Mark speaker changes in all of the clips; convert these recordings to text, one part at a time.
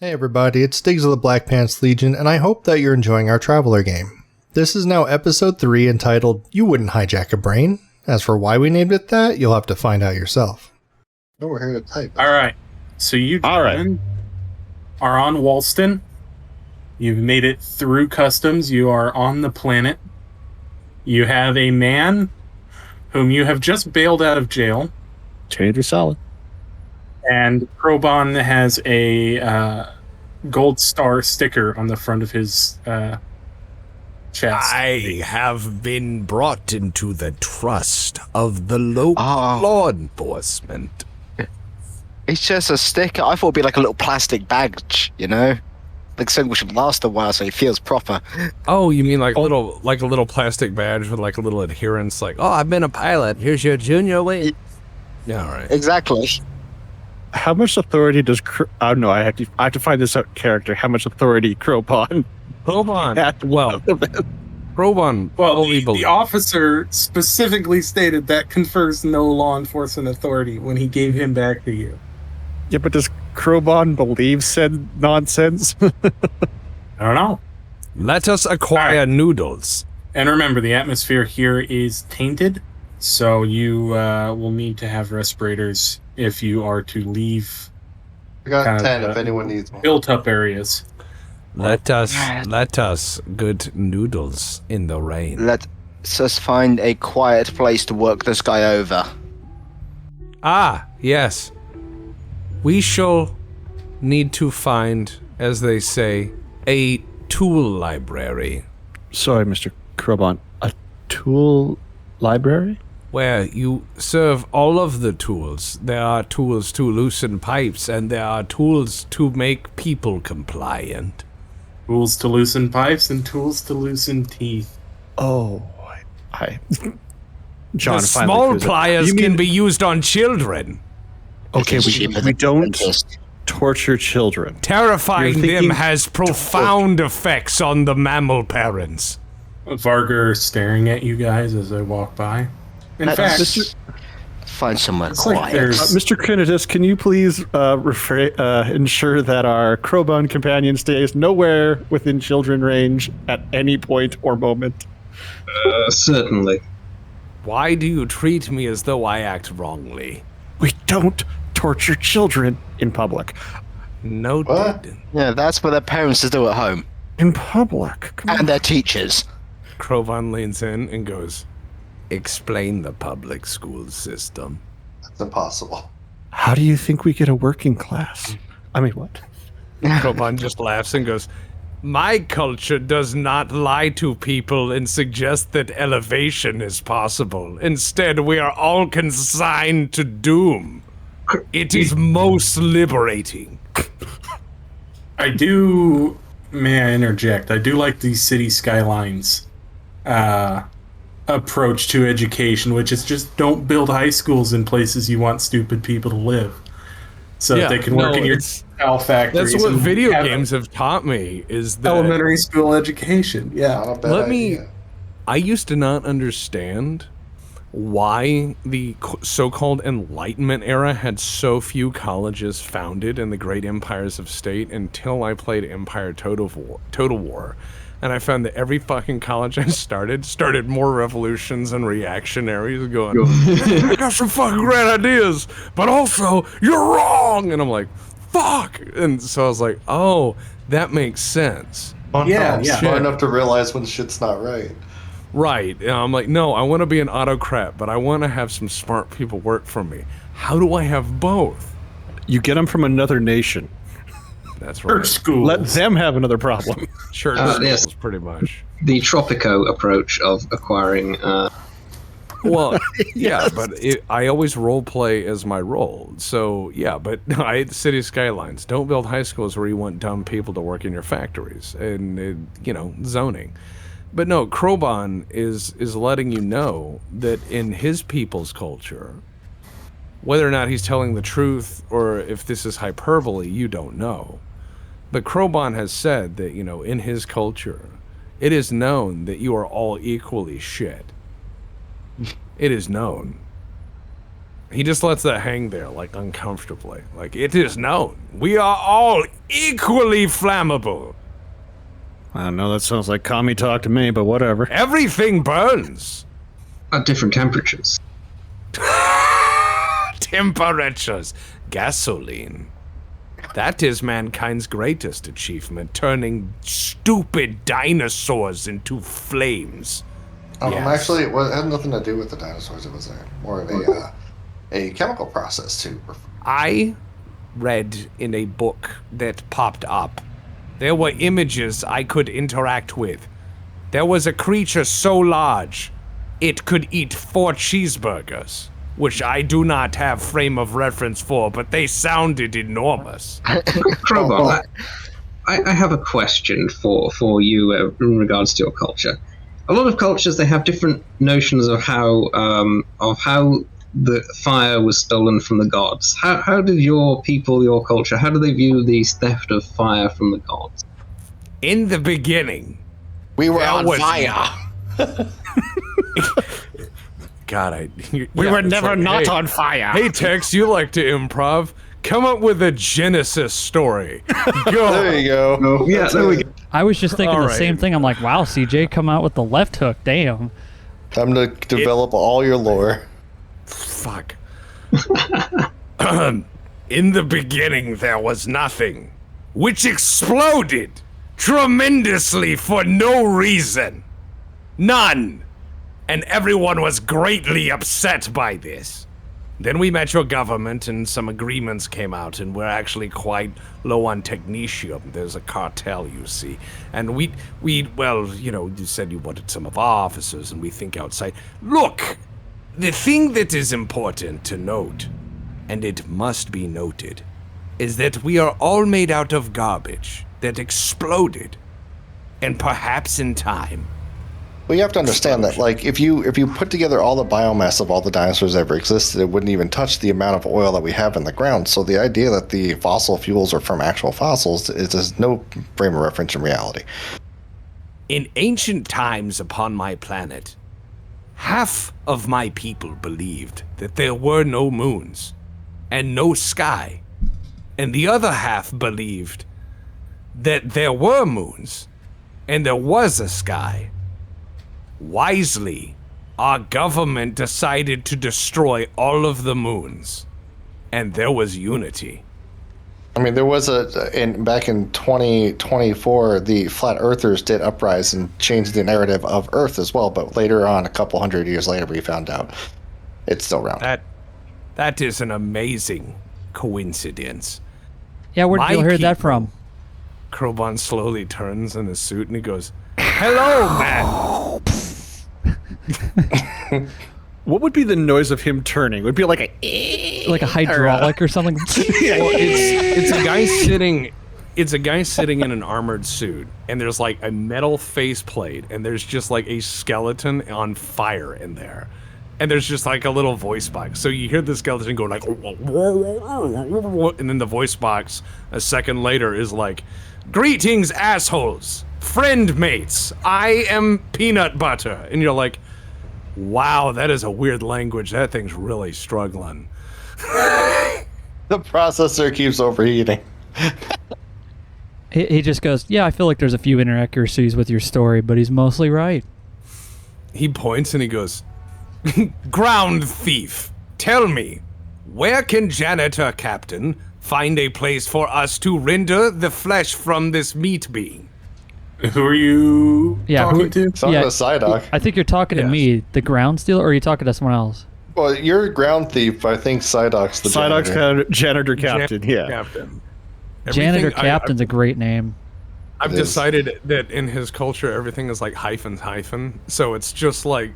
Speaker 1: Hey everybody, it's Stiggs of the Black Pants Legion, and I hope that you're enjoying our Traveller game. This is now episode 3 entitled, You Wouldn't Hijack a Brain. As for why we named it that, you'll have to find out yourself.
Speaker 2: Oh, we're here to type.
Speaker 3: Alright, so you gentlemen are on WOULDN. You've made it through customs, you are on the planet. You have a man whom you have just bailed out of jail.
Speaker 4: Trader solid.
Speaker 3: And Krobon has a gold star sticker on the front of his chest.
Speaker 5: I have been brought into the trust of the local law enforcement.
Speaker 6: It's just a sticker. I thought it'd be like a little plastic badge, you know? Like something which should last a while so it feels proper.
Speaker 5: Oh, you mean like a little plastic badge with like a little adherence, like, oh, I've been a pilot. Here's your junior weight. Yeah, all right.
Speaker 6: Exactly.
Speaker 4: How much authority does I don't know, I have to find this out character. How much authority Krobon?
Speaker 5: Krobon.
Speaker 3: Well, the officer specifically stated that confers no law enforcement authority when he gave him back to you.
Speaker 4: Yeah, but does Krobon believe said nonsense?
Speaker 3: I don't know.
Speaker 5: Let us acquire noodles.
Speaker 3: And remember, the atmosphere here is tainted, so you will need to have respirators if you are to leave.
Speaker 2: I got 10 if anyone needs one.
Speaker 3: Built-up areas.
Speaker 5: Let us good noodles in the rain.
Speaker 6: Let us find a quiet place to work this guy over.
Speaker 5: Ah, yes. We shall need to find, as they say, a tool library.
Speaker 4: Sorry, Mr. Krobon. A tool library?
Speaker 5: Where you serve all of the tools. There are tools to loosen pipes, and there are tools to make people compliant.
Speaker 3: Tools to loosen pipes and tools to loosen teeth.
Speaker 4: Oh, John,
Speaker 5: the small pliers can be used on children.
Speaker 4: Okay, we don't torture children.
Speaker 5: Terrifying them has profound effects on the mammal parents.
Speaker 3: Vargar staring at you guys as I walk by. In fact,
Speaker 6: find somewhere quiet.
Speaker 4: Mr. Crinitus, can you please ensure that our Krobon companion stays nowhere within children range at any point or moment?
Speaker 7: Certainly.
Speaker 5: Why do you treat me as though I act wrongly?
Speaker 4: We don't torture children in public.
Speaker 5: Noted.
Speaker 6: Yeah, that's what their parents do at home.
Speaker 4: In public?
Speaker 6: And their teachers.
Speaker 5: Krobon leans in and goes, explain the public school system.
Speaker 2: That's impossible.
Speaker 4: How do you think we get a working class? I mean, what?
Speaker 5: Krobon just laughs and goes, my culture does not lie to people and suggest that elevation is possible. Instead, we are all consigned to doom. It is most liberating.
Speaker 3: May I interject? I do like the city skylines approach to education, which is just don't build high schools in places you want stupid people to live. So that they can work in your tile factories.
Speaker 5: That's what video games have taught me, is that
Speaker 3: elementary school education. Yeah.
Speaker 5: I used to not understand why the so-called Enlightenment era had so few colleges founded in the great empires of state until I played Empire Total War. And I found that every fucking college I started more revolutions and reactionaries going, I got some fucking great ideas, but also, you're wrong! And I'm like, fuck! And so I was like, oh, that makes sense.
Speaker 2: Smart enough to realize when shit's not right.
Speaker 5: Right. And I'm like, no, I want to be an autocrat, but I want to have some smart people work for me. How do I have both?
Speaker 4: You get them from another nation.
Speaker 5: That's right.
Speaker 3: Schools.
Speaker 4: Let them have another problem.
Speaker 5: Sure,
Speaker 7: yes.
Speaker 5: Pretty much.
Speaker 7: The Tropico approach of acquiring...
Speaker 5: Well, yeah, but I always role play as my role. So, yeah, but I city skylines. Don't build high schools where you want dumb people to work in your factories and, zoning. But no, Krobon is letting you know that in his people's culture, whether or not he's telling the truth or if this is hyperbole, you don't know. But Krobon has said that, in his culture, it is known that you are all equally shit. It is known. He just lets that hang there, like, uncomfortably. Like, it is known. We are all equally flammable.
Speaker 4: I don't know, that sounds like commie talk to me, but whatever.
Speaker 5: Everything burns.
Speaker 7: At different temperatures.
Speaker 5: Temperatures. Gasoline. That is mankind's greatest achievement, turning stupid dinosaurs into flames. Yes.
Speaker 2: Actually, it had nothing to do with the dinosaurs. It was more of a chemical process, too.
Speaker 5: I read in a book that popped up. There were images I could interact with. There was a creature so large, it could eat 4 cheeseburgers, which I do not have frame of reference for, but they sounded enormous.
Speaker 7: Crowbar, I have a question for you in regards to your culture. A lot of cultures, they have different notions of how the fire was stolen from the gods. How did your people, your culture, how do they view the theft of fire from the gods?
Speaker 5: In the beginning,
Speaker 6: we were on fire.
Speaker 5: God,
Speaker 4: we were never not on fire.
Speaker 5: Hey, Tex, you like to improv? Come up with a Genesis story. Go.
Speaker 2: There you go.
Speaker 7: Yeah, there we go.
Speaker 8: I was just thinking the same thing. I'm like, wow, CJ, come out with the left hook. Damn.
Speaker 2: Time to develop all your lore.
Speaker 5: Fuck. In the beginning, there was nothing, which exploded tremendously for no reason. None. And everyone was greatly upset by this. Then we met your government and some agreements came out, and we're actually quite low on technetium. There's a cartel, you see. And well, you said you wanted some of our officers, and we think outside. Look, the thing that is important to note, and it must be noted, is that we are all made out of garbage that exploded, and perhaps in time.
Speaker 2: Well, you have to understand that, like, if you put together all the biomass of all the dinosaurs that ever existed, it wouldn't even touch the amount of oil that we have in the ground. So the idea that the fossil fuels are from actual fossils is just no frame of reference in reality.
Speaker 5: In ancient times upon my planet, half of my people believed that there were no moons and no sky, and the other half believed that there were moons and there was a sky. Wisely, our government decided to destroy all of the moons, and there was unity.
Speaker 2: I mean, there was back in 2024, the flat earthers did uprise and change the narrative of Earth as well, but later on, a couple hundred years later, we found out it's still around.
Speaker 5: That is an amazing coincidence.
Speaker 8: Yeah, where did you hear that from?
Speaker 5: Krobon slowly turns in his suit and he goes, "Hello, man."
Speaker 4: What would be the noise of him turning? Would it be like a
Speaker 8: hydraulic or something?
Speaker 5: Well, it's a guy sitting. It's a guy sitting in an armored suit, and there's like a metal faceplate, and there's just like a skeleton on fire in there, and there's just like a little voice box. So you hear the skeleton go like, and then the voice box a second later is like, "Greetings, assholes, friend mates. I am peanut butter," and you're like, wow, that is a weird language. That thing's really struggling.
Speaker 2: The processor keeps overheating.
Speaker 8: He just goes, yeah, I feel like there's a few inaccuracies with your story, but he's mostly right.
Speaker 5: He points and he goes, "Ground thief, tell me, where can Janitor Captain find a place for us to render the flesh from this meat being?"
Speaker 3: Who are you talking to?
Speaker 2: Talking to Psyduck.
Speaker 8: I think you're talking to me, the ground stealer, or are you talking to someone else?
Speaker 2: Well, you're a ground thief. I think Psyduck's the
Speaker 4: janitor captain.
Speaker 5: Captain.
Speaker 8: Janitor Captain's a great name.
Speaker 5: I've decided that in his culture, everything is like hyphen. So it's just like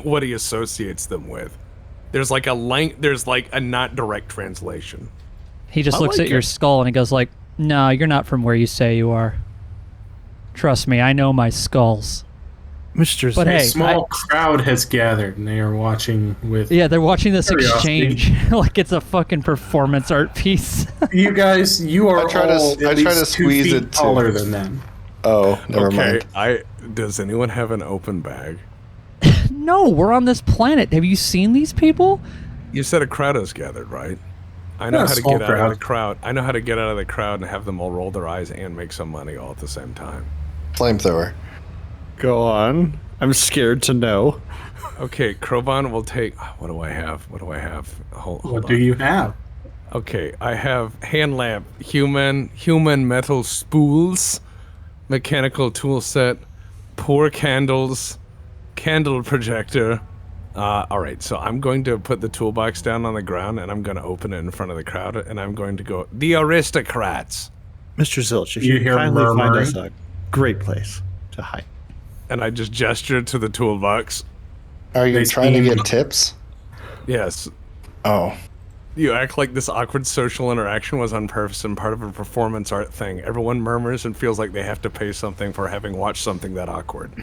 Speaker 5: what he associates them with. There's like a not direct translation.
Speaker 8: He just looks at your skull and he goes like, no, you're not from where you say you are. Trust me, I know my skulls.
Speaker 4: Mr.
Speaker 8: But
Speaker 3: a small crowd has gathered and they are watching with...
Speaker 8: Yeah, they're watching this exchange like it's a fucking performance art piece.
Speaker 3: You guys, you are
Speaker 2: I try to squeeze it
Speaker 3: taller than them.
Speaker 2: Oh, never mind.
Speaker 5: Does anyone have an open bag?
Speaker 8: No, we're on this planet. Have you seen these people?
Speaker 5: You said a crowd is gathered, right? I know
Speaker 3: Yeah,
Speaker 5: how to
Speaker 3: small
Speaker 5: get out
Speaker 3: crowd.
Speaker 5: of the crowd. I know how to get out of the crowd and have them all roll their eyes and make some money all at the same time.
Speaker 2: Flamethrower.
Speaker 4: Go on. I'm scared to know.
Speaker 5: Okay, Crowbon will take. What do I have? Hold
Speaker 3: What
Speaker 5: on.
Speaker 3: do you have?
Speaker 5: Okay, I have hand lamp, human metal spools, mechanical tool set, pour candles, candle projector. All right, so I'm going to put the toolbox down on the ground and I'm going to open it in front of the crowd and I'm going to go, the aristocrats.
Speaker 4: Mr. Zilch, if
Speaker 3: You
Speaker 4: you
Speaker 3: hear
Speaker 4: kindly find
Speaker 3: murmuring?
Speaker 4: us a great place to hide.
Speaker 5: And I just gestured to the toolbox.
Speaker 2: Are you
Speaker 3: They
Speaker 2: trying to
Speaker 3: seem-
Speaker 2: get tips?
Speaker 5: Yes.
Speaker 2: Oh.
Speaker 5: You act like this awkward social interaction was on purpose and part of a performance art thing. Everyone murmurs and feels like they have to pay something for having watched something that awkward.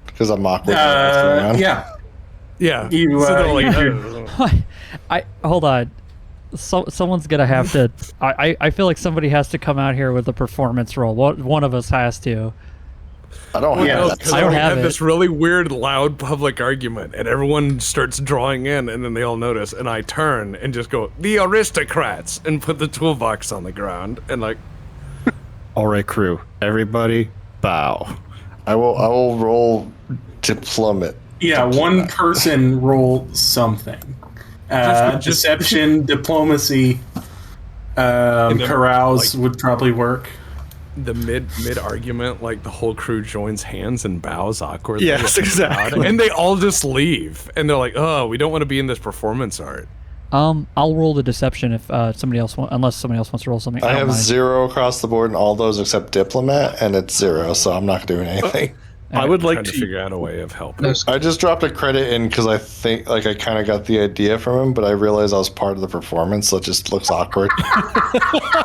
Speaker 2: Because I'm awkward. around.
Speaker 3: Yeah.
Speaker 5: Yeah.
Speaker 3: You,
Speaker 5: so they're like,
Speaker 3: you-
Speaker 8: I hold on. Someone's gonna have to. I feel like somebody has to come out here with a performance roll. One of us has to.
Speaker 2: I don't
Speaker 3: Yeah,
Speaker 2: have that.
Speaker 5: because
Speaker 8: I don't
Speaker 5: we
Speaker 8: have
Speaker 5: had
Speaker 8: it.
Speaker 5: this really weird, loud public argument, and everyone starts drawing in, and then they all notice, and I turn and just go, the aristocrats, and put the toolbox on the ground, and like,
Speaker 4: All right, crew. Everybody, bow.
Speaker 2: I will roll diplomat.
Speaker 3: Yeah, one person roll something.
Speaker 5: Just-
Speaker 3: Deception, diplomacy,
Speaker 5: then,
Speaker 3: carouse would probably work.
Speaker 5: the mid argument, like the whole crew joins hands and bows awkwardly.
Speaker 4: Yes,
Speaker 5: at the crowd,
Speaker 4: exactly.
Speaker 5: and they all just leave, and they're like, oh, we don't want to be in this performance art.
Speaker 8: I'll roll the deception if somebody else unless somebody else wants to roll something.
Speaker 2: I
Speaker 8: don't
Speaker 2: have
Speaker 8: mind.
Speaker 2: 0 across the board in all those except diplomat, and it's 0, so I'm not doing anything.
Speaker 4: I would like
Speaker 5: Trying to
Speaker 4: to.
Speaker 5: figure out a way of helping.
Speaker 7: No,
Speaker 2: I just dropped a credit in because I think I kind of got the idea from him, but I realized I was part of the performance, so it just looks awkward.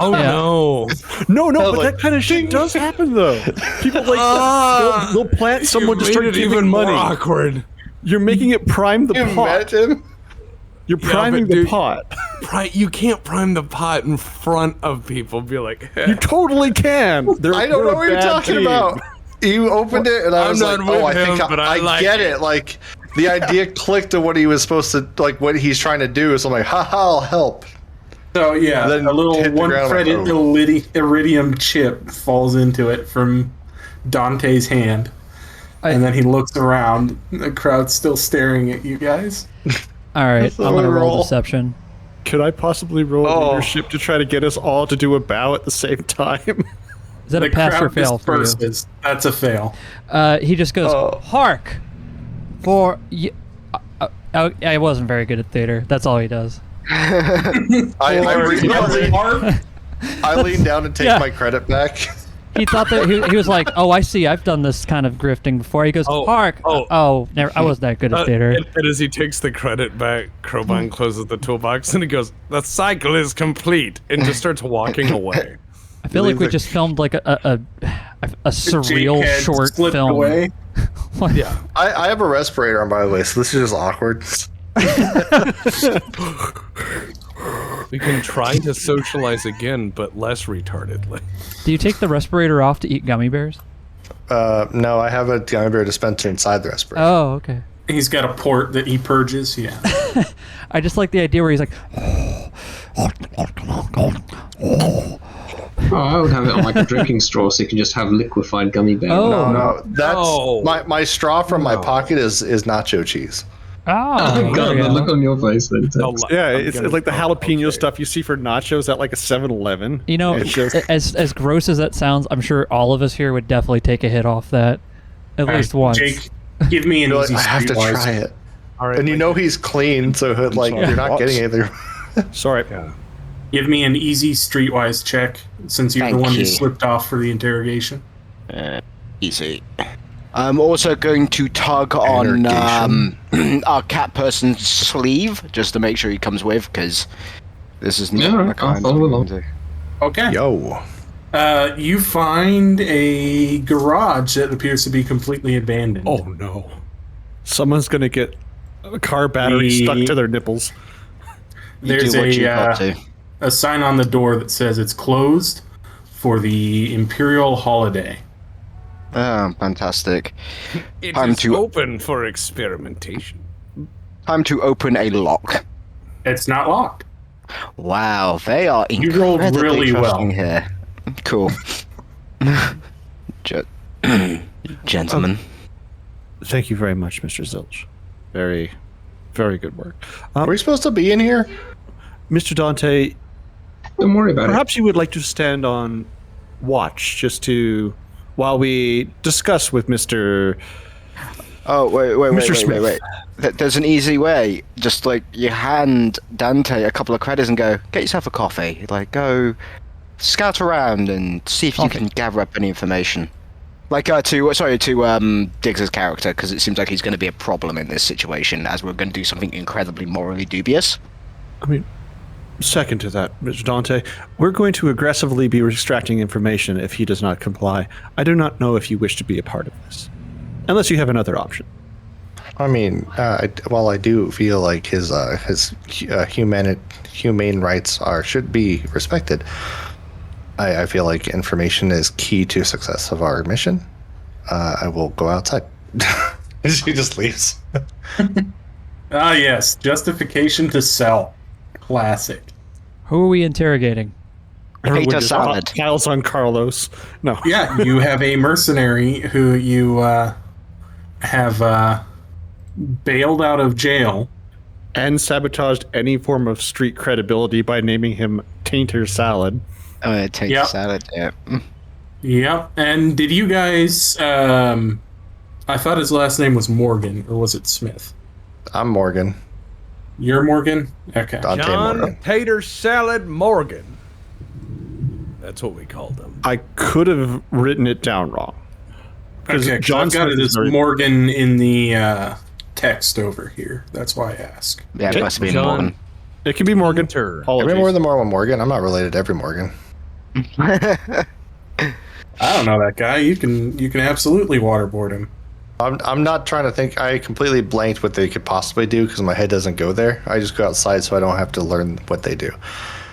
Speaker 5: Oh
Speaker 8: Yeah.
Speaker 5: no!
Speaker 4: No, but
Speaker 2: like,
Speaker 4: that kind of shit does happen though. People like they'll plant someone to
Speaker 5: You
Speaker 4: start
Speaker 5: made it
Speaker 4: giving
Speaker 5: even
Speaker 4: money.
Speaker 5: more awkward.
Speaker 4: You're making it prime the
Speaker 2: You
Speaker 4: pot.
Speaker 2: met him?
Speaker 4: You're
Speaker 5: Yeah,
Speaker 4: priming
Speaker 5: but
Speaker 4: the
Speaker 5: dude-
Speaker 4: pot.
Speaker 5: You can't prime the pot in front of people. Be like,
Speaker 4: You totally can.
Speaker 2: I don't know what you're talking about. You opened it, and I
Speaker 5: I'm
Speaker 2: was
Speaker 5: not
Speaker 2: like,
Speaker 5: with
Speaker 2: "Oh, I think
Speaker 5: him, but I
Speaker 2: I
Speaker 5: like
Speaker 2: get
Speaker 5: it."
Speaker 2: it." Like the idea clicked to what he was supposed to, like what he's trying to do. So I'm like, "Ha ha, I'll help."
Speaker 3: So yeah,
Speaker 2: Then
Speaker 3: a little
Speaker 2: hit the
Speaker 3: one
Speaker 2: ground
Speaker 3: credit
Speaker 2: like, oh.
Speaker 3: iridium chip falls into it from Dante's hand, and then he looks around. The crowd's still staring at you guys.
Speaker 8: All right,
Speaker 2: So
Speaker 8: I'm gonna roll
Speaker 2: roll.
Speaker 8: deception.
Speaker 4: Could I possibly roll
Speaker 2: Oh.
Speaker 4: leadership to try to get us all to do a bow at the same time?
Speaker 8: Is that
Speaker 3: The
Speaker 8: a pass or
Speaker 3: crowd
Speaker 8: fail for you?
Speaker 3: disperses. That's a fail.
Speaker 8: He just goes,
Speaker 2: Oh.
Speaker 8: "Hark!" For you. I wasn't very good at theater. That's all he does.
Speaker 2: I lean down and take
Speaker 8: Yeah.
Speaker 2: my credit back.
Speaker 8: He thought that he was like, "Oh, I see. I've done this kind of grifting before." He goes,
Speaker 5: Oh,
Speaker 8: "Hark!"
Speaker 5: oh.
Speaker 8: Never. I wasn't that good at theater.
Speaker 5: and as he takes the credit back, Crowbon closes the toolbox and he goes, "The cycle is complete," and just starts walking away.
Speaker 8: I feel like we
Speaker 2: leave
Speaker 8: just filmed like a surreal
Speaker 3: Jake had
Speaker 8: short
Speaker 3: slipped
Speaker 8: film.
Speaker 3: away.
Speaker 8: What?
Speaker 5: Yeah.
Speaker 2: I have a respirator on, by the way, so this is just awkward.
Speaker 5: We can try to socialize again, but less retardedly.
Speaker 8: Do you take the respirator off to eat gummy bears?
Speaker 2: No, I have a gummy bear dispenser inside the respirator.
Speaker 8: Oh, okay.
Speaker 3: He's got a port that he purges. Yeah.
Speaker 8: I just like the idea where he's like,
Speaker 7: Oh, I would have it on like a drinking straw so you can just have liquefied gummy bear.
Speaker 8: Oh.
Speaker 2: No, that's
Speaker 5: No.
Speaker 2: my straw from my
Speaker 5: No.
Speaker 2: pocket is nacho cheese.
Speaker 8: "Oh,
Speaker 7: Oh, God,
Speaker 8: there you
Speaker 7: the
Speaker 8: go."
Speaker 7: look on your face then.
Speaker 4: Yeah,
Speaker 5: I'm
Speaker 4: it's
Speaker 5: gonna-
Speaker 4: like the jalapeno
Speaker 5: okay.
Speaker 4: stuff you see for nachos at like a 7-Eleven.
Speaker 8: You know,
Speaker 4: It's just-
Speaker 8: as gross as that sounds, I'm sure all of us here would definitely take a hit off that, at least once.
Speaker 3: Jake, give me an
Speaker 2: You're like,
Speaker 3: easy
Speaker 2: I have to
Speaker 3: streetwise.
Speaker 2: try it.
Speaker 5: All right,
Speaker 2: And you know he's clean, so like
Speaker 4: sorry.
Speaker 2: you're not
Speaker 4: What?
Speaker 2: getting anything.
Speaker 4: Sorry.
Speaker 5: Yeah.
Speaker 3: Give me an easy streetwise check, since you're the
Speaker 6: Thank
Speaker 3: one who
Speaker 6: you.
Speaker 3: slipped off for the interrogation.
Speaker 6: Easy. I'm also going to tug on our cat person's sleeve just to make sure he comes with, because this is not
Speaker 7: Yeah,
Speaker 6: the
Speaker 7: alright, I'll
Speaker 6: kind
Speaker 7: follow
Speaker 6: of
Speaker 7: along.
Speaker 6: thing
Speaker 3: Okay.
Speaker 2: Yo.
Speaker 3: You find a garage that appears to be completely abandoned.
Speaker 5: Oh no.
Speaker 4: Someone's gonna get a car battery stuck to their nipples.
Speaker 6: You
Speaker 3: There's
Speaker 6: do what you got
Speaker 3: a,
Speaker 6: to.
Speaker 3: a sign on the door that says it's closed for the Imperial holiday.
Speaker 6: Oh, fantastic.
Speaker 5: It
Speaker 6: Time
Speaker 5: is
Speaker 6: to-
Speaker 5: open for experimentation.
Speaker 6: Time to open a lock.
Speaker 3: It's not locked.
Speaker 6: Wow, they are
Speaker 3: You rolled
Speaker 6: incredibly
Speaker 3: really
Speaker 6: trusting
Speaker 3: well.
Speaker 6: here. Cool. Gentlemen.
Speaker 4: Thank you very much, Mr. Zilch. Very, very good work.
Speaker 2: Are we supposed to be in here?
Speaker 4: Mr. Dante,
Speaker 7: Don't worry about it.
Speaker 4: perhaps you would like to stand on watch while we discuss with Mr.
Speaker 6: Oh, wait,
Speaker 4: Mr. Smith.
Speaker 6: There's an easy way. Just like you hand Dante a couple of credits and go, get yourself a coffee. Like, go scout around and see if you can gather up any information. Like, to Diggs's character, because it seems like he's going to be a problem in this situation, as we're going to do something incredibly morally dubious.
Speaker 4: I mean, second to that, Mr. Dante, we're going to aggressively be extracting information if he does not comply. I do not know if you wish to be a part of this, unless you have another option.
Speaker 2: I mean, while I do feel like his humane rights should be respected, I feel like information is key to success of our mission. I will go outside. She just leaves.
Speaker 3: Ah, yes. Justification to sell. Classic.
Speaker 8: Who are we interrogating?
Speaker 6: Potato salad.
Speaker 4: Piles on Carlos. No.
Speaker 3: Yeah, you have a mercenary who you have bailed out of jail.
Speaker 4: And sabotaged any form of street credibility by naming him Tainted Salad.
Speaker 6: Oh, take
Speaker 3: Yep.
Speaker 6: salad, yeah.
Speaker 3: Yep. And did you guys... I thought his last name was Morgan, or was it Smith?
Speaker 2: I'm Morgan.
Speaker 3: You're Morgan? Okay.
Speaker 2: Dante
Speaker 5: John
Speaker 2: Morgan.
Speaker 5: Tater Salad Morgan. That's what we called him.
Speaker 4: I could have written it down wrong.
Speaker 3: Okay, I've got it as Morgan in the text over here. That's why I ask.
Speaker 6: Yeah, it must be
Speaker 5: John.
Speaker 6: Morgan.
Speaker 4: It can be Morgan.
Speaker 2: Every more than Morgan. I'm not related to every Morgan.
Speaker 3: I don't know that guy. You can absolutely waterboard him.
Speaker 2: I'm not trying to think. I completely blanked what they could possibly do because my head doesn't go there. I just go outside so I don't have to learn what they do.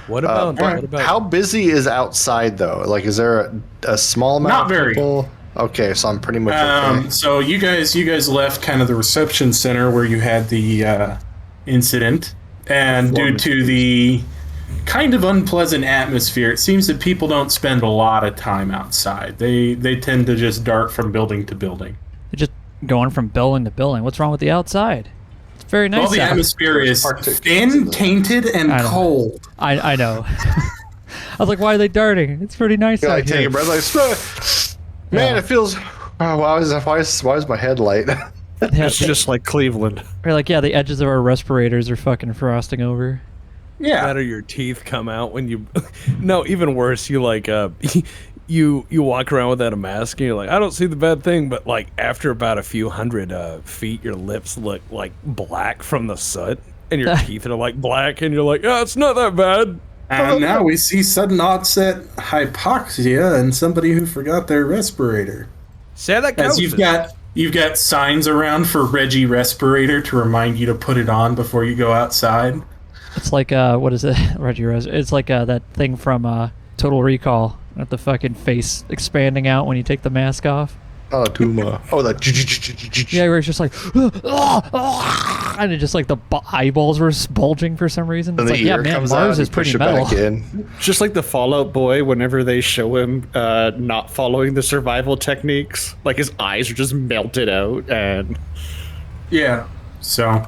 Speaker 5: What about
Speaker 2: How busy is outside though? Like, is there a small amount
Speaker 3: Not
Speaker 2: of
Speaker 3: very.
Speaker 2: people? Okay, so I'm pretty much okay.
Speaker 3: So you guys left kind of the reception center where you had the incident, and due to the kind of unpleasant atmosphere, it seems that people don't spend a lot of time outside. They tend to just dart from building to building.
Speaker 8: They're just going from building to building. What's wrong with the outside? It's very nice.
Speaker 3: Well, the
Speaker 8: out.
Speaker 3: atmosphere is thin, tainted, and
Speaker 8: I know.
Speaker 3: cold.
Speaker 8: I know. I was like, why are they darting? It's pretty nice
Speaker 2: Yeah,
Speaker 8: out
Speaker 2: like take
Speaker 8: here.
Speaker 2: a breath, like, man, it feels. Oh, why is my head light?
Speaker 8: Yeah,
Speaker 4: It's just like Cleveland.
Speaker 8: or like, yeah, the edges of our respirators are fucking frosting over.
Speaker 3: Yeah.
Speaker 5: Better your teeth come out when you no, even worse, you like you walk around without a mask and you're like, I don't see the bad thing, but like after about a few hundred feet your lips look like black from the soot and your teeth are like black and you're like, oh, it's not that bad.
Speaker 3: And now we see sudden onset hypoxia and somebody who forgot their respirator.
Speaker 5: Say that
Speaker 3: As you've got signs around for Reggie respirator to remind you to put it on before you go outside.
Speaker 8: It's like, what is it? Reggie Rose. It's like that thing from Total Recall with the fucking face expanding out when you take the mask off.
Speaker 2: Oh, Tuma. Oh, the.
Speaker 8: Yeah, where it's just like, and it just like the eyeballs were bulging for some reason.
Speaker 2: And
Speaker 8: It's
Speaker 2: the
Speaker 8: like, yeah,
Speaker 2: ear
Speaker 8: man,
Speaker 2: comes out
Speaker 8: Mars
Speaker 2: and
Speaker 8: is
Speaker 2: you push
Speaker 8: pretty
Speaker 2: it
Speaker 8: metal.
Speaker 2: back in.
Speaker 4: Just like the Fallout Boy, whenever they show him not following the survival techniques, like his eyes are just melted out, and
Speaker 3: Yeah. So,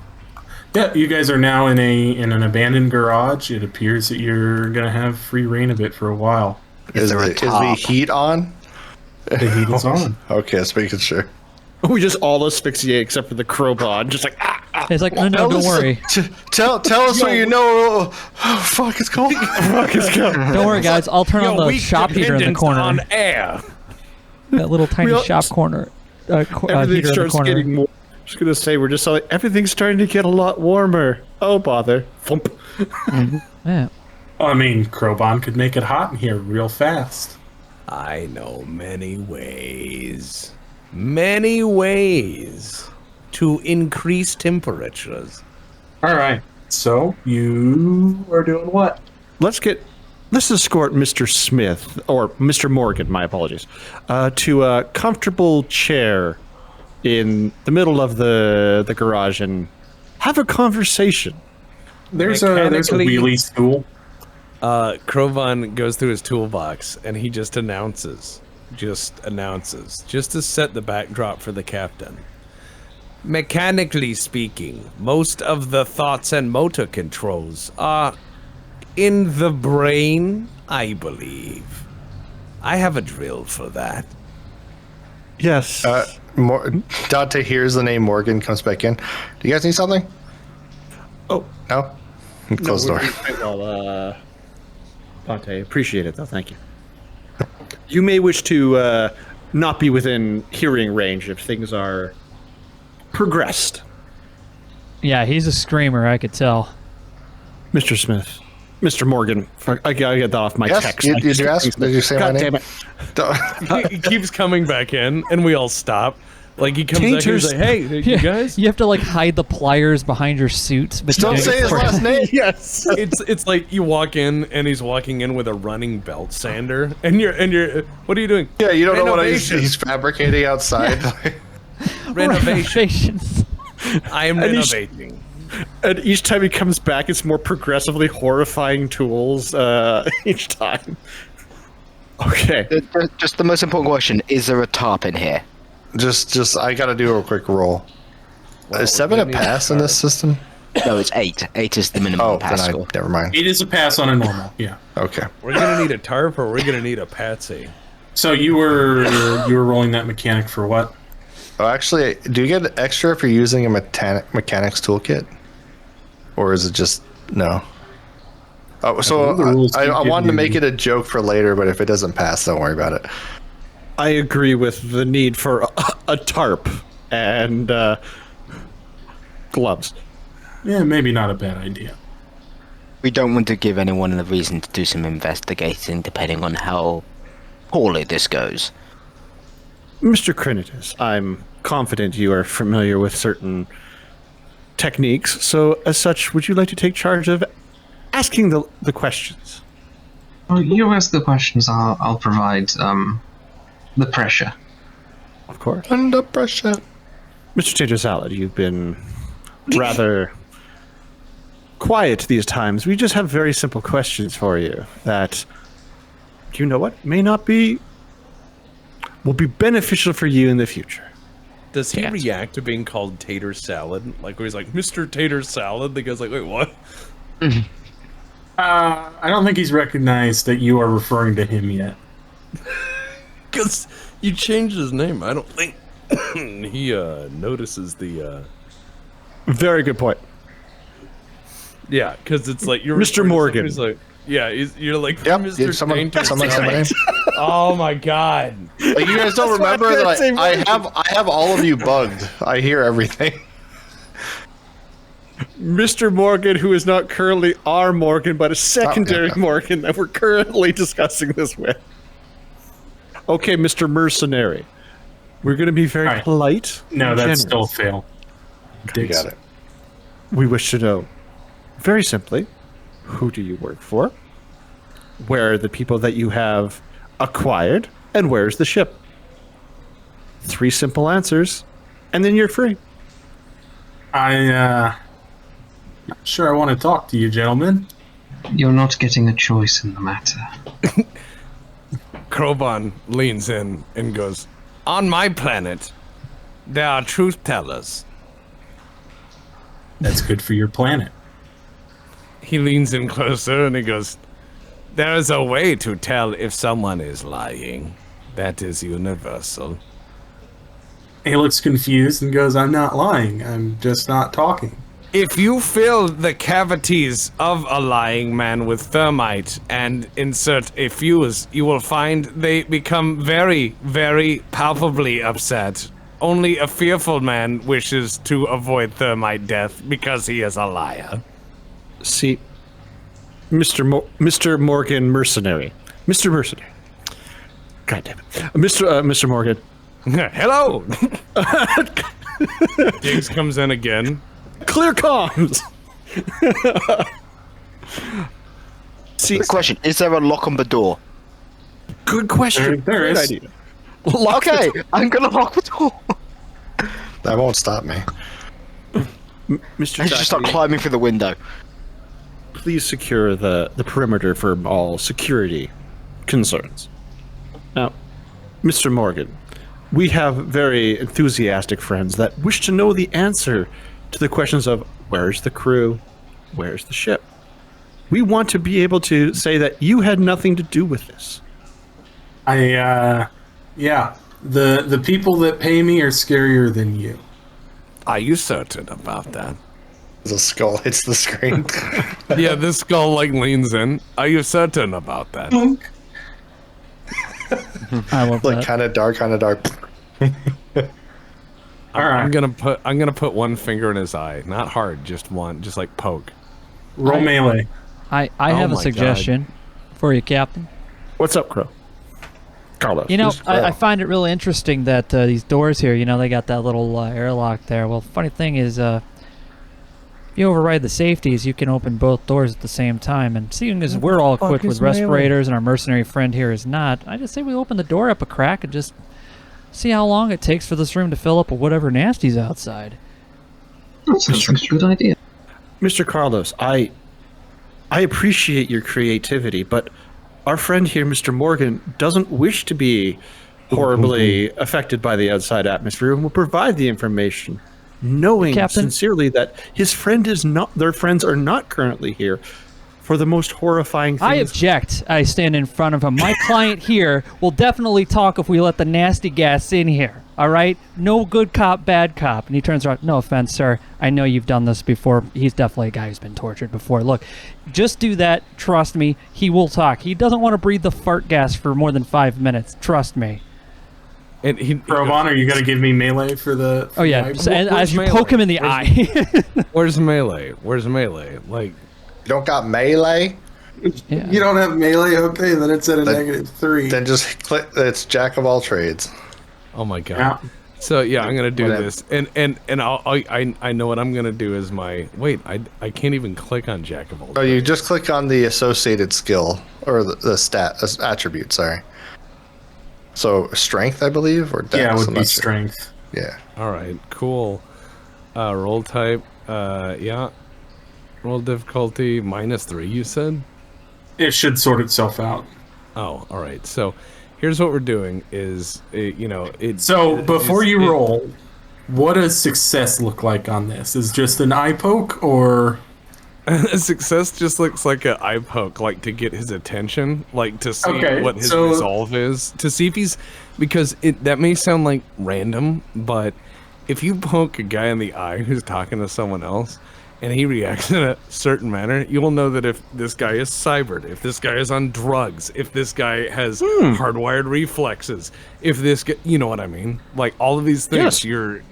Speaker 3: yeah, you guys are now in an abandoned garage. It appears that you're gonna have free reign of it for a while.
Speaker 2: Is the heat on?
Speaker 3: The heat is on.
Speaker 2: Okay, let's make it sure.
Speaker 4: we just all asphyxiate except for the crowbar, just like
Speaker 8: It's like, no, don't worry.
Speaker 2: Tell us what you know. Oh, fuck, it's cold.
Speaker 4: fuck is going.
Speaker 8: Don't worry, guys. I'll turn on the shop heater in the corner.
Speaker 5: On air.
Speaker 8: That little tiny shop corner.
Speaker 4: Everything
Speaker 8: Heater in the
Speaker 4: starts
Speaker 8: corner.
Speaker 4: getting more. Just gonna say we're just all like, everything's starting to get a lot warmer. Oh bother. Thump.
Speaker 8: Yeah.
Speaker 3: I mean, Krobon could make it hot in here real fast.
Speaker 5: I know many ways to increase temperatures.
Speaker 3: All right. So you are doing what?
Speaker 4: Let's escort Mr. Smith, or Mr. Morgan, my apologies, to a comfortable chair in the middle of the garage and have a conversation.
Speaker 3: There's a wheelie stool.
Speaker 5: Krovan goes through his toolbox and he just announces, just to set the backdrop for the captain. Mechanically speaking, most of the thoughts and motor controls are in the brain, I believe. I have a drill for that.
Speaker 4: Yes.
Speaker 2: Dante hears the name Morgan, comes back in. Do you guys need something?
Speaker 4: Oh.
Speaker 2: No? Close the door.
Speaker 4: Well, Dante, appreciate it, though. Thank you. You may wish to not be within hearing range if things are progressed.
Speaker 8: Yeah, he's a screamer, I could tell.
Speaker 4: Mr. Smith. Mr. Morgan. I gotta get that off my text.
Speaker 2: Did you ask? Did you say
Speaker 4: God
Speaker 2: my
Speaker 4: damn
Speaker 2: name?
Speaker 4: it.
Speaker 5: He keeps coming back in, and we all stop. Like, he comes back and he's like, hey, you guys?
Speaker 8: You have to, like, hide the pliers behind your suits. But
Speaker 2: Don't say his last name.
Speaker 4: Yes.
Speaker 5: It's like you walk in, and he's walking in with a running belt sander, and you're what are you doing?
Speaker 2: Yeah, you don't know what
Speaker 5: Renovation.
Speaker 2: he's fabricating outside.
Speaker 8: Renovations.
Speaker 5: I am renovating.
Speaker 4: And each time he comes back, it's more progressively horrifying tools each time. Okay.
Speaker 6: Just the most important question: is there a tarp in here?
Speaker 2: Just I gotta do a quick roll. Is 7 a pass in this system?
Speaker 6: No, it's 8. 8 is the minimum pass score.
Speaker 2: Never mind.
Speaker 3: It is a pass on a normal. Yeah.
Speaker 2: Okay.
Speaker 5: We're gonna need a tarp, or we're gonna need a patsy.
Speaker 3: So you were rolling that mechanic for what?
Speaker 2: Oh, actually, do you get extra if you're using a mechanics toolkit, or is it just no? Oh, so I wanted to make it a joke for later, but if it doesn't pass, don't worry about it.
Speaker 4: I agree with the need for a tarp and gloves.
Speaker 3: Yeah, maybe not a bad idea.
Speaker 6: We don't want to give anyone a reason to do some investigating, depending on how poorly this goes.
Speaker 4: Mr. Crinitus, I'm confident you are familiar with certain techniques, so as such, would you like to take charge of asking the questions?
Speaker 7: Well, you ask the questions, I'll provide the pressure.
Speaker 4: Of course.
Speaker 2: Under pressure.
Speaker 4: Mr. Tater Salad, you've been rather quiet these times. We just have very simple questions for you that, you know what, will be beneficial for you in the future.
Speaker 5: Does he react to being called Tater Salad? Like, where he's like, Mr. Tater Salad? The guy's like, wait, what?
Speaker 3: I don't think he's recognized that you are referring to him yet.
Speaker 5: Because you changed his name. I don't think he notices the...
Speaker 4: Very good point.
Speaker 5: Yeah, because it's like you're
Speaker 4: Mr. Morgan.
Speaker 5: He's like, yeah, you're like,
Speaker 2: Yep.
Speaker 5: Mr.
Speaker 2: Someone
Speaker 5: Tainted.
Speaker 2: say my name.
Speaker 5: Oh my god.
Speaker 2: Like, you guys don't remember that I have all of you bugged. I hear everything.
Speaker 4: Mr. Morgan, who is not currently our Morgan, but a secondary Morgan that we're currently discussing this with. Okay, Mr. Mercenary. We're going to be very polite.
Speaker 3: No, that's
Speaker 4: generous.
Speaker 3: still a fail.
Speaker 2: You got it.
Speaker 4: We wish to know, very simply, who do you work for? Where are the people that you have acquired? And where's the ship? 3 simple answers, and then you're free.
Speaker 3: Not sure I want to talk to you, gentlemen.
Speaker 7: You're not getting a choice in the matter.
Speaker 5: Kroban leans in and goes, on my planet, there are truth tellers.
Speaker 3: That's good for your planet.
Speaker 5: He leans in closer and he goes, there is a way to tell if someone is lying. That is universal.
Speaker 3: He looks confused and goes, I'm not lying. I'm just not talking.
Speaker 5: If you fill the cavities of a lying man with thermite and insert a fuse, you will find they become very, very palpably upset. Only a fearful man wishes to avoid thermite death because he is a liar.
Speaker 4: See, Mr. Morgan Mercenary. Mr. Mercenary. God damn it. Mr. Morgan.
Speaker 5: Hello! Diggs comes in again.
Speaker 4: Clear comms! See,
Speaker 6: The question, is there a lock on the door?
Speaker 4: good question.
Speaker 3: There
Speaker 4: Great
Speaker 3: is.
Speaker 4: idea.
Speaker 6: Okay, I'm gonna lock the door.
Speaker 2: That won't stop me.
Speaker 4: Mr.
Speaker 6: I just start
Speaker 4: Jackie,
Speaker 6: climbing through the window.
Speaker 4: please secure the perimeter for all security concerns? Now, Mr. Morgan, we have very enthusiastic friends that wish to know the answer to the questions of where's the crew, where's the ship. We want to be able to say that you had nothing to do with this.
Speaker 3: Yeah. The people that pay me are scarier than you.
Speaker 5: Are you certain about that?
Speaker 2: The skull hits the screen.
Speaker 5: Yeah, this skull like leans in. Are you certain about that?
Speaker 8: I love
Speaker 2: Like
Speaker 8: that.
Speaker 2: kind of dark.
Speaker 5: I'm gonna put one finger in his eye. Not hard, just one. Just like poke.
Speaker 3: Roll melee.
Speaker 8: I have a
Speaker 5: my
Speaker 8: suggestion for you, Captain.
Speaker 4: What's up, Crow? Carlos.
Speaker 8: You know,
Speaker 4: Who's Crow?
Speaker 8: I find it really interesting that these doors here, you know, they got that little airlock there. Well, funny thing is, if you override the safeties, you can open both doors at the same time. And seeing as we're all equipped with respirators and our mercenary friend here is not, I just say we open the door up a crack and just see how long it takes for this room to fill up with whatever nasty's outside.
Speaker 7: That sounds like a good idea.
Speaker 4: Mr. Carlos, I appreciate your creativity, but our friend here, Mr. Morgan, doesn't wish to be horribly affected by the outside atmosphere and will provide the information, knowing
Speaker 8: Captain?
Speaker 4: sincerely that his friend is not, their friends are not currently here for the most horrifying things.
Speaker 8: I object. I stand in front of him. My client here will definitely talk if we let the nasty gas in here. All right? No good cop, bad cop. And he turns around. No offense, sir. I know you've done this before. He's definitely a guy who's been tortured before. Look, just do that. Trust me. He will talk. He doesn't want to breathe the fart gas for more than 5 minutes. Trust me.
Speaker 5: And
Speaker 3: Rovan, are you going to give me melee for the...
Speaker 8: Oh, yeah. And as you poke him in the eye.
Speaker 5: Where's melee? Where's melee? Like,
Speaker 2: You don't got melee?
Speaker 8: Yeah.
Speaker 3: You don't have melee? Okay, then it's at a -3.
Speaker 2: Then just click. It's jack of all trades.
Speaker 5: oh my god.
Speaker 3: Yeah.
Speaker 5: So yeah, I'm gonna do
Speaker 2: Whatever.
Speaker 5: this, and I know what I'm gonna do is I can't even click on Jack of all.
Speaker 2: Oh, you just click on the associated skill or the stat attribute. Sorry. So strength, I believe, or dex.
Speaker 3: Yeah, it would
Speaker 2: I'm
Speaker 3: be
Speaker 2: not sure.
Speaker 3: strength.
Speaker 2: Yeah.
Speaker 5: All right, cool. Roll type, yeah. Roll difficulty -3. You said.
Speaker 3: It should sort itself out.
Speaker 5: Oh, all right. So here's what we're doing is,
Speaker 3: So before you roll, what does success look like on this? Is just an eye poke or...
Speaker 5: Success just looks like an eye poke, like to get his attention, like to see
Speaker 3: Okay,
Speaker 5: what his
Speaker 3: so-
Speaker 5: resolve is, to see if he's, because that may sound like random, but if you poke a guy in the eye who's talking to someone else, and he reacts in a certain manner, you'll know that if this guy is cybered, if this guy is on drugs, if this guy has hardwired reflexes, if this guy, you know what I mean? Like all of these things,
Speaker 4: Yes.
Speaker 5: you're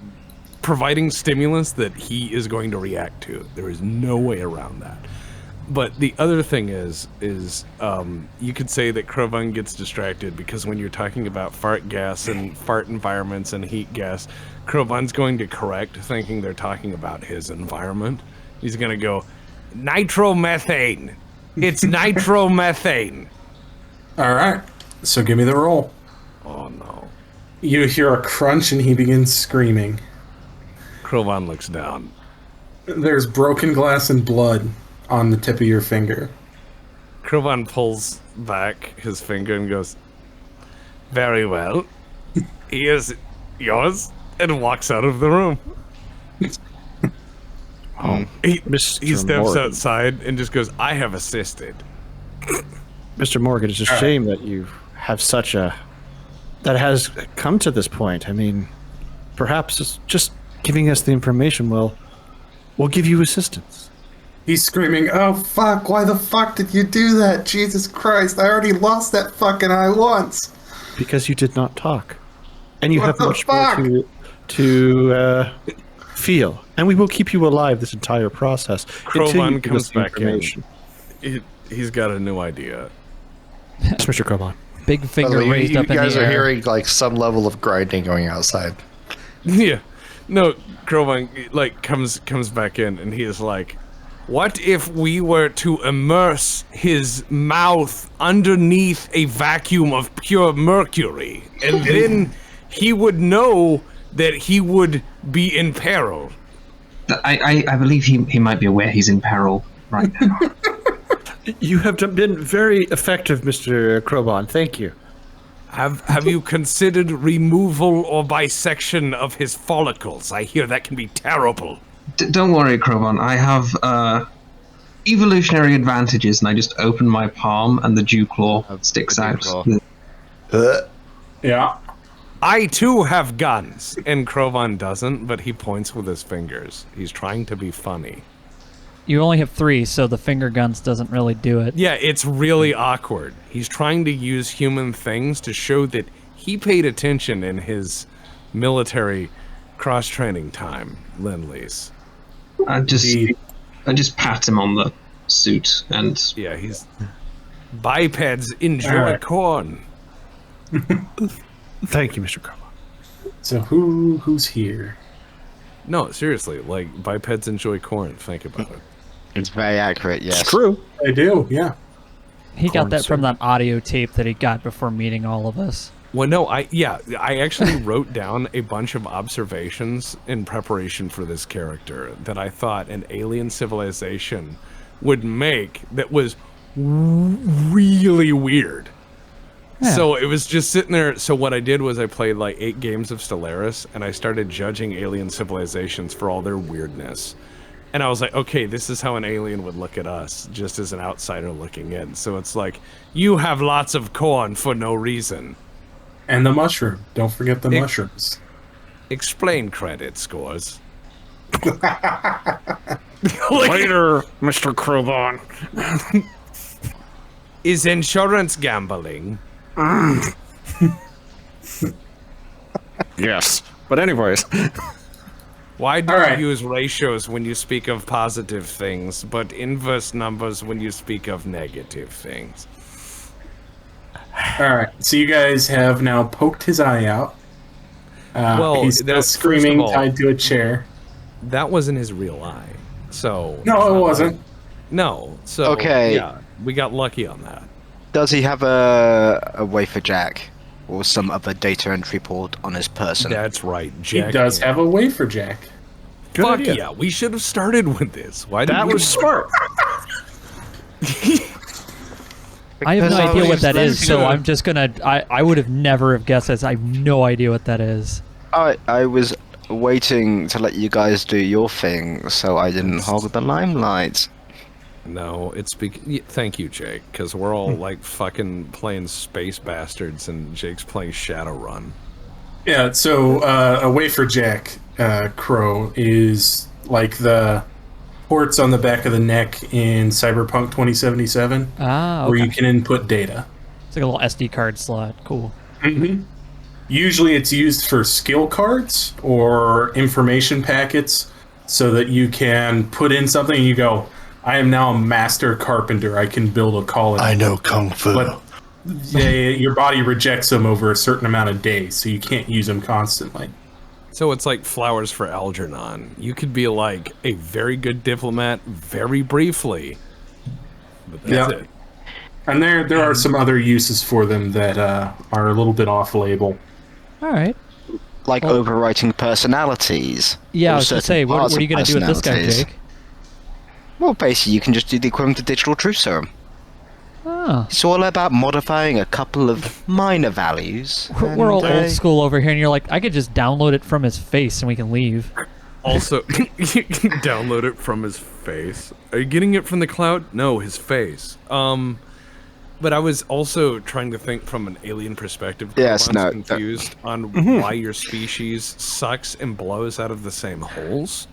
Speaker 5: providing stimulus that he is going to react to. There is no way around that. But the other thing is you could say that Krovan gets distracted because when you're talking about fart gas and fart environments and heat gas, Krovan's going to correct, thinking they're talking about his environment. He's going to go, nitromethane. It's nitromethane.
Speaker 3: All right, so give me the roll.
Speaker 5: Oh, no.
Speaker 3: You hear a crunch and he begins screaming.
Speaker 5: Krovan looks down.
Speaker 3: There's broken glass and blood on the tip of your finger.
Speaker 5: Krovan pulls back his finger and goes, very well. Here's yours, and walks out of the room. He steps
Speaker 4: Morgan.
Speaker 5: outside and just goes, I have assisted.
Speaker 4: Mr. Morgan, it's a shame that you have such a... that has come to this point. I mean, perhaps it's just giving us the information will give you assistance.
Speaker 3: He's screaming, oh fuck, why the fuck did you do that? Jesus Christ, I already lost that fucking eye once.
Speaker 4: Because you did not talk. And you
Speaker 3: What
Speaker 4: have
Speaker 3: the
Speaker 4: much
Speaker 3: fuck?
Speaker 4: more to feel. And we will keep you alive this entire process. until you
Speaker 5: Krovan
Speaker 4: give
Speaker 5: comes
Speaker 4: us the
Speaker 5: back in.
Speaker 4: information.
Speaker 5: He's got a new idea.
Speaker 4: Yes, Mr. Krovan.
Speaker 8: Big finger
Speaker 2: You
Speaker 8: raised up in
Speaker 2: guys
Speaker 8: the
Speaker 2: are
Speaker 8: air.
Speaker 2: hearing like some level of grinding going outside.
Speaker 5: Yeah. No, Krovan like comes back in and he is like, what if we were to immerse his mouth underneath a vacuum of pure mercury, and then he would know that he would be in peril?
Speaker 7: I believe he might be aware he's in peril right now.
Speaker 4: You have been very effective, Mr. Crowbon. Thank you.
Speaker 5: Have you considered removal or bisection of his follicles? I hear that can be terrible.
Speaker 7: Don't worry, Crowbon. I have evolutionary advantages, and I just open my palm, and the dew claw sticks out.
Speaker 3: Yeah.
Speaker 5: I too have guns. And Krovan doesn't, but he points with his fingers. He's trying to be funny.
Speaker 8: You only have 3, so the finger guns doesn't really do it.
Speaker 5: Yeah, it's really awkward. He's trying to use human things to show that he paid attention in his military cross-training time, Lend-Lease.
Speaker 7: I just pat him on the suit, and
Speaker 5: Yeah, he's... Bipeds enjoy corn.
Speaker 4: Thank you, Mr. Crowbon.
Speaker 3: So who's here?
Speaker 5: No, seriously, like, bipeds enjoy corn. Think about it.
Speaker 6: It's very accurate, yes.
Speaker 4: It's true.
Speaker 3: I do, yeah.
Speaker 8: He got that from that audio tape that he got before meeting all of us.
Speaker 5: Well, no, I actually wrote down a bunch of observations in preparation for this character that I thought an alien civilization would make that was really weird.
Speaker 8: Yeah.
Speaker 5: So it was just sitting there. So what I did was I played like 8 games of Stellaris, and I started judging alien civilizations for all their weirdness. And I was like, okay, this is how an alien would look at us, just as an outsider looking in. So it's like, you have lots of corn for no reason.
Speaker 3: And the mushroom. Don't forget the mushrooms.
Speaker 5: Explain credit scores.
Speaker 4: Later, Mr. Crowbon.
Speaker 5: Is insurance gambling?
Speaker 4: Yes. But anyways.
Speaker 5: Why do
Speaker 3: Alright.
Speaker 5: you use ratios when you speak of positive things, but inverse numbers when you speak of negative things?
Speaker 3: All right. So you guys have now poked his eye out.
Speaker 5: Well,
Speaker 3: he's still
Speaker 5: that's
Speaker 3: screaming,
Speaker 5: first of all,
Speaker 3: tied to a chair.
Speaker 5: That wasn't his real eye. So
Speaker 3: No, it wasn't.
Speaker 5: No. So
Speaker 6: Okay.
Speaker 5: yeah, we got lucky on that.
Speaker 6: Does he have a wafer jack or some other data entry port on his person?
Speaker 5: That's right.
Speaker 3: He
Speaker 5: Jack
Speaker 3: does have a wafer jack.
Speaker 4: Good
Speaker 5: Fuck
Speaker 4: idea.
Speaker 5: yeah, we should have started with this. Why did
Speaker 4: That
Speaker 5: we
Speaker 4: was smart.
Speaker 8: I have no
Speaker 6: Because
Speaker 8: idea
Speaker 6: I
Speaker 8: what
Speaker 6: was
Speaker 8: that is, so
Speaker 6: gonna-
Speaker 8: I'm just gonna... I would have never have guessed this. I have no idea what that is.
Speaker 6: I was waiting to let you guys do your thing, so I didn't hog the limelight.
Speaker 5: No, it's thank you, Jake, because we're all like fucking playing Space Bastards and Jake's playing Shadowrun.
Speaker 3: Yeah. So a wafer jack, Crow, is like the ports on the back of the neck in Cyberpunk 2077,
Speaker 8: Ah,
Speaker 3: where
Speaker 8: okay.
Speaker 3: you can input data.
Speaker 8: It's like a little SD card slot. Cool.
Speaker 3: Mm-hmm. Usually it's used for skill cards or information packets so that you can put in something and you go, I am now a master carpenter. I can build a colony.
Speaker 2: I know Kung Fu.
Speaker 3: But your body rejects them over a certain amount of days, so you can't use them constantly.
Speaker 5: So it's like flowers for Algernon. You could be like a very good diplomat very briefly, but that's it.
Speaker 3: And there are some other uses for them that are a little bit off-label.
Speaker 8: All right.
Speaker 6: Like
Speaker 8: Well-
Speaker 6: overwriting personalities.
Speaker 8: Yeah,
Speaker 6: or
Speaker 8: I was gonna
Speaker 6: certain
Speaker 8: say, what
Speaker 6: parts
Speaker 8: are you
Speaker 6: of
Speaker 8: gonna do with this guy,
Speaker 6: personalities.
Speaker 8: Jake?
Speaker 6: Well, basically, you can just do the equivalent of digital truth serum.
Speaker 8: Oh,
Speaker 6: It's all about modifying a couple of minor values.
Speaker 8: we're all
Speaker 6: and,
Speaker 8: old school over here, and you're like, I could just download it from his face and we can leave.
Speaker 5: Also, you can download it from his face. Are you getting it from the cloud? No, his face. But I was also trying to think from an alien perspective.
Speaker 6: Yes,
Speaker 5: I'm
Speaker 6: no,
Speaker 5: confused on why your species sucks and blows out of the same holes.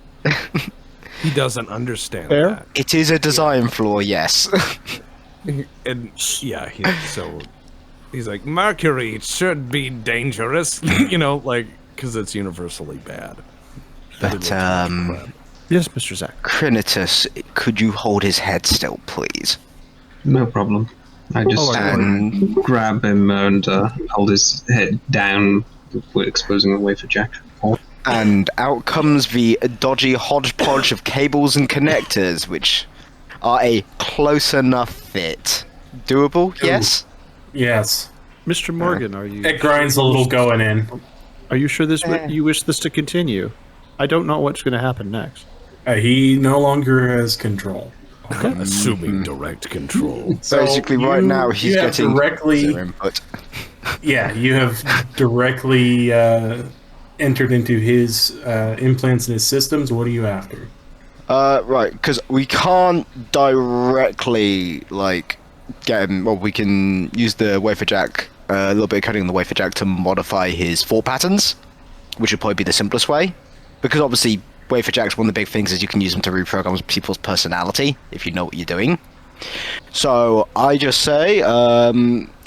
Speaker 5: He doesn't understand
Speaker 4: Fair.
Speaker 5: that.
Speaker 6: It is a design flaw, yes.
Speaker 5: And yeah, he's like, Mercury, it should be dangerous, like, because it's universally bad.
Speaker 6: But,
Speaker 4: Yes, Mr. Zach.
Speaker 6: Crinitus, could you hold his head still, please?
Speaker 7: no problem. I just
Speaker 6: And
Speaker 7: grab him and hold his head down before exposing the wafer jack.
Speaker 6: and out comes the dodgy hodgepodge of cables and connectors, which are a close enough fit. Doable? Yes?
Speaker 3: Yes.
Speaker 4: Mr. Morgan, are you?
Speaker 3: It grinds a little going in.
Speaker 4: Are you sure you wish this to continue? I don't know what's going to happen next.
Speaker 3: He no longer has control
Speaker 5: Assuming direct control.
Speaker 3: So
Speaker 6: Basically, right now he's
Speaker 3: you have
Speaker 6: getting
Speaker 3: directly,
Speaker 6: zero input.
Speaker 3: yeah, you have directly entered into his implants in his systems. What are you after?
Speaker 6: Right, because we can't directly get him. Well, we can use the WaferJack, a little bit of coding in the WaferJack to modify his thought patterns, which would probably be the simplest way. Because obviously, WaferJack's one of the big things is you can use them to reprogram people's personality if you know what you're doing. So I just say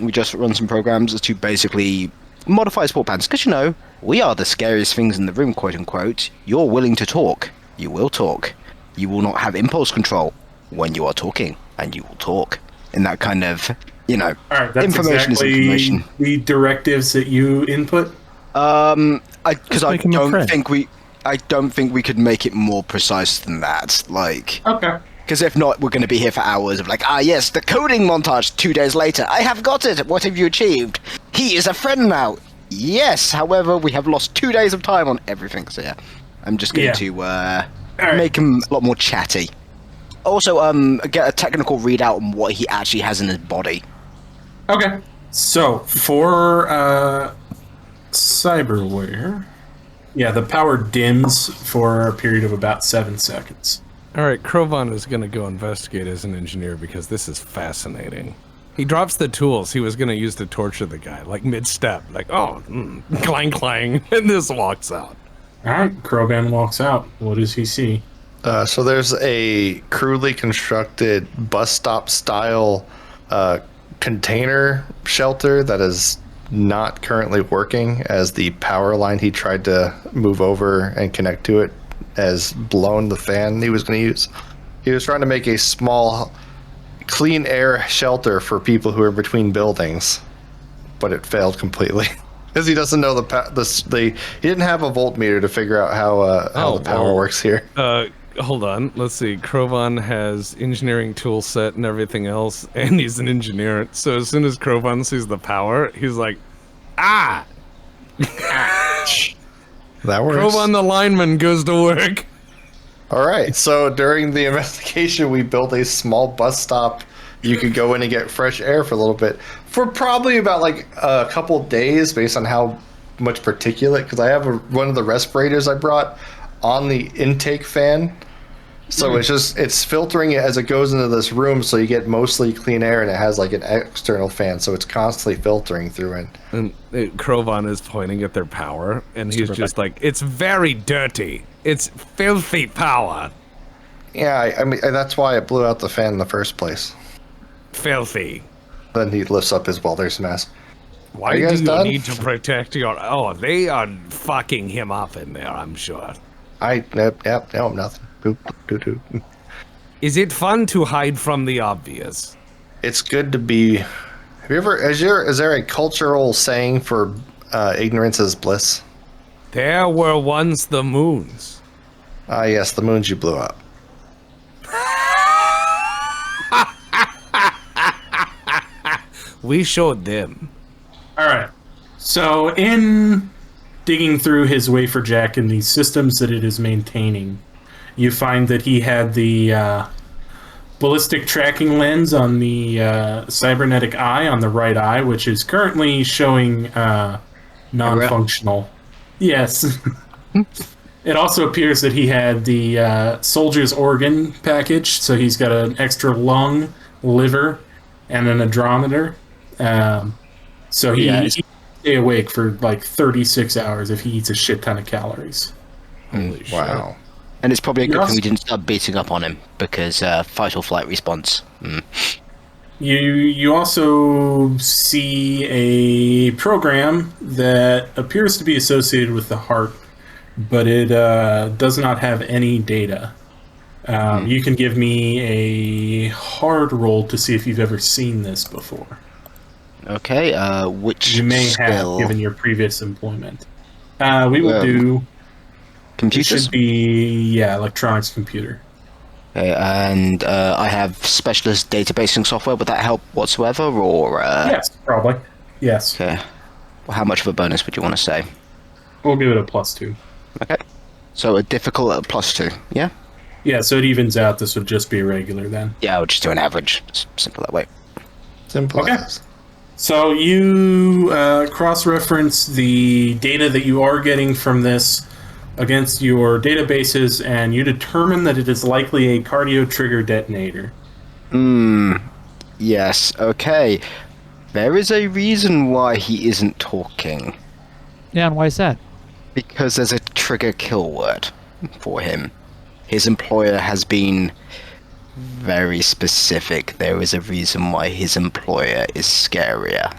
Speaker 6: we just run some programs to basically modify his thought patterns. Because we are the scariest things in the room, quote unquote. You're willing to talk. You will talk. You will not have impulse control when you are talking, and you will talk. In that kind of,
Speaker 3: All right, that's
Speaker 6: information
Speaker 3: exactly
Speaker 6: is information.
Speaker 3: the directives that you input.
Speaker 6: Because I
Speaker 4: make him a friend.
Speaker 6: don't think we could make it more precise than that.
Speaker 3: Okay.
Speaker 6: Because if not, we're going to be here for hours of yes, the coding montage 2 days later. I have got it. What have you achieved? He is a friend now. Yes, however, we have lost 2 days of time on everything. So yeah, I'm just going to make him a lot more chatty. Also, get a technical readout on what he actually has in his body.
Speaker 3: Okay. So for cyberware, the power dims for a period of about 7 seconds.
Speaker 5: All right, Krovan is going to go investigate as an engineer because this is fascinating. He drops the tools he was going to use to torture the guy, mid-step. Clang, clang, and this walks out.
Speaker 3: All right, Krovan walks out. What does he see?
Speaker 2: So there's a crudely constructed bus stop style container shelter that is not currently working, as the power line he tried to move over and connect to it has blown the fan he was going to use. He was trying to make a small clean air shelter for people who are between buildings, but it failed completely. Because he doesn't know he didn't have a voltmeter to figure out how the power works here.
Speaker 5: Hold on, let's see. Krovan has engineering tool set and everything else, and he's an engineer. So as soon as Krovan sees the power, he's like, ah!
Speaker 2: That works.
Speaker 5: Krovan the lineman goes to work.
Speaker 2: All right, so during the investigation, we built a small bus stop. You could go in and get fresh air for a little bit. For probably about a couple days, based on how much particulate, because I have one of the respirators I brought on the intake fan. So it's filtering it as it goes into this room, so you get mostly clean air, and it has an external fan, so it's constantly filtering through it.
Speaker 5: And Krovan is pointing at their power, and he's just it's very dirty. It's filthy power.
Speaker 2: Yeah, I mean, that's why it blew out the fan in the first place.
Speaker 5: Filthy.
Speaker 2: Then he lifts up his welder's mask.
Speaker 5: Why do you need to protect your... Oh, they are fucking him up in there, I'm sure.
Speaker 2: No, nothing. Boop, doo, doo.
Speaker 5: Is it fun to hide from the obvious?
Speaker 2: It's good to be... Is there a cultural saying for ignorance is bliss?
Speaker 5: There were once the moons.
Speaker 2: Ah, yes, the moons you blew up.
Speaker 5: We showed them.
Speaker 3: All right. So in digging through his WaferJack and the systems that it is maintaining, you find that he had the ballistic tracking lens on the cybernetic eye on the right eye, which is currently showing non-functional. Yes. It also appears that he had the soldier's organ package, so he's got an extra lung, liver, and an adrometer. So he can stay awake for 36 hours if he eats a shit ton of calories.
Speaker 5: Holy shit.
Speaker 2: Wow.
Speaker 6: And it's probably a good thing we didn't start beating up on him, because fight or flight response.
Speaker 3: You also see a program that appears to be associated with the heart, but it does not have any data. You can give me a hard roll to see if you've ever seen this before.
Speaker 6: Okay, which
Speaker 3: You may
Speaker 6: skill?
Speaker 3: have, given your previous employment. We will do... It
Speaker 6: Computers?
Speaker 3: should be, electronics computer.
Speaker 6: Okay, and I have specialist databasing software. Would that help whatsoever, or...?
Speaker 3: Yes, probably. Yes.
Speaker 6: Okay. Well, how much of a bonus would you want to say?
Speaker 3: We'll give it a +2. Okay.
Speaker 6: Okay. So a difficult at +2, yeah?
Speaker 3: Yeah, so it evens out. This would just be a regular then.
Speaker 6: Yeah, I'll just do an average. It's simple that way.
Speaker 2: Simple.
Speaker 3: Okay. So you cross-reference the data that you are getting from this against your databases, and you determine that it is likely a cardio trigger detonator.
Speaker 6: Yes, okay. There is a reason why he isn't talking.
Speaker 8: Yeah, and why is that?
Speaker 6: Because there's a trigger kill word for him. His employer has been very specific. There is a reason why his employer is scarier.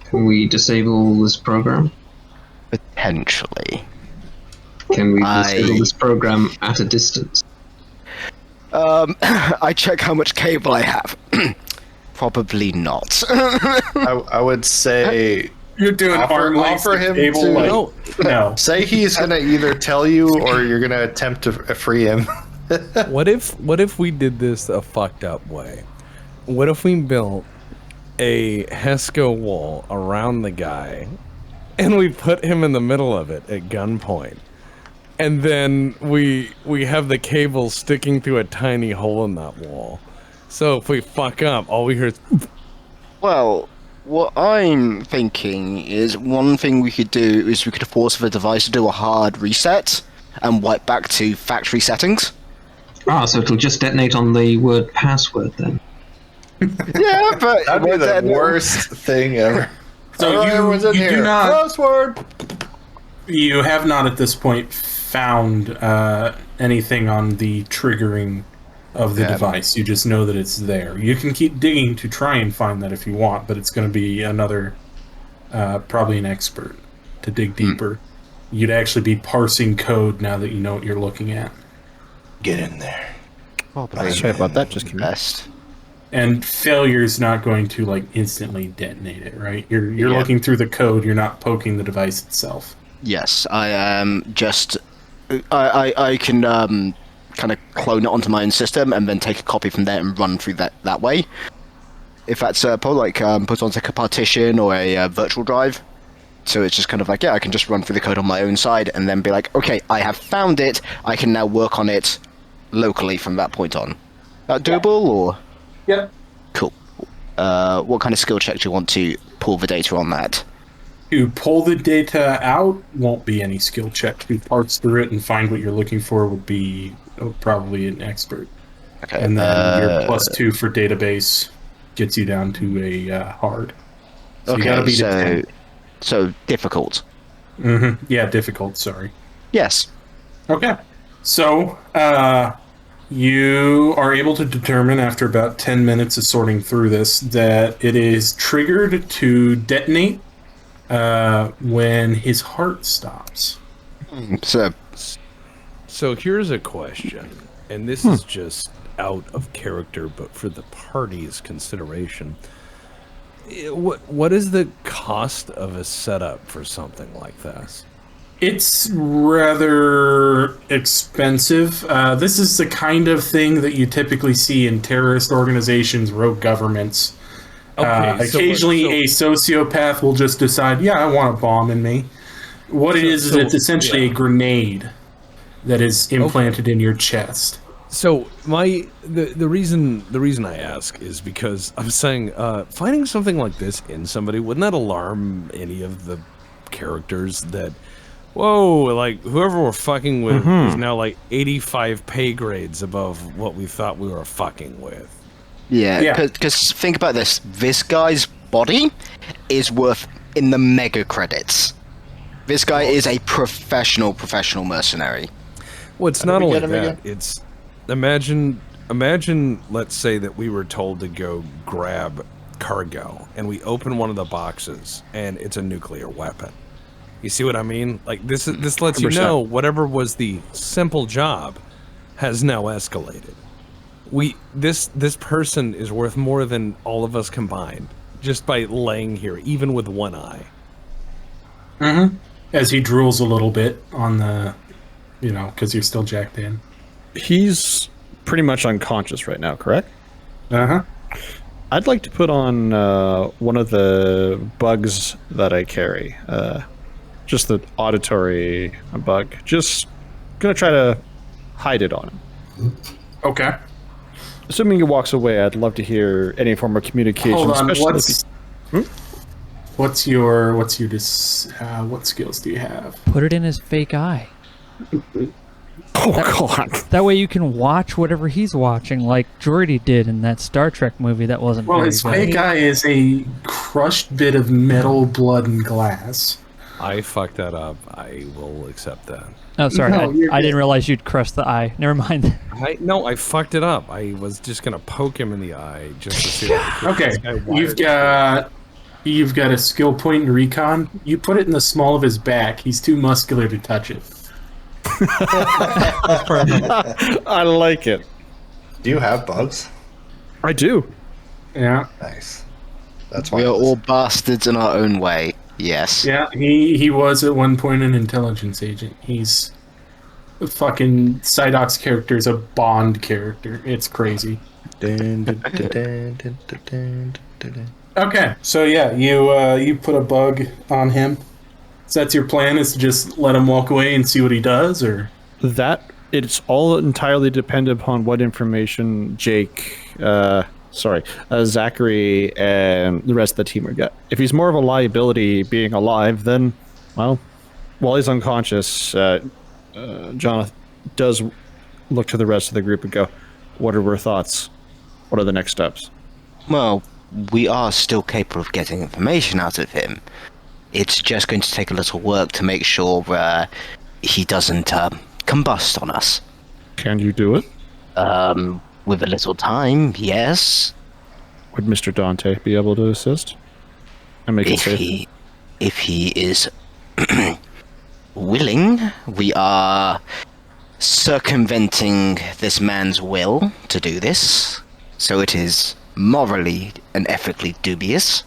Speaker 7: Can we disable this program?
Speaker 6: Potentially.
Speaker 7: Can we disable this program at a distance?
Speaker 6: I check how much cable I have. Probably not.
Speaker 2: I would say
Speaker 3: You're doing
Speaker 2: offer him to
Speaker 3: no.
Speaker 2: say he's gonna either tell you or you're gonna attempt to free him.
Speaker 5: What if we did this a fucked up way? What if we built a Hesco wall around the guy and we put him in the middle of it at gunpoint? And then we have the cable sticking through a tiny hole in that wall. So if we fuck up, all we hear is...
Speaker 6: Well, what I'm thinking is one thing we could do is we could force the device to do a hard reset and wipe back to factory settings.
Speaker 7: Ah, so it'll just detonate on the word password then.
Speaker 6: Yeah, but
Speaker 2: That'd be the worst thing ever.
Speaker 3: So
Speaker 2: everyone's in
Speaker 3: you
Speaker 2: here.
Speaker 3: do not...
Speaker 2: Crossword.
Speaker 3: You have not at this point found anything on the triggering of the device. You just know that it's there. You can keep digging to try and find that if you want, but it's going to be another, probably an expert to dig deeper. You'd actually be parsing code now that you know what you're looking at.
Speaker 2: Get in there.
Speaker 4: Sorry about that. Just
Speaker 6: best.
Speaker 3: And failure's not going to like instantly detonate it, right? You're looking through the code. You're not poking the device itself.
Speaker 6: Yes, I am just. I can kind of clone it onto my own system and then take a copy from there and run through that way. If that's probably like put onto like a partition or a virtual drive. So it's just kind of like, yeah, I can just run through the code on my own side and then be like, okay, I have found it. I can now work on it locally from that point on. Doable or?
Speaker 3: Yep.
Speaker 6: Cool. What kind of skill check do you want to pull the data on that?
Speaker 3: To pull the data out won't be any skill check. To parse through it and find what you're looking for would be probably an expert.
Speaker 6: Okay.
Speaker 3: And then your +2 for database gets you down to a hard. So you gotta beat it 10.
Speaker 6: So difficult.
Speaker 3: Mm-hmm. Yeah, difficult, sorry.
Speaker 6: Yes.
Speaker 3: Okay. So, you are able to determine after about 10 minutes of sorting through this that it is triggered to detonate when his heart stops.
Speaker 5: So here's a question, and this is just out of character, but for the party's consideration. What is the cost of a setup for something like this?
Speaker 3: It's rather expensive. This is the kind of thing that you typically see in terrorist organizations, rogue governments. Occasionally a sociopath will just decide, yeah, I want a bomb in me. What it is it's essentially a grenade that is implanted in your chest.
Speaker 5: So the reason I ask is because I'm saying finding something like this in somebody, wouldn't that alarm any of the characters that, whoa, like whoever we're fucking with is now like 85 pay grades above what we thought we were fucking with.
Speaker 6: Yeah, because think about this. This guy's body is worth in the mega credits. This guy is a professional mercenary.
Speaker 5: Well, it's not only that. It's imagine. Let's say that we were told to go grab cargo, and we open one of the boxes, and it's a nuclear weapon. You see what I mean? Like this lets 100%. You know whatever was the simple job has now escalated. This person is worth more than all of us combined just by laying here, even with one eye.
Speaker 3: Mm-hmm. As he drools a little bit on the, because you're still jacked in.
Speaker 4: He's pretty much unconscious right now, correct?
Speaker 3: Uh-huh.
Speaker 4: I'd like to put on one of the bugs that I carry. Just the auditory bug. Just gonna try to hide it on him.
Speaker 3: Okay.
Speaker 4: Assuming he walks away, I'd love to hear any form of communication.
Speaker 3: Hold on.
Speaker 4: especially if
Speaker 3: What skills do you have?
Speaker 8: Put it in his fake eye.
Speaker 4: Oh God!
Speaker 8: That way you can watch whatever he's watching, like Jordy did in that Star Trek movie that wasn't
Speaker 3: Well,
Speaker 8: very
Speaker 3: his
Speaker 8: good.
Speaker 3: fake eye is a crushed bit of metal, blood, and glass.
Speaker 5: I fucked that up. I will accept that.
Speaker 8: Oh, sorry.
Speaker 3: No, you're
Speaker 8: I
Speaker 3: good.
Speaker 8: didn't realize you'd crushed the eye. Never mind.
Speaker 5: I fucked it up. I was just gonna poke him in the eye just to see.
Speaker 3: Okay, you've got a skill point in recon. You put it in the small of his back. He's too muscular to touch it.
Speaker 4: I like it.
Speaker 2: Do you have bugs?
Speaker 4: I do.
Speaker 3: Yeah,
Speaker 2: Nice. That's why.
Speaker 6: We are all bastards in our own way. Yes.
Speaker 3: yeah. He was at one point an intelligence agent. He's a fucking Psyduck's character is a Bond character. It's crazy. Okay, so yeah, you put a bug on him. So that's your plan, is to just let him walk away and see what he does, or
Speaker 4: That it's all entirely dependent upon what information Zachary and the rest of the team will get. If he's more of a liability being alive, then, well, while he's unconscious, Jonathan does look to the rest of the group and go, "What are our thoughts? What are the next steps?"
Speaker 6: Well, we are still capable of getting information out of him. It's just going to take a little work to make sure he doesn't combust on us.
Speaker 4: Can you do it?
Speaker 6: With a little time, yes.
Speaker 4: Would Mr. Dante be able to assist and make it safe?
Speaker 6: If he is willing, we are circumventing this man's will to do this, so it is morally and ethically dubious.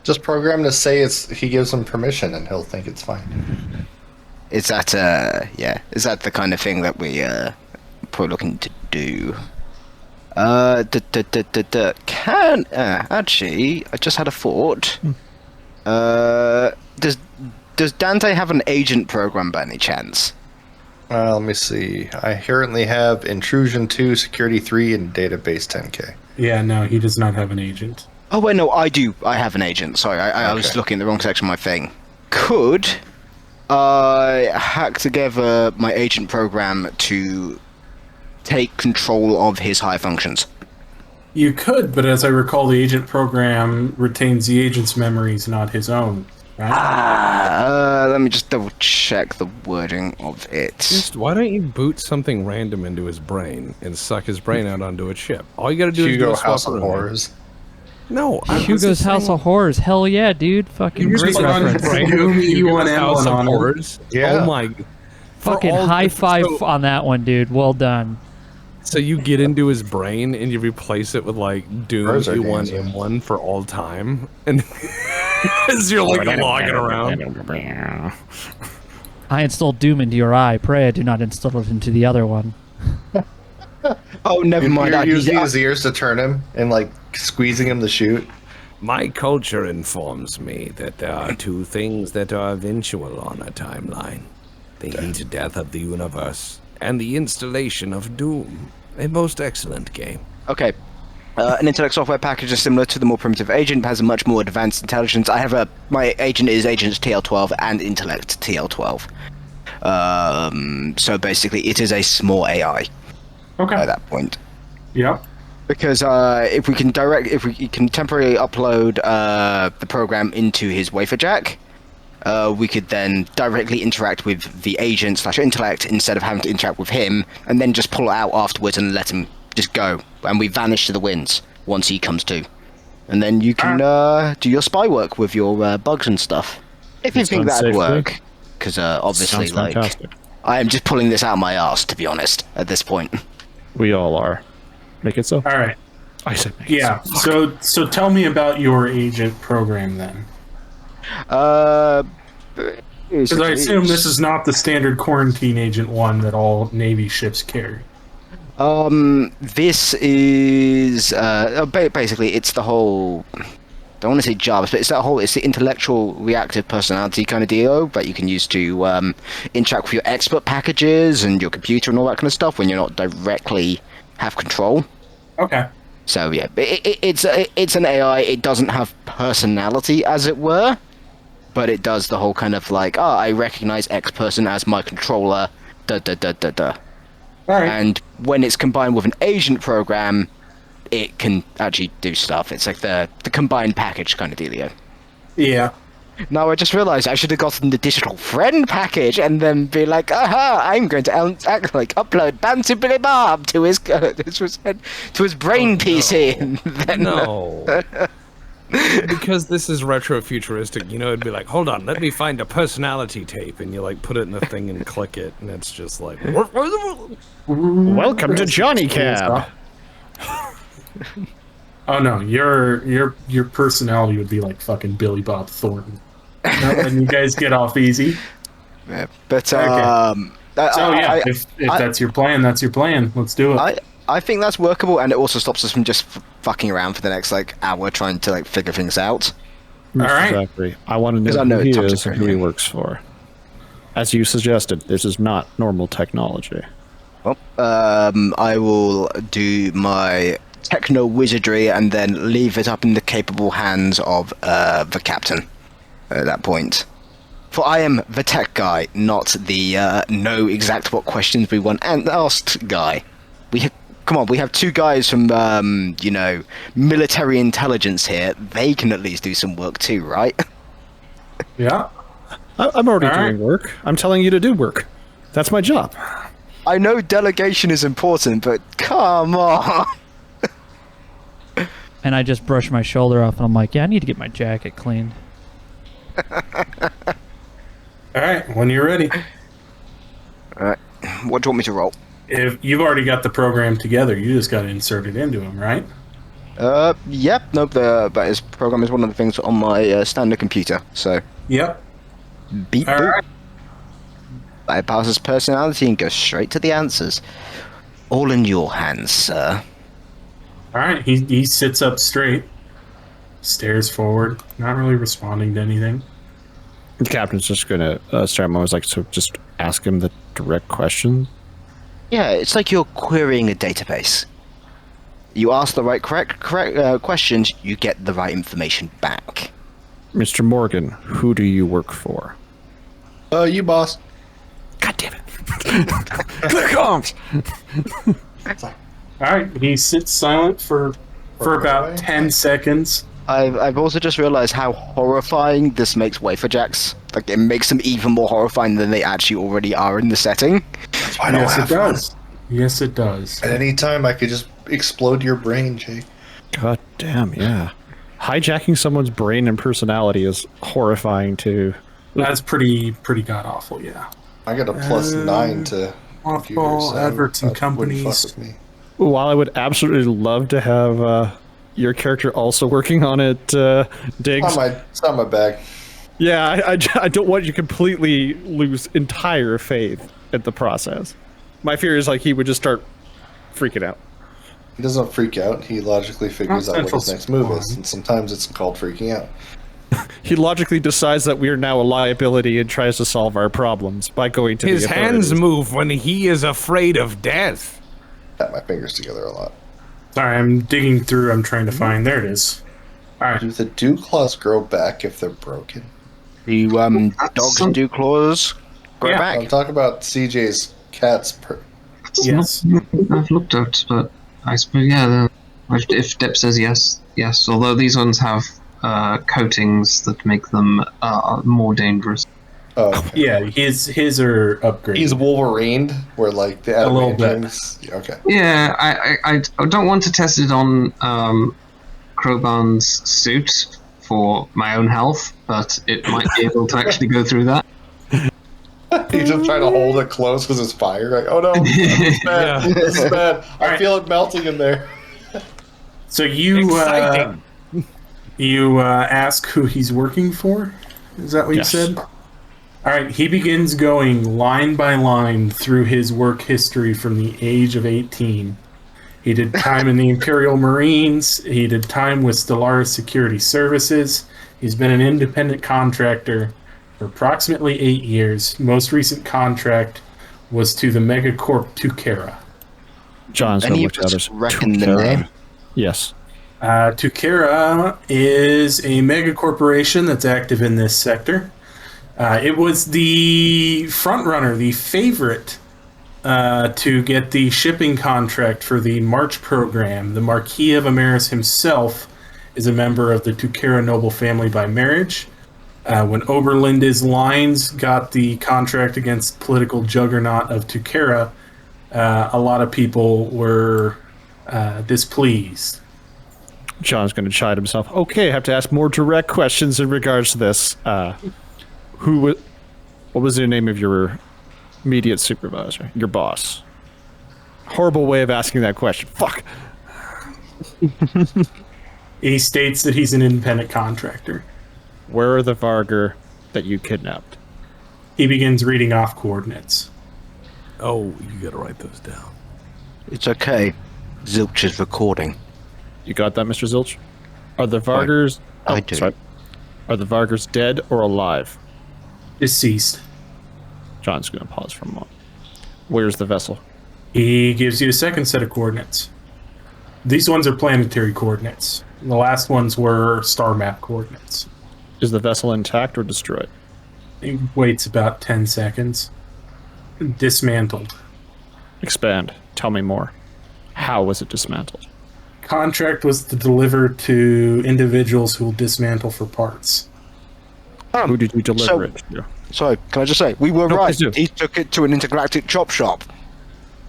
Speaker 2: Just program to say he gives him permission and he'll think it's fine.
Speaker 6: Is that is that the kind of thing that we're looking to do? Actually, I just had a thought. Does Dante have an agent program by any chance?
Speaker 2: Let me see. I currently have Intrusion 2, Security 3, and Database 10K.
Speaker 3: yeah, no, he does not have an agent.
Speaker 6: Oh wait, no, I do. I have an agent. Sorry, I was
Speaker 2: Okay.
Speaker 6: looking at the wrong section of my thing. Could I hack together my agent program to take control of his high functions?
Speaker 3: You could, but as I recall, the agent program retains the agent's memories, not his own. Right?
Speaker 6: Let me just double check the wording of it.
Speaker 5: Just why don't you boot something random into his brain and suck his brain out onto a chip? All you gotta do is
Speaker 2: Hugo
Speaker 5: go swap
Speaker 2: House of
Speaker 5: around.
Speaker 2: Horrors.
Speaker 5: No, I was
Speaker 8: Hugo's
Speaker 5: just
Speaker 8: House
Speaker 5: saying-
Speaker 8: of Horrors. Hell yeah, dude. Fucking
Speaker 3: You just
Speaker 8: great
Speaker 3: put on
Speaker 8: reference.
Speaker 3: Frank Doom,
Speaker 5: Hugo's
Speaker 3: E1M1
Speaker 5: House of
Speaker 3: on him.
Speaker 5: Horrors.
Speaker 2: Yeah.
Speaker 5: Oh my.
Speaker 8: Fucking
Speaker 5: all-
Speaker 8: high five
Speaker 5: so-
Speaker 8: on that one, dude. Well done.
Speaker 5: So you get into his brain and you replace it with like Doom
Speaker 2: Those are
Speaker 5: E1
Speaker 2: games.
Speaker 5: M1 for all time, and as you're like logging around.
Speaker 8: I installed Doom into your eye. Pray I do not install it into the other one.
Speaker 6: Oh, never mind.
Speaker 2: You're using his ears to turn him and like squeezing him to shoot.
Speaker 5: My culture informs me that there are two things that are eventual on a timeline: the heated death of the universe and the installation of Doom. A most excellent game.
Speaker 6: Okay. An intellect software package is similar to the more primitive agent, but has a much more advanced intelligence. My agent is Agents TL12 and Intellect TL12. So basically, it is a small AI
Speaker 3: Okay.
Speaker 6: at that point.
Speaker 3: Yep.
Speaker 6: Because if we can temporarily upload the program into his HIJACK, we could then directly interact with the agent/intellect instead of having to interact with him, and then just pull it out afterwards and let him just go. And we vanish to the winds once he comes to. And then you can do your spy work with your bugs and stuff. If you
Speaker 4: That
Speaker 6: think
Speaker 4: sounds
Speaker 6: that'd
Speaker 4: safely.
Speaker 6: work. Because obviously,
Speaker 4: Sounds
Speaker 6: like,
Speaker 4: fantastic.
Speaker 6: I am just pulling this out of my ass, to be honest, at this point.
Speaker 4: We all are. Make it so.
Speaker 3: All right.
Speaker 4: I said make it
Speaker 3: Yeah.
Speaker 4: so.
Speaker 3: So tell me about your agent program then, because I assume this is not the standard quarantine agent one that all Navy ships carry.
Speaker 6: This is basically it's the whole don't want to say jobs, but it's the intellectual reactive personality kind of deal that you can use to interact with your expert packages and your computer and all that kind of stuff when you're not directly have control.
Speaker 3: Okay.
Speaker 6: So yeah, it's an AI. It doesn't have personality, as it were, but it does the whole kind of like, I recognize X person as my controller, da da da da da.
Speaker 3: All right.
Speaker 6: And when it's combined with an agent program, it can actually do stuff. It's like the combined package kind of dealio.
Speaker 3: Yeah.
Speaker 6: Now I just realized I should have gotten the digital friend package and then be like, aha, I'm going to upload Bouncy Billy Bob to his brain PC. And then,
Speaker 5: No. Because this is retro-futuristic, you know, it'd be like, hold on, let me find a personality tape, and you like put it in the thing and click it, and it's just like,
Speaker 4: Welcome to Johnny Cab.
Speaker 3: Oh no, your personality would be like fucking Billy Bob Thornton. Not letting you guys get off easy.
Speaker 6: Yeah, but
Speaker 3: if that's your plan, that's your plan. Let's do it.
Speaker 6: I think that's workable, and it also stops us from just fucking around for the next hour trying to figure things out.
Speaker 3: All right.
Speaker 4: Exactly. I want to know who he is and who he works for. As you suggested, this is not normal technology.
Speaker 6: Well, I will do my techno wizardry and then leave it up in the capable hands of the captain at that point. For I am the tech guy, not the know exact what questions we want and asked guy. We have two guys from, military intelligence here. They can at least do some work too, right?
Speaker 3: Yeah.
Speaker 4: I'm already doing work. I'm telling you to do work. That's my job.
Speaker 6: I know delegation is important, but come on.
Speaker 8: And I just brush my shoulder off, and I'm like, yeah, I need to get my jacket cleaned.
Speaker 3: All right, when you're ready.
Speaker 6: All right. What do you want me to roll?
Speaker 3: If you've already got the program together, you just got to insert it into him, right?
Speaker 6: Yep. Nope. That program is one of the things on my standard computer. So.
Speaker 3: Yep.
Speaker 6: Beep.
Speaker 3: All right.
Speaker 6: Bypasses personality and goes straight to the answers. All in your hands, sir.
Speaker 3: All right. He sits up straight, stares forward, not really responding to anything.
Speaker 4: The captain's just gonna start. I was like, so just ask him the direct question.
Speaker 6: Yeah, it's like you're querying a database. You ask the right correct questions, you get the right information back.
Speaker 4: Mr. Morgan, who do you work for?
Speaker 2: You, boss.
Speaker 4: God damn it. Clear comms!
Speaker 3: All right. He sits silent for about 10 seconds.
Speaker 6: I've also just realized how horrifying this makes wafer jacks. Like, it makes them even more horrifying than they actually already are in the setting.
Speaker 3: Yes, it does. Yes, it does.
Speaker 2: At any time, I could just explode your brain, Jake.
Speaker 4: God damn, yeah. Hijacking someone's brain and personality is horrifying too.
Speaker 3: That's pretty god awful. Yeah.
Speaker 2: I got a +9 to computers.
Speaker 3: Mothball, adverts and
Speaker 2: that wouldn't fuck
Speaker 3: companies.
Speaker 2: with me.
Speaker 4: While I would absolutely love to have your character also working on it, Diggs.
Speaker 2: It's not my bag.
Speaker 4: Yeah, I don't want you to completely lose entire faith in the process. My fear is he would just start freaking out.
Speaker 2: He doesn't freak out. He logically figures out what his next move is, and sometimes it's called freaking out.
Speaker 4: He logically decides that we are now a liability and tries to solve our problems by going to
Speaker 5: his
Speaker 4: the
Speaker 5: hands
Speaker 4: authorities.
Speaker 5: move when he is afraid of death.
Speaker 2: Tap my fingers together a lot.
Speaker 3: Sorry, I'm digging through. I'm trying to find. There it is. All right.
Speaker 2: Do the dew claws grow back if they're broken?
Speaker 6: Do dogs do claws grow
Speaker 3: Yeah.
Speaker 6: back?
Speaker 2: I'm talking about CJ's cat's.
Speaker 3: Yes.
Speaker 7: I've looked at, but I suppose if Dep says yes. Although these ones have coatings that make them more dangerous.
Speaker 2: Oh, okay.
Speaker 3: Yeah, his are upgraded.
Speaker 2: He's Wolverined, where the
Speaker 3: A little bit.
Speaker 2: adamantium's- yeah, okay.
Speaker 7: Yeah, I don't want to test it on Kroban's suit for my own health, but it might be able to actually go through that.
Speaker 2: He's just trying to hold it close because it's fire. Like, oh no, this is bad.
Speaker 5: Yeah.
Speaker 2: This is bad. I
Speaker 3: right.
Speaker 2: feel it melting in there.
Speaker 3: So you
Speaker 5: Exciting.
Speaker 3: you ask who he's working for? Is that what
Speaker 4: Yes.
Speaker 3: you said? All right. He begins going line by line through his work history from the age of 18. He did time in the Imperial Marines. He did time with Stellaris Security Services. He's been an independent contractor for approximately 8 years. Most recent contract was to the megacorp Tukera.
Speaker 4: John's going to look at others.
Speaker 6: Reckon the name.
Speaker 4: Yes.
Speaker 3: Tukera is a mega corporation that's active in this sector. It was the front runner, the favorite, to get the shipping contract for the March program. The Marquis of Amaris himself is a member of the Tukera noble family by marriage. When Oberlinda's lines got the contract against political juggernaut of Tukera, a lot of people were displeased.
Speaker 4: John's going to chide himself. Okay, I have to ask more direct questions in regards to this. What was the name of your immediate supervisor, your boss? Horrible way of asking that question. Fuck.
Speaker 3: He states that he's an independent contractor.
Speaker 4: Where are the Vargar that you kidnapped?
Speaker 3: He begins reading off coordinates.
Speaker 5: Oh, you gotta write those down.
Speaker 6: It's okay. Zilch is recording.
Speaker 4: You got that, Mr. Zilch? Are the Vargars...
Speaker 6: I do.
Speaker 4: Sorry. Are the Vargars dead or alive?
Speaker 3: Deceased.
Speaker 4: John's going to pause for a moment. Where's the vessel?
Speaker 3: He gives you a second set of coordinates. These ones are planetary coordinates. The last ones were star map coordinates.
Speaker 4: Is the vessel intact or destroyed?
Speaker 3: He waits about 10 seconds. Dismantled.
Speaker 4: Expand. Tell me more. How was it dismantled?
Speaker 3: Contract was to deliver to individuals who will dismantle for parts.
Speaker 4: Who did you deliver it to?
Speaker 6: Sorry, can I just say, we were
Speaker 4: No,
Speaker 6: right.
Speaker 4: please do.
Speaker 6: He took it to an intergalactic chop shop.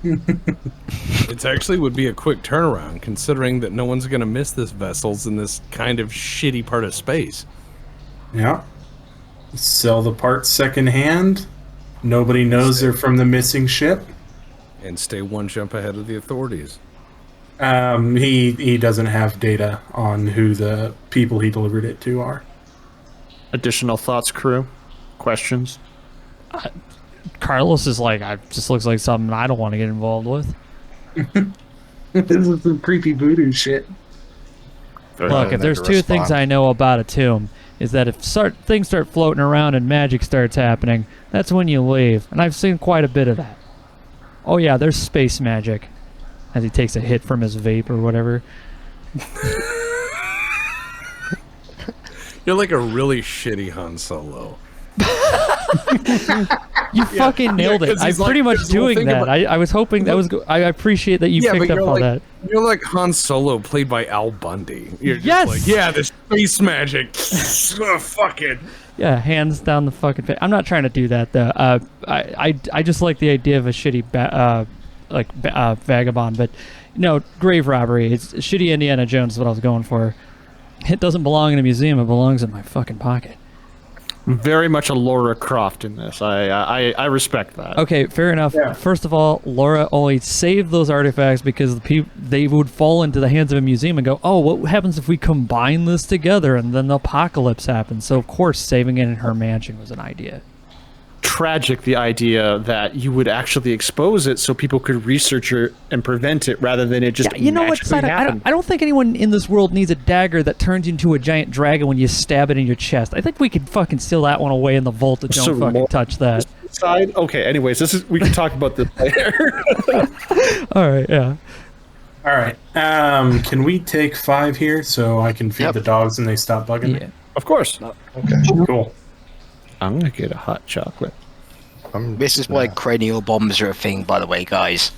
Speaker 5: It actually would be a quick turnaround, considering that no one's going to miss this vessels in this kind of shitty part of space.
Speaker 3: Yeah. Sell the parts secondhand. Nobody knows they're from the missing ship.
Speaker 5: And stay one jump ahead of the authorities.
Speaker 3: He doesn't have data on who the people he delivered it to are.
Speaker 4: Additional thoughts, crew? Questions?
Speaker 8: Carlos is like, just looks like something I don't want to get involved with.
Speaker 3: This is some creepy voodoo shit.
Speaker 8: Look, if there's two things I know about a tomb, is that if things start floating around and magic starts happening, that's when you leave. And I've seen quite a bit of that. Oh yeah, there's space magic. As he takes a hit from his vape or whatever.
Speaker 5: You're like a really shitty Han Solo.
Speaker 8: You fucking nailed it. I'm pretty much doing that. I was hoping that was. I appreciate that you picked up on that.
Speaker 5: You're like Han Solo, played by Al Bundy. You're just
Speaker 8: Yes!
Speaker 5: like, yeah, this space magic. Oh, fuck it.
Speaker 8: Yeah, hands down the fucking face. I'm not trying to do that though. I just like the idea of a shitty vagabond, but no, grave robbery. It's shitty Indiana Jones is what I was going for. It doesn't belong in a museum. It belongs in my fucking pocket.
Speaker 4: Very much a Laura Croft in this. I respect that.
Speaker 8: Okay, fair enough.
Speaker 3: Yeah.
Speaker 8: First of all, Laura only saved those artifacts because they would fall into the hands of a museum and go, oh, what happens if we combine this together? And then the apocalypse happens. So, of course, saving it in her mansion was an idea.
Speaker 4: Tragic, the idea that you would actually expose it so people could research it and prevent it rather than it just
Speaker 8: You know what?
Speaker 4: magically happen.
Speaker 8: I don't think anyone in this world needs a dagger that turns into a giant dragon when you stab it in your chest. I think we could fucking steal that one away in the vault and don't fucking touch that.
Speaker 4: Side? Okay, anyways, we can talk about this later.
Speaker 8: All right, yeah.
Speaker 3: All right. Can we take 5 here so I can feed the dogs and they stop bugging me?
Speaker 4: Of course.
Speaker 3: Cool.
Speaker 4: I'm going to get a hot chocolate.
Speaker 6: This is why cranial bombs are a thing, by the way, guys.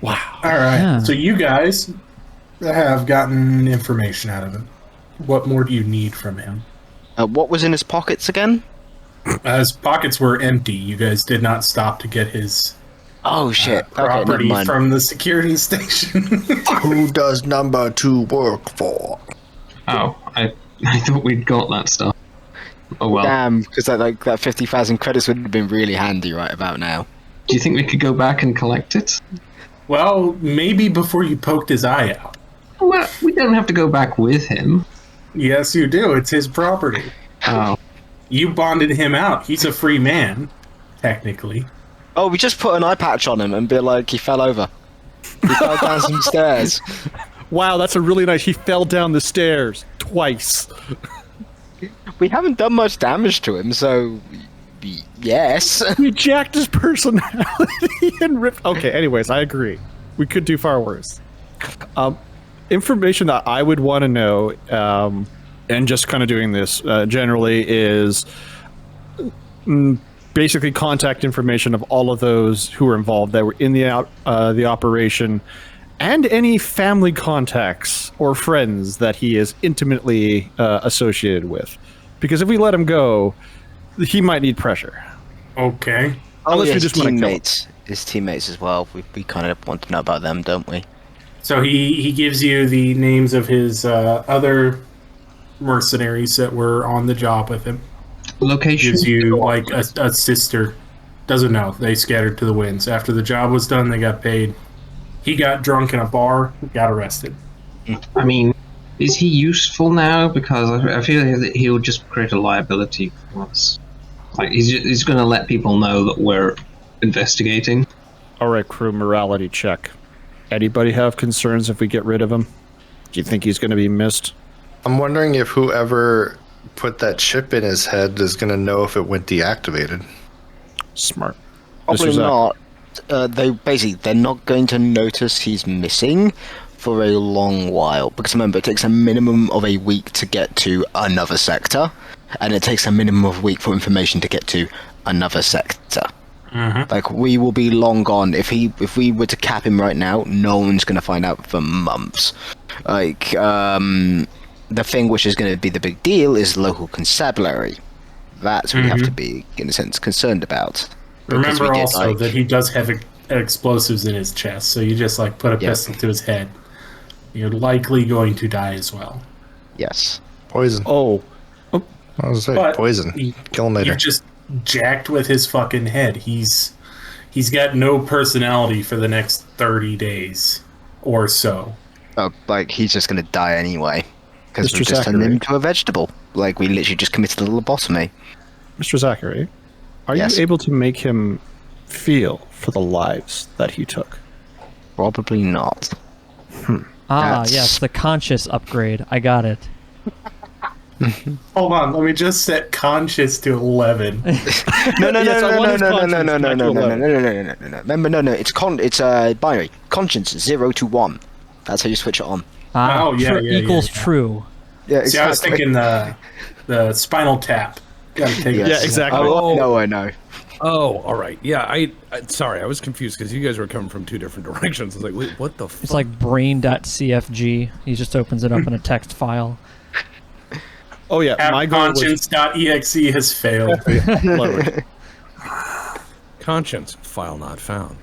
Speaker 3: Wow. All right.
Speaker 8: Yeah.
Speaker 3: So you guys have gotten information out of him. What more do you need from him?
Speaker 6: What was in his pockets again?
Speaker 3: His pockets were empty. You guys did not stop to get his
Speaker 6: Oh shit! Okay, never
Speaker 3: property
Speaker 6: mind.
Speaker 3: from the security station.
Speaker 2: Who does number 2 work for?
Speaker 7: Oh, I thought we'd got that stuff. Oh well.
Speaker 6: Damn, because that 50,000 credits would have been really handy right about now.
Speaker 7: Do you think we could go back and collect it?
Speaker 3: Well, maybe before you poked his eye out.
Speaker 7: Well, we don't have to go back with him.
Speaker 3: Yes, you do. It's his property.
Speaker 7: Oh.
Speaker 3: You bonded him out. He's a free man, technically.
Speaker 6: Oh, we just put an eye patch on him and be like, he fell over. He fell down some stairs.
Speaker 4: Wow, that's a really nice. He fell down the stairs twice.
Speaker 6: We haven't done much damage to him, so yes.
Speaker 4: We jacked his personality and ripped. Okay, anyways, I agree. We could do far worse. Information that I would want to know, and just kind of doing this generally, is basically contact information of all of those who were involved that were in the operation, and any family contacts or friends that he is intimately associated with. Because if we let him go, he might need pressure.
Speaker 3: Okay.
Speaker 4: Unless we
Speaker 6: his
Speaker 4: just want to kill him.
Speaker 6: teammates. His teammates as well. We kind of want to know about them, don't we?
Speaker 3: So he gives you the names of his other mercenaries that were on the job with him.
Speaker 7: Location.
Speaker 3: Gives you like a sister. Doesn't know. They scattered to the winds. After the job was done, they got paid. He got drunk in a bar, got arrested.
Speaker 7: I mean, is he useful now? Because I feel that he'll just create a liability for us. Like he's going to let people know that we're investigating.
Speaker 4: All right, crew, morality check. Anybody have concerns if we get rid of him? Do you think he's going to be missed?
Speaker 2: I'm wondering if whoever put that chip in his head is going to know if it went deactivated.
Speaker 4: Smart.
Speaker 6: Probably
Speaker 4: Mr. Zach.
Speaker 6: not. They're not going to notice he's missing for a long while. Because remember, it takes a minimum of a week to get to another sector, and it takes a minimum of a week for information to get to another sector. Like, we will be long gone. If we were to cap him right now, no one's going to find out for months. Like, the thing which is going to be the big deal is local constabulary. That's what we have to be, in a sense, concerned about. Because
Speaker 3: Remember
Speaker 6: we did,
Speaker 3: also
Speaker 6: like-
Speaker 3: that he does have explosives in his chest, so you just like put a pistol to his head. You're likely going to die as well.
Speaker 6: Yes.
Speaker 2: Poison.
Speaker 4: Oh,
Speaker 2: I was saying
Speaker 3: But
Speaker 2: poison. Kill him later.
Speaker 3: You're just jacked with his fucking head. He's got no personality for the next 30 days or so.
Speaker 6: Oh, like, he's just going to die anyway. Because
Speaker 4: Mr.
Speaker 6: we just turned
Speaker 4: Zachary.
Speaker 6: him into a vegetable. Like, we literally just committed a lobotomy.
Speaker 4: Mr. Zachary, are
Speaker 6: Yes.
Speaker 4: you able to make him feel for the lives that he took?
Speaker 6: Probably not. That's-
Speaker 8: Yes, the conscious upgrade. I got it.
Speaker 3: Hold on, let me just set conscious to 11.
Speaker 6: No. Remember, it's binary. Conscience 0 to 1. That's how you switch it on.
Speaker 3: Oh, yeah, yeah,
Speaker 8: equals
Speaker 3: yeah.
Speaker 8: true.
Speaker 6: Yeah,
Speaker 3: See, I was thinking the spinal tap. Gotta take
Speaker 6: Yes.
Speaker 3: it.
Speaker 4: Yeah, exactly.
Speaker 6: Oh, I know.
Speaker 5: Oh, all right. Yeah, I sorry, I was confused because you guys were coming from two different directions. I was like, wait, what the fuck?
Speaker 8: It's like brain.cfg. He just opens it up in a text file.
Speaker 4: Oh yeah, my goal was
Speaker 3: Conscience.exe has failed.
Speaker 4: lowered.
Speaker 5: Conscience file not found.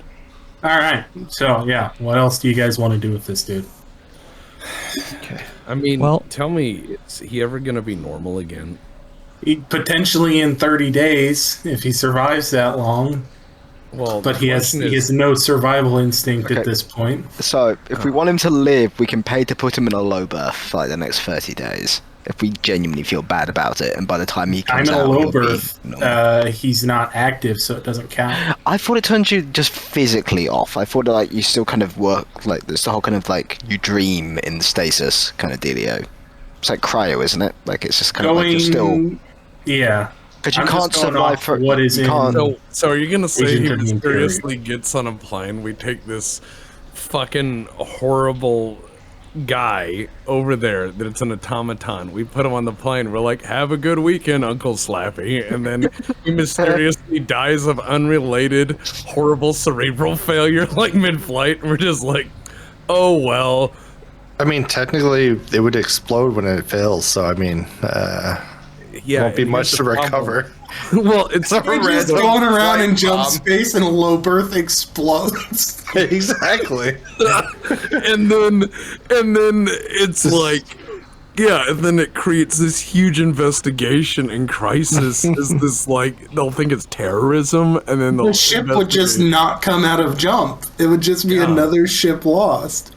Speaker 3: All right. So, yeah, what else do you guys want to do with this dude?
Speaker 5: I mean,
Speaker 8: Well-
Speaker 5: tell me, is he ever gonna be normal again?
Speaker 3: Potentially in 30 days, if he survives that long.
Speaker 5: Well,
Speaker 3: But
Speaker 5: the
Speaker 3: he has
Speaker 5: question is-
Speaker 3: no survival instinct
Speaker 6: Okay.
Speaker 3: at this point.
Speaker 6: So, if we want him to live, we can pay to put him in a low berth for like the next 30 days. If we genuinely feel bad about it, and by the time he
Speaker 3: I
Speaker 6: comes
Speaker 3: know
Speaker 6: out,
Speaker 3: low
Speaker 6: he'll be
Speaker 3: birth,
Speaker 6: normal.
Speaker 3: he's not active, so it doesn't count.
Speaker 6: I thought it turned you just physically off. I thought like you still kind of work, like there's the whole kind of like you dream in the stasis kind of dealio. It's like cryo, isn't it? Like it's just kind of like you're still.
Speaker 3: Yeah.
Speaker 6: Because you
Speaker 3: I'm
Speaker 6: can't
Speaker 3: just going
Speaker 6: survive
Speaker 3: off
Speaker 6: for
Speaker 3: what is
Speaker 6: you
Speaker 3: in-
Speaker 6: can't.
Speaker 5: So are you gonna say
Speaker 3: Agent
Speaker 5: he
Speaker 3: of the Imperium.
Speaker 5: mysteriously gets on a plane? We take this fucking horrible guy over there that it's an automaton. We put him on the plane. We're like, have a good weekend, Uncle Slappy, and then he mysteriously dies of unrelated horrible cerebral failure like mid-flight. We're just like, oh well.
Speaker 2: I mean, technically, it would explode when it fails, so I mean,
Speaker 5: Yeah,
Speaker 2: won't be
Speaker 5: and
Speaker 2: much
Speaker 5: here's
Speaker 2: to
Speaker 5: the problem.
Speaker 2: recover.
Speaker 5: Well, it's
Speaker 3: We're just going around in jump space and a low birth explodes.
Speaker 2: Exactly.
Speaker 5: and then it's like, yeah, and then it creates this huge investigation and crisis. Is this like they'll think it's terrorism, and then
Speaker 3: The ship would just not come out of jump. It would just be another ship lost.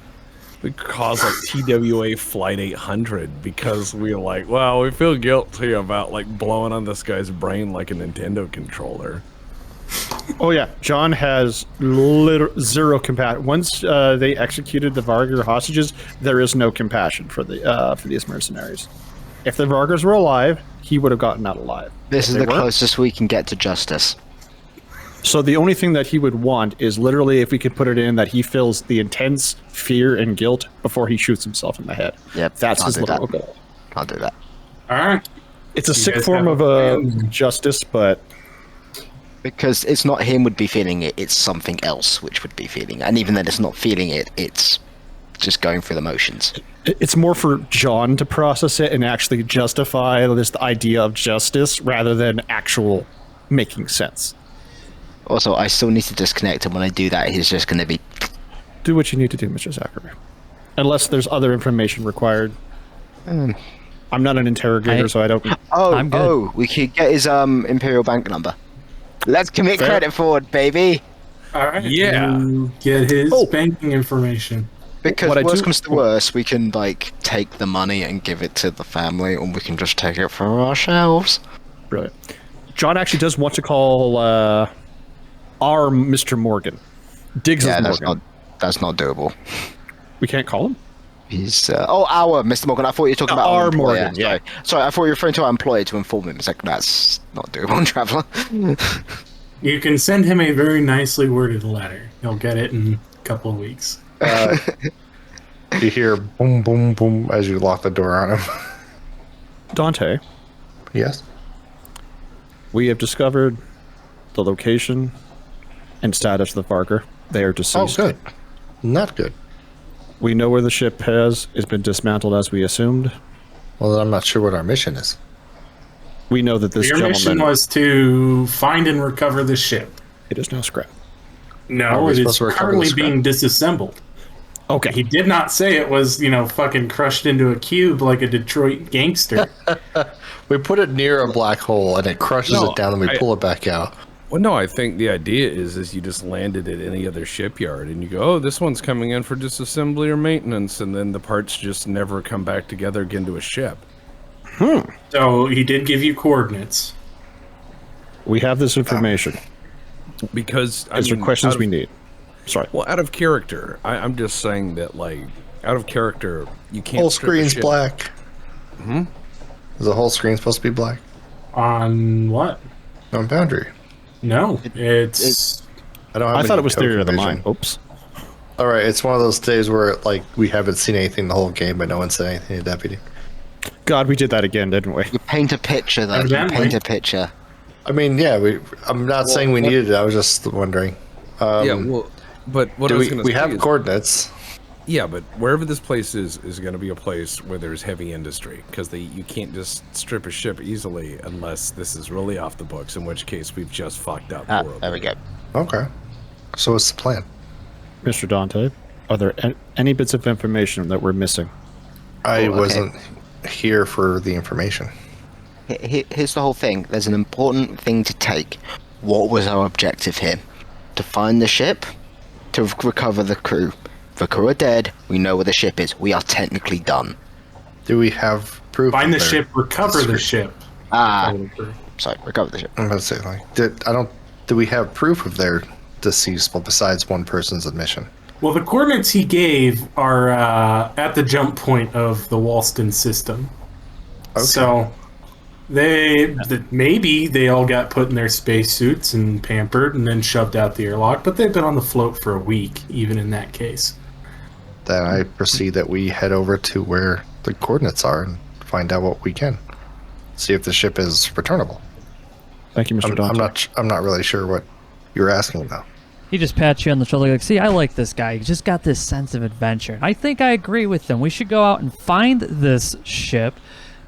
Speaker 5: we cause like TWA Flight 800 because we're like, well, we feel guilty about like blowing on this guy's brain like a Nintendo controller.
Speaker 4: Oh yeah, John has zero compassion. Once they executed the Vargar hostages, there is no compassion for these mercenaries. If the Vargars were alive, he would have gotten out alive.
Speaker 6: This is
Speaker 4: If they
Speaker 6: the
Speaker 4: weren't-
Speaker 6: closest we can get to justice.
Speaker 4: So the only thing that he would want is literally if we could put it in that he feels the intense fear and guilt before he shoots himself in the head.
Speaker 6: Yep,
Speaker 4: That's
Speaker 6: I'll
Speaker 4: his
Speaker 6: do
Speaker 4: literal
Speaker 6: that.
Speaker 4: goal.
Speaker 6: I'll do that.
Speaker 3: All right.
Speaker 4: It's a
Speaker 3: You
Speaker 4: sick
Speaker 3: guys
Speaker 4: form
Speaker 3: have
Speaker 4: of
Speaker 3: a plan?
Speaker 4: justice, but
Speaker 6: Because it's not him would be feeling it, it's something else which would be feeling it. And even then it's not feeling it, it's just going through the motions.
Speaker 4: it's more for John to process it and actually justify this idea of justice rather than actual making sense.
Speaker 6: Also, I still need to disconnect, and when I do that, he's just going to be...
Speaker 4: Do what you need to do, Mr. Zachary. Unless there's other information required. I'm not an interrogator, so I don't...
Speaker 8: I'm good.
Speaker 6: we could get his Imperial bank number. Let's commit
Speaker 4: Fair.
Speaker 6: credit forward, baby!
Speaker 3: All right.
Speaker 5: Yeah.
Speaker 3: You get his banking information.
Speaker 6: Because
Speaker 4: What I
Speaker 6: worst
Speaker 4: do-
Speaker 6: comes to worst, we can, like, take the money and give it to the family, or we can just take it for ourselves.
Speaker 4: Brilliant. John actually does want to call our Mr. Morgan. Diggs
Speaker 6: Yeah,
Speaker 4: is Morgan.
Speaker 6: that's not doable.
Speaker 4: We can't call him?
Speaker 6: He's our Mr. Morgan. I thought you were talking about
Speaker 4: Our
Speaker 6: employer.
Speaker 4: Morgan, yeah.
Speaker 6: Sorry, I thought you were referring to our employer to inform him. It's like, that's not doable, Traveller.
Speaker 3: You can send him a very nicely worded letter. He'll get it in a couple of weeks.
Speaker 2: You hear boom, boom, boom as you lock the door on him.
Speaker 4: Dante,
Speaker 2: Yes.
Speaker 4: we have discovered the location and status of the Vargar. They are
Speaker 2: Oh,
Speaker 4: deceased.
Speaker 2: good. Not good.
Speaker 4: We know where the ship has been dismantled as we assumed.
Speaker 2: Well, then I'm not sure what our mission is.
Speaker 4: We know that this
Speaker 3: Your mission
Speaker 4: gentleman...
Speaker 3: was to find and recover the ship.
Speaker 4: It is now scrap.
Speaker 2: Are
Speaker 3: No,
Speaker 2: we
Speaker 3: it
Speaker 2: supposed
Speaker 3: is
Speaker 2: to recover
Speaker 3: currently
Speaker 2: the scrap?
Speaker 3: being disassembled.
Speaker 4: Okay.
Speaker 3: He did not say it was, fucking crushed into a cube like a Detroit gangster.
Speaker 2: We put it near a black hole and it crushes
Speaker 5: No,
Speaker 2: it down and we pull it back out.
Speaker 5: Well, no, I think the idea is you just landed at any other shipyard and you go, oh, this one's coming in for disassembly or maintenance, and then the parts just never come back together again to a ship.
Speaker 3: So he did give you coordinates.
Speaker 4: We have this information.
Speaker 5: Because
Speaker 4: Is there questions we need? Sorry.
Speaker 5: Well, out of character, I'm just saying that, like, out of character, you can't.
Speaker 2: Whole
Speaker 5: strip a
Speaker 2: screen's
Speaker 5: ship.
Speaker 2: black. Is the whole screen supposed to be black?
Speaker 3: On what?
Speaker 2: On Boundary.
Speaker 3: No, it's
Speaker 2: I don't have
Speaker 4: I
Speaker 2: any
Speaker 4: thought it was
Speaker 2: token
Speaker 4: theory of the
Speaker 2: vision.
Speaker 4: mind. Oops.
Speaker 2: All right, it's one of those days where we haven't seen anything the whole game, but no one said anything to Deputy.
Speaker 4: God, we did that again, didn't we?
Speaker 6: You paint a picture, though. You
Speaker 3: Evidently.
Speaker 6: paint a picture.
Speaker 2: I mean, yeah, I'm not saying we needed it. I was just wondering.
Speaker 5: Yeah, well, but what I was going to
Speaker 2: we
Speaker 5: say
Speaker 2: have
Speaker 5: is,
Speaker 2: coordinates.
Speaker 5: yeah, but wherever this place is going to be a place where there's heavy industry, because you can't just strip a ship easily unless this is really off the books, in which case we've just fucked up. horribly.
Speaker 6: There we go.
Speaker 2: Okay. So what's the plan?
Speaker 4: Mr. Dante, are there any bits of information that we're missing?
Speaker 2: I
Speaker 6: okay.
Speaker 2: wasn't here for the information.
Speaker 6: Here's the whole thing. There's an important thing to take. What was our objective here? To find the ship, to recover the crew. The crew are dead. We know where the ship is. We are technically done.
Speaker 2: Do we have proof?
Speaker 3: find the
Speaker 2: of their-
Speaker 3: ship, recover the ship.
Speaker 6: Sorry, recover the ship.
Speaker 2: I'm about to say, do we have proof of their deceased, well, besides one person's admission?
Speaker 3: Well, the coordinates he gave are at the jump point of the WOULDN system.
Speaker 2: Okay.
Speaker 3: So maybe they all got put in their spacesuits and pampered and then shoved out the airlock, but they've been on the float for a week, even in that case.
Speaker 2: Then I proceed that we head over to where the coordinates are and find out what we can. See if the ship is returnable.
Speaker 4: Thank you, Mr. Dante.
Speaker 2: I'm not really sure what you're asking though.
Speaker 8: He just pats you on the shoulder like, see, I like this guy. He's just got this sense of adventure. I think I agree with him. We should go out and find this ship,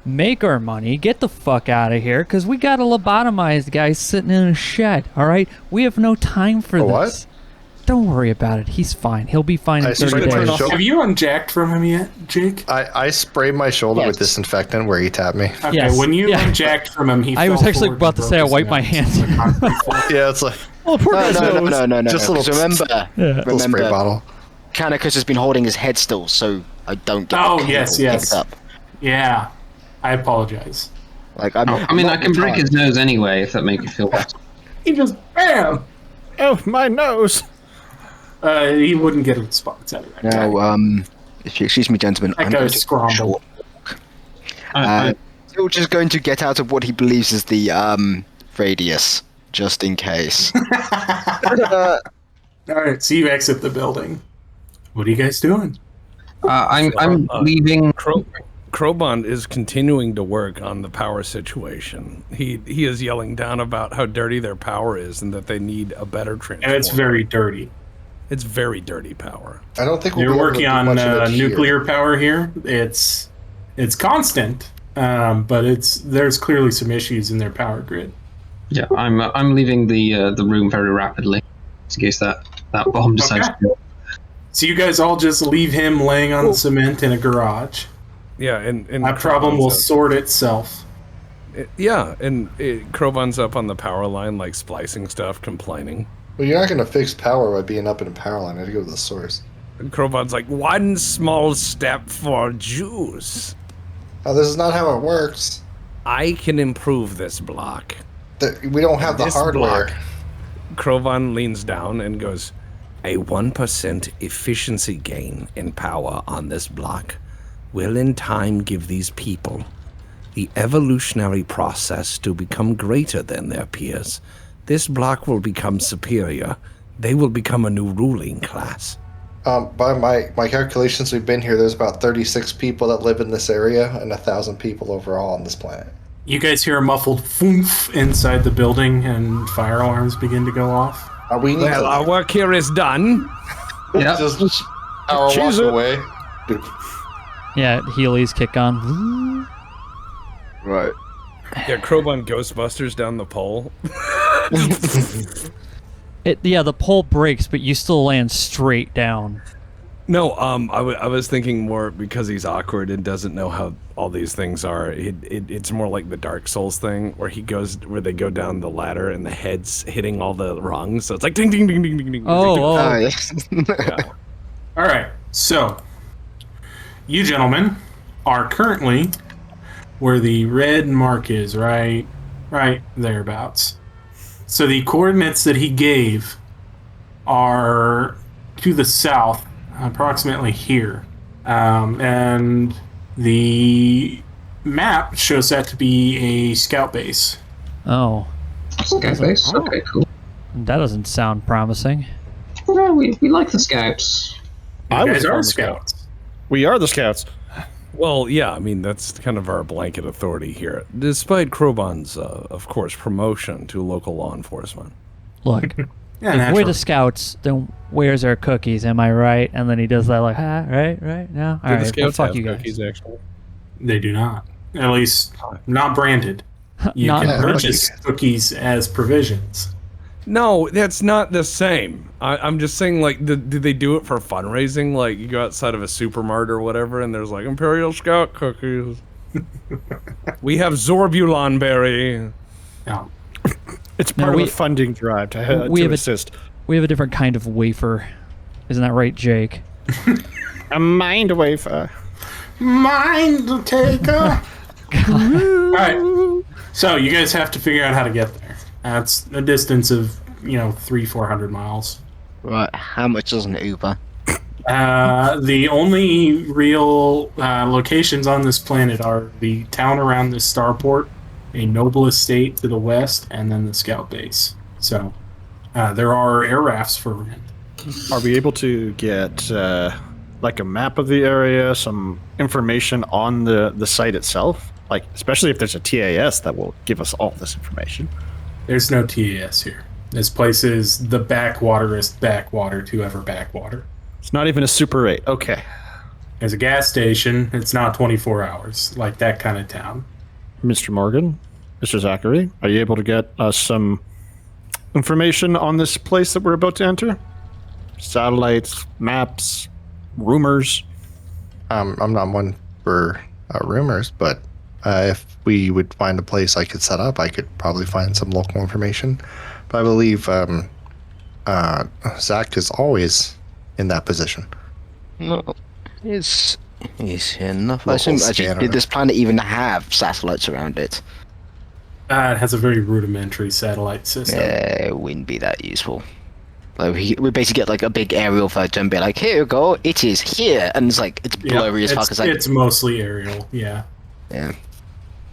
Speaker 8: make our money, get the fuck out of here, because we got a lobotomized guy sitting in a shed, all right? We have no time for this.
Speaker 2: What?
Speaker 8: Don't worry about it. He's fine. He'll be fine in
Speaker 2: I
Speaker 8: 30
Speaker 2: sprayed my
Speaker 8: days.
Speaker 2: shoulder.
Speaker 3: Have you unjacked from him yet, Jake?
Speaker 2: I sprayed my shoulder with
Speaker 6: Yes.
Speaker 2: disinfectant where he tapped me.
Speaker 3: Okay,
Speaker 8: Yes,
Speaker 3: when you
Speaker 8: yeah.
Speaker 3: unjacked from him, he
Speaker 8: I was
Speaker 3: fell
Speaker 8: actually
Speaker 3: forward
Speaker 8: about
Speaker 3: and
Speaker 8: to
Speaker 3: broke
Speaker 8: say I
Speaker 3: his
Speaker 8: wiped my
Speaker 3: nose.
Speaker 8: hands.
Speaker 3: It's a concrete floor.
Speaker 2: Yeah, it's like
Speaker 8: Oh, poor guy's nose.
Speaker 6: No.
Speaker 2: Just a little-
Speaker 6: 'Cause remember,
Speaker 2: little spray
Speaker 6: remember,
Speaker 2: bottle.
Speaker 6: Canicus has been holding his head still, so I don't get
Speaker 3: Oh,
Speaker 6: the
Speaker 3: yes,
Speaker 6: cable
Speaker 3: yes.
Speaker 6: picked up.
Speaker 3: Yeah, I apologize.
Speaker 6: Like, I'm
Speaker 7: I mean, I can break his nose anyway, if that makes you feel better.
Speaker 3: He just bam.
Speaker 4: Oh, my nose!
Speaker 3: He wouldn't get a response out of that.
Speaker 6: Now, if you excuse me, gentlemen,
Speaker 3: That
Speaker 6: I'm going
Speaker 3: guy's
Speaker 6: to
Speaker 3: scrambled.
Speaker 6: Still just going to get out of what he believes is the radius, just in case.
Speaker 3: All right, so you exit the building. What are you guys doing?
Speaker 7: I'm leaving.
Speaker 5: Krobon is continuing to work on the power situation. He is yelling down about how dirty their power is and that they need a better transformer.
Speaker 3: And it's very dirty.
Speaker 5: It's very dirty power.
Speaker 2: I don't think we'll
Speaker 3: You're
Speaker 2: be able to
Speaker 3: working
Speaker 2: do
Speaker 3: on
Speaker 2: much of it here.
Speaker 3: nuclear power here. It's constant, but there's clearly some issues in their power grid.
Speaker 7: Yeah, I'm leaving the room very rapidly, in case that bomb decides to go.
Speaker 3: So you guys all just leave him laying on the cement in a garage.
Speaker 5: Yeah, and
Speaker 3: That problem will sort itself.
Speaker 5: Krobon's up on the power line, like splicing stuff, complaining.
Speaker 2: Well, you're not going to fix power by being up in a power line. I have to go to the source.
Speaker 5: And Krobon's like, one small step for Jews.
Speaker 2: Oh, this is not how it works.
Speaker 5: I can improve this block.
Speaker 2: We don't have the
Speaker 5: This
Speaker 2: hardware.
Speaker 5: block. Krobon leans down and goes, a 1% efficiency gain in power on this block will in time give these people the evolutionary process to become greater than their peers. This block will become superior. They will become a new ruling class.
Speaker 2: By my calculations, we've been here. There's about 36 people that live in this area and 1,000 people overall on this planet.
Speaker 3: You guys hear a muffled thump inside the building, and fire alarms begin to go off.
Speaker 5: Our work here is done.
Speaker 7: Yeah.
Speaker 2: Just our walk away.
Speaker 8: Yeah, Heelys kick on.
Speaker 6: Right.
Speaker 5: Yeah, Krobon Ghostbusters down the pole.
Speaker 8: The pole breaks, but you still land straight down.
Speaker 5: No, I was thinking more because he's awkward and doesn't know how all these things are. It's more like the Dark Souls thing where they go down the ladder and the head's hitting all the rungs, so it's like ding ding ding ding ding ding.
Speaker 6: Yes.
Speaker 5: Yeah.
Speaker 3: All right, so you gentlemen are currently where the red mark is, right thereabouts. So the coordinates that he gave are to the south, approximately here. And the map shows that to be a scout base.
Speaker 8: Oh,
Speaker 7: Scout base. Okay, cool.
Speaker 8: that doesn't sound promising.
Speaker 7: Well, we like the scouts.
Speaker 3: You
Speaker 4: I
Speaker 3: guys
Speaker 4: was
Speaker 3: are
Speaker 4: from the
Speaker 3: scouts.
Speaker 4: We are the scouts.
Speaker 5: Well, yeah, I mean, that's kind of our blanket authority here. Despite Krobon's, of course, promotion to local law enforcement.
Speaker 8: Look,
Speaker 3: Yeah,
Speaker 8: if we're
Speaker 3: naturally.
Speaker 8: the scouts, then where's our cookies? Am I right? And then he does that like, right? No?
Speaker 5: Do
Speaker 8: All
Speaker 5: the
Speaker 8: right, well,
Speaker 5: scouts
Speaker 8: fuck
Speaker 5: have
Speaker 8: you guys.
Speaker 5: cookies, actually?
Speaker 3: They do not. At least not branded. You
Speaker 8: Not
Speaker 3: can
Speaker 8: branded.
Speaker 3: purchase cookies as provisions.
Speaker 5: No, that's not the same. I'm just saying, like, did they do it for fundraising? Like, you go outside of a supermart or whatever, and there's, like, Imperial Scout cookies. We have Zorbulon berry.
Speaker 3: No.
Speaker 4: It's part
Speaker 8: we-
Speaker 4: of a funding drive to
Speaker 8: we have
Speaker 4: assist.
Speaker 8: We have a different kind of wafer. Isn't that right, Jake?
Speaker 4: A mind wafer.
Speaker 3: Mind taker. All right. So you guys have to figure out how to get there. That's a distance of 300-400 miles.
Speaker 6: Right. How much does an Uber?
Speaker 3: The only real locations on this planet are the town around this starport, a noble estate to the west, and then the scout base. So there are air rafts for rent.
Speaker 4: Are we able to get like a map of the area, some information on the site itself? Like, especially if there's a TAS that will give us all this information.
Speaker 3: There's no TAS here. This place is the backwaterest backwater to ever backwater.
Speaker 4: It's not even a Super 8. Okay.
Speaker 3: There's a gas station. It's not 24 hours, like that kind of town.
Speaker 4: Mr. Morgan, Mr. Zachary, are you able to get us some information on this place that we're about to enter? Satellites, maps, rumors.
Speaker 2: I'm not one for rumors, but if we would find a place I could set up, I could probably find some local information. But I believe Zach is always in that position.
Speaker 6: No. Is enough. I
Speaker 2: Local
Speaker 6: assume, actually,
Speaker 2: scanner.
Speaker 6: did this planet even have satellites around it?
Speaker 3: It has a very rudimentary satellite system.
Speaker 6: It wouldn't be that useful. Like we basically get like a big aerial photo and be like, here you go, it is here, and it's like it's blurry as fuck.
Speaker 3: It's mostly aerial, yeah.
Speaker 6: Yeah.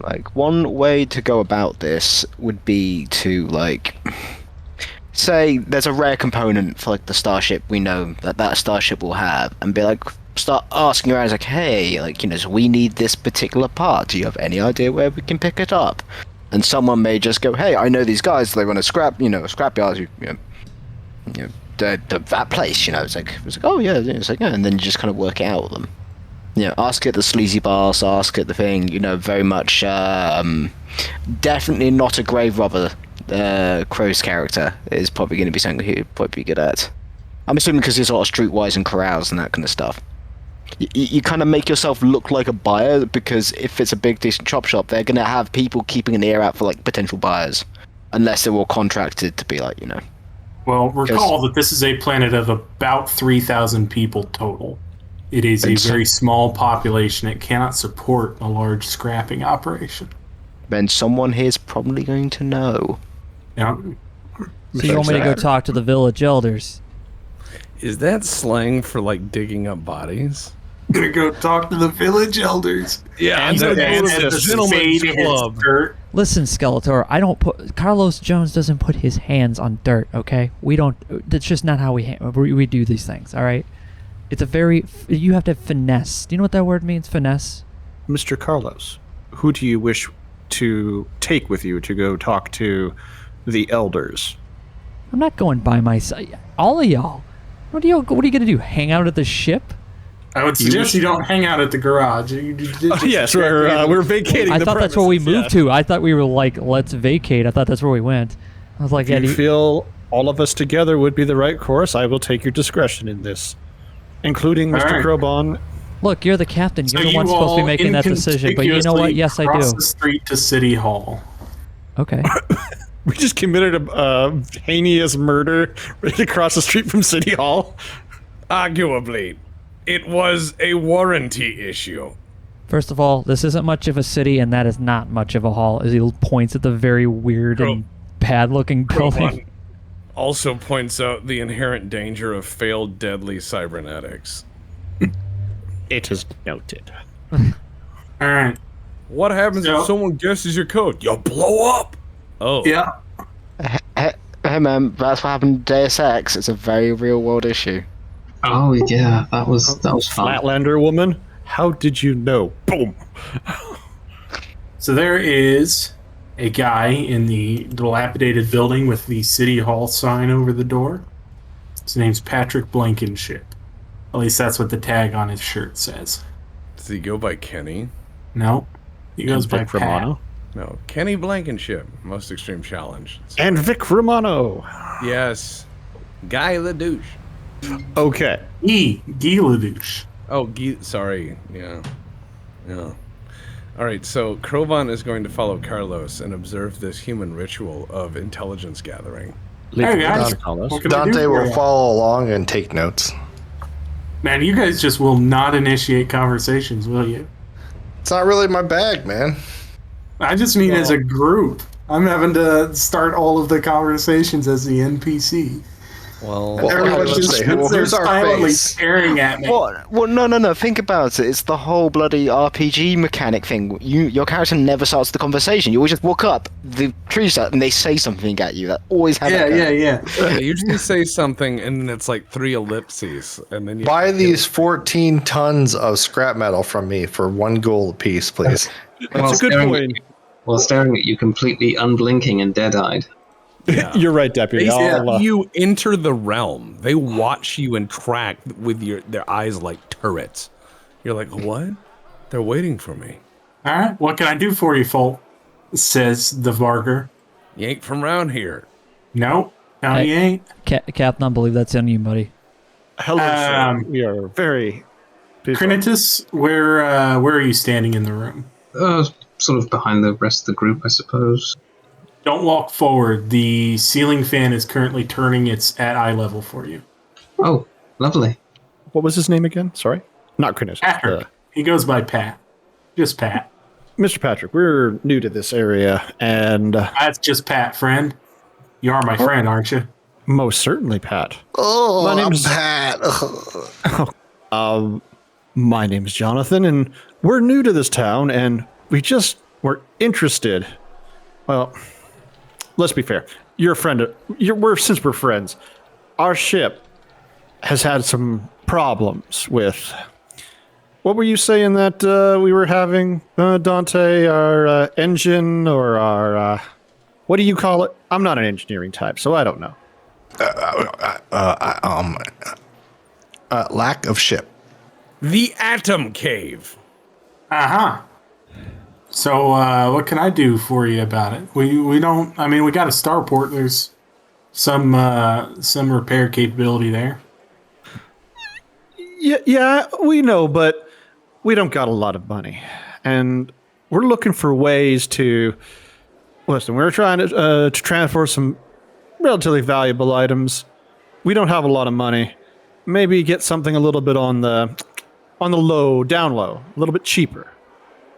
Speaker 6: Like one way to go about this would be to like say there's a rare component for like the starship we know that starship will have, and be like start asking around like, hey, like, you know, so we need this particular part. Do you have any idea where we can pick it up? And someone may just go, hey, I know these guys. They want to scrap, you know, scrapyard. That place. You know, it's like oh yeah. It's like yeah, and then you just kind of work it out with them. You know, ask at the sleazy boss, ask at the thing. You know, very much definitely not a grave robber. Crow's character is probably going to be something he'd probably be good at. I'm assuming because he's sort of streetwise and corrals and that kind of stuff. You kind of make yourself look like a buyer, because if it's a big decent chop shop, they're going to have people keeping an ear out for like potential buyers, unless they're all contracted to be like, you know.
Speaker 3: Well, recall that this is a planet of about 3,000 people total. It is a very small population. It cannot support a large scrapping operation.
Speaker 6: Then someone here is probably going to know.
Speaker 3: Yeah.
Speaker 8: So you want me to go talk to the village elders?
Speaker 5: Is that slang for like digging up bodies?
Speaker 3: Gonna go talk to the village elders.
Speaker 5: Yeah,
Speaker 3: and
Speaker 5: the gentleman's club.
Speaker 8: Listen, Skeletor, I don't put Carlos Jones doesn't put his hands on dirt. Okay, we don't. That's just not how we do these things. All right, it's a very you have to have finesse. Do you know what that word means? Finesse.
Speaker 4: Mr. Carlos, who do you wish to take with you to go talk to the elders?
Speaker 8: I'm not going by myself. All of y'all. What are you gonna do? Hang out at the ship?
Speaker 3: I would suggest you don't hang out at the garage.
Speaker 4: Yes, we're vacating.
Speaker 8: I thought that's where we moved to. I thought we were like, let's vacate. I thought that's where we went. I was like,
Speaker 4: if you feel all of us together would be the right course, I will take your discretion in this, including Mr. Crowbon.
Speaker 8: Look, you're the captain. You're the one supposed to be making that decision. But you know what? Yes, I do.
Speaker 3: Cross the street to City Hall.
Speaker 8: Okay.
Speaker 4: We just committed a heinous murder right across the street from City Hall.
Speaker 5: Arguably. It was a warranty issue.
Speaker 8: First of all, this isn't much of a city, and that is not much of a hall, as he points at the very weird and bad-looking building.
Speaker 5: Also points out the inherent danger of failed deadly cybernetics.
Speaker 4: It is noted.
Speaker 3: All right.
Speaker 5: What happens if someone guesses your code? You blow up! Oh.
Speaker 3: Yeah.
Speaker 6: Hey man, that's what happened to Deus Ex. It's a very real-world issue.
Speaker 7: Oh yeah, that was fun.
Speaker 4: Flatlander woman, how did you know? Boom.
Speaker 3: So there is a guy in the dilapidated building with the City Hall sign over the door. His name's Patrick Blankenship. At least that's what the tag on his shirt says.
Speaker 5: Does he go by Kenny?
Speaker 3: No, he goes by
Speaker 4: Vic
Speaker 3: Pat.
Speaker 4: Romano.
Speaker 5: No, Kenny Blankenship, Most Extreme Challenge.
Speaker 4: And Vic Romano.
Speaker 5: Yes. Guy the douche.
Speaker 4: Okay.
Speaker 3: Guy Ledouche.
Speaker 5: Oh, sorry. Yeah. All right, so Crowbon is going to follow Carlos and observe this human ritual of intelligence gathering.
Speaker 3: Hey guys,
Speaker 2: Dante will follow along and take notes.
Speaker 3: Man, you guys just will not initiate conversations, will you?
Speaker 2: It's not really my bag, man.
Speaker 3: I just mean as a group. I'm having to start all of the conversations as the NPC.
Speaker 5: Well,
Speaker 2: everyone just sits there
Speaker 3: silently staring at me.
Speaker 6: Well, no. Think about it. It's the whole bloody RPG mechanic thing. Your character never starts the conversation. You always just walk up, the tree start, and they say something at you. That always happens.
Speaker 3: Yeah.
Speaker 5: They usually say something, and then it's like 3 ellipses, and then you
Speaker 2: buy these 14 tons of scrap metal from me for 1 gold apiece, please.
Speaker 4: That's a good point.
Speaker 7: While staring at you completely unblinking and dead-eyed.
Speaker 5: Yeah.
Speaker 4: You're right, Deputy.
Speaker 5: You enter the realm. They watch you interact with their eyes like turrets. You're like, what? They're waiting for me.
Speaker 3: All right, what can I do for you, folk? Says the Varger.
Speaker 5: You ain't from around here.
Speaker 3: No, you ain't.
Speaker 8: Captain, I believe that's on you, buddy.
Speaker 4: Hello, sir. We are very busy.
Speaker 3: Crinitus, where are you standing in the room?
Speaker 7: Sort of behind the rest of the group, I suppose.
Speaker 3: Don't walk forward. The ceiling fan is currently turning. It's at eye level for you.
Speaker 7: Oh, lovely.
Speaker 4: What was his name again? Sorry. Not Chris.
Speaker 3: Patrick. He goes by Pat. Just Pat.
Speaker 4: Mr. Patrick, we're new to this area, and...
Speaker 3: That's just Pat, friend. You are my friend, aren't you?
Speaker 4: Most certainly, Pat.
Speaker 2: Oh,
Speaker 4: My
Speaker 2: I'm
Speaker 4: name's-
Speaker 2: Pat.
Speaker 4: My name's Jonathan, and we're new to this town, and we're interested. Well, let's be fair. You're a friend. Since we're friends, our ship has had some problems with. What were you saying that we were having, Dante? Our engine or our what do you call it? I'm not an engineering type, so I don't know.
Speaker 2: Lack of ship.
Speaker 5: The Atom Cave.
Speaker 3: Uh-huh. So, what can I do for you about it? We don't, I mean, we got a starport. There's some repair capability there.
Speaker 4: Yeah, we know, but we don't got a lot of money. And we're looking for ways to... Listen, we're trying to transfer some relatively valuable items. We don't have a lot of money. Maybe get something a little bit on the down low, a little bit cheaper.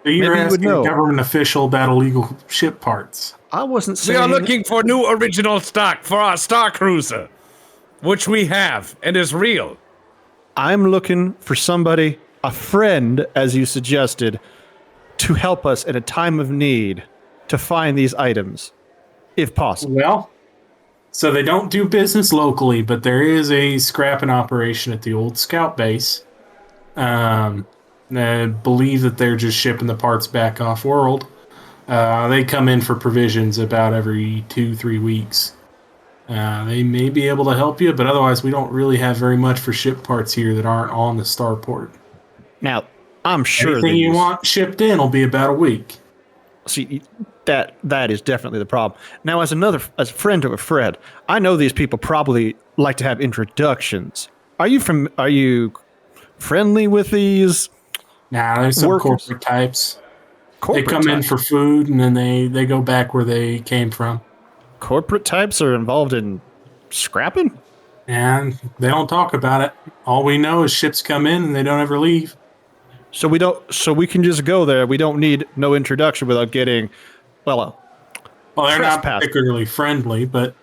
Speaker 3: So you're
Speaker 4: Maybe you would
Speaker 3: asking a
Speaker 4: know.
Speaker 3: government official about illegal ship parts.
Speaker 4: I wasn't
Speaker 5: We
Speaker 4: saying...
Speaker 5: are looking for new original stock for our Star Cruiser, which we have and is real.
Speaker 4: I'm looking for somebody, a friend, as you suggested, to help us in a time of need to find these items, if possible.
Speaker 3: Well, so they don't do business locally, but there is a scrapping operation at the old scout base. I believe that they're just shipping the parts back off world. They come in for provisions about every 2-3 weeks. They may be able to help you, but otherwise we don't really have very much for ship parts here that aren't on the starport.
Speaker 4: Now, I'm sure
Speaker 3: Anything
Speaker 4: that
Speaker 3: you want shipped in will be about a week.
Speaker 4: See, that is definitely the problem. Now, as a friend of a friend, I know these people probably like to have introductions. Are you friendly with these?
Speaker 3: Nah, there's some
Speaker 4: Workers.
Speaker 3: corporate types.
Speaker 4: Corporate
Speaker 3: They come in
Speaker 4: types?
Speaker 3: for food and then they go back where they came from.
Speaker 4: Corporate types are involved in scrapping?
Speaker 3: And they don't talk about it. All we know is ships come in and they don't ever leave.
Speaker 4: So we can just go there. We don't need no introduction without getting, well,
Speaker 3: Well, they're not
Speaker 4: trespass.
Speaker 3: particularly friendly, but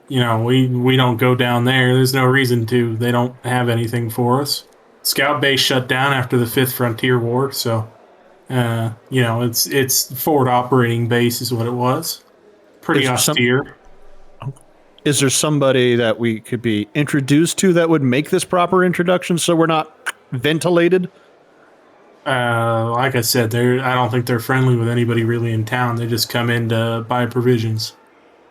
Speaker 3: we don't go down there. There's no reason to. They don't have anything for us. Scout base shut down after the 5th Frontier War, so it's forward operating base is what it was. Pretty
Speaker 4: Is there some-
Speaker 3: austere.
Speaker 4: Is there somebody that we could be introduced to that would make this proper introduction so we're not ventilated?
Speaker 3: Like I said, I don't think they're friendly with anybody really in town. They just come in to buy provisions.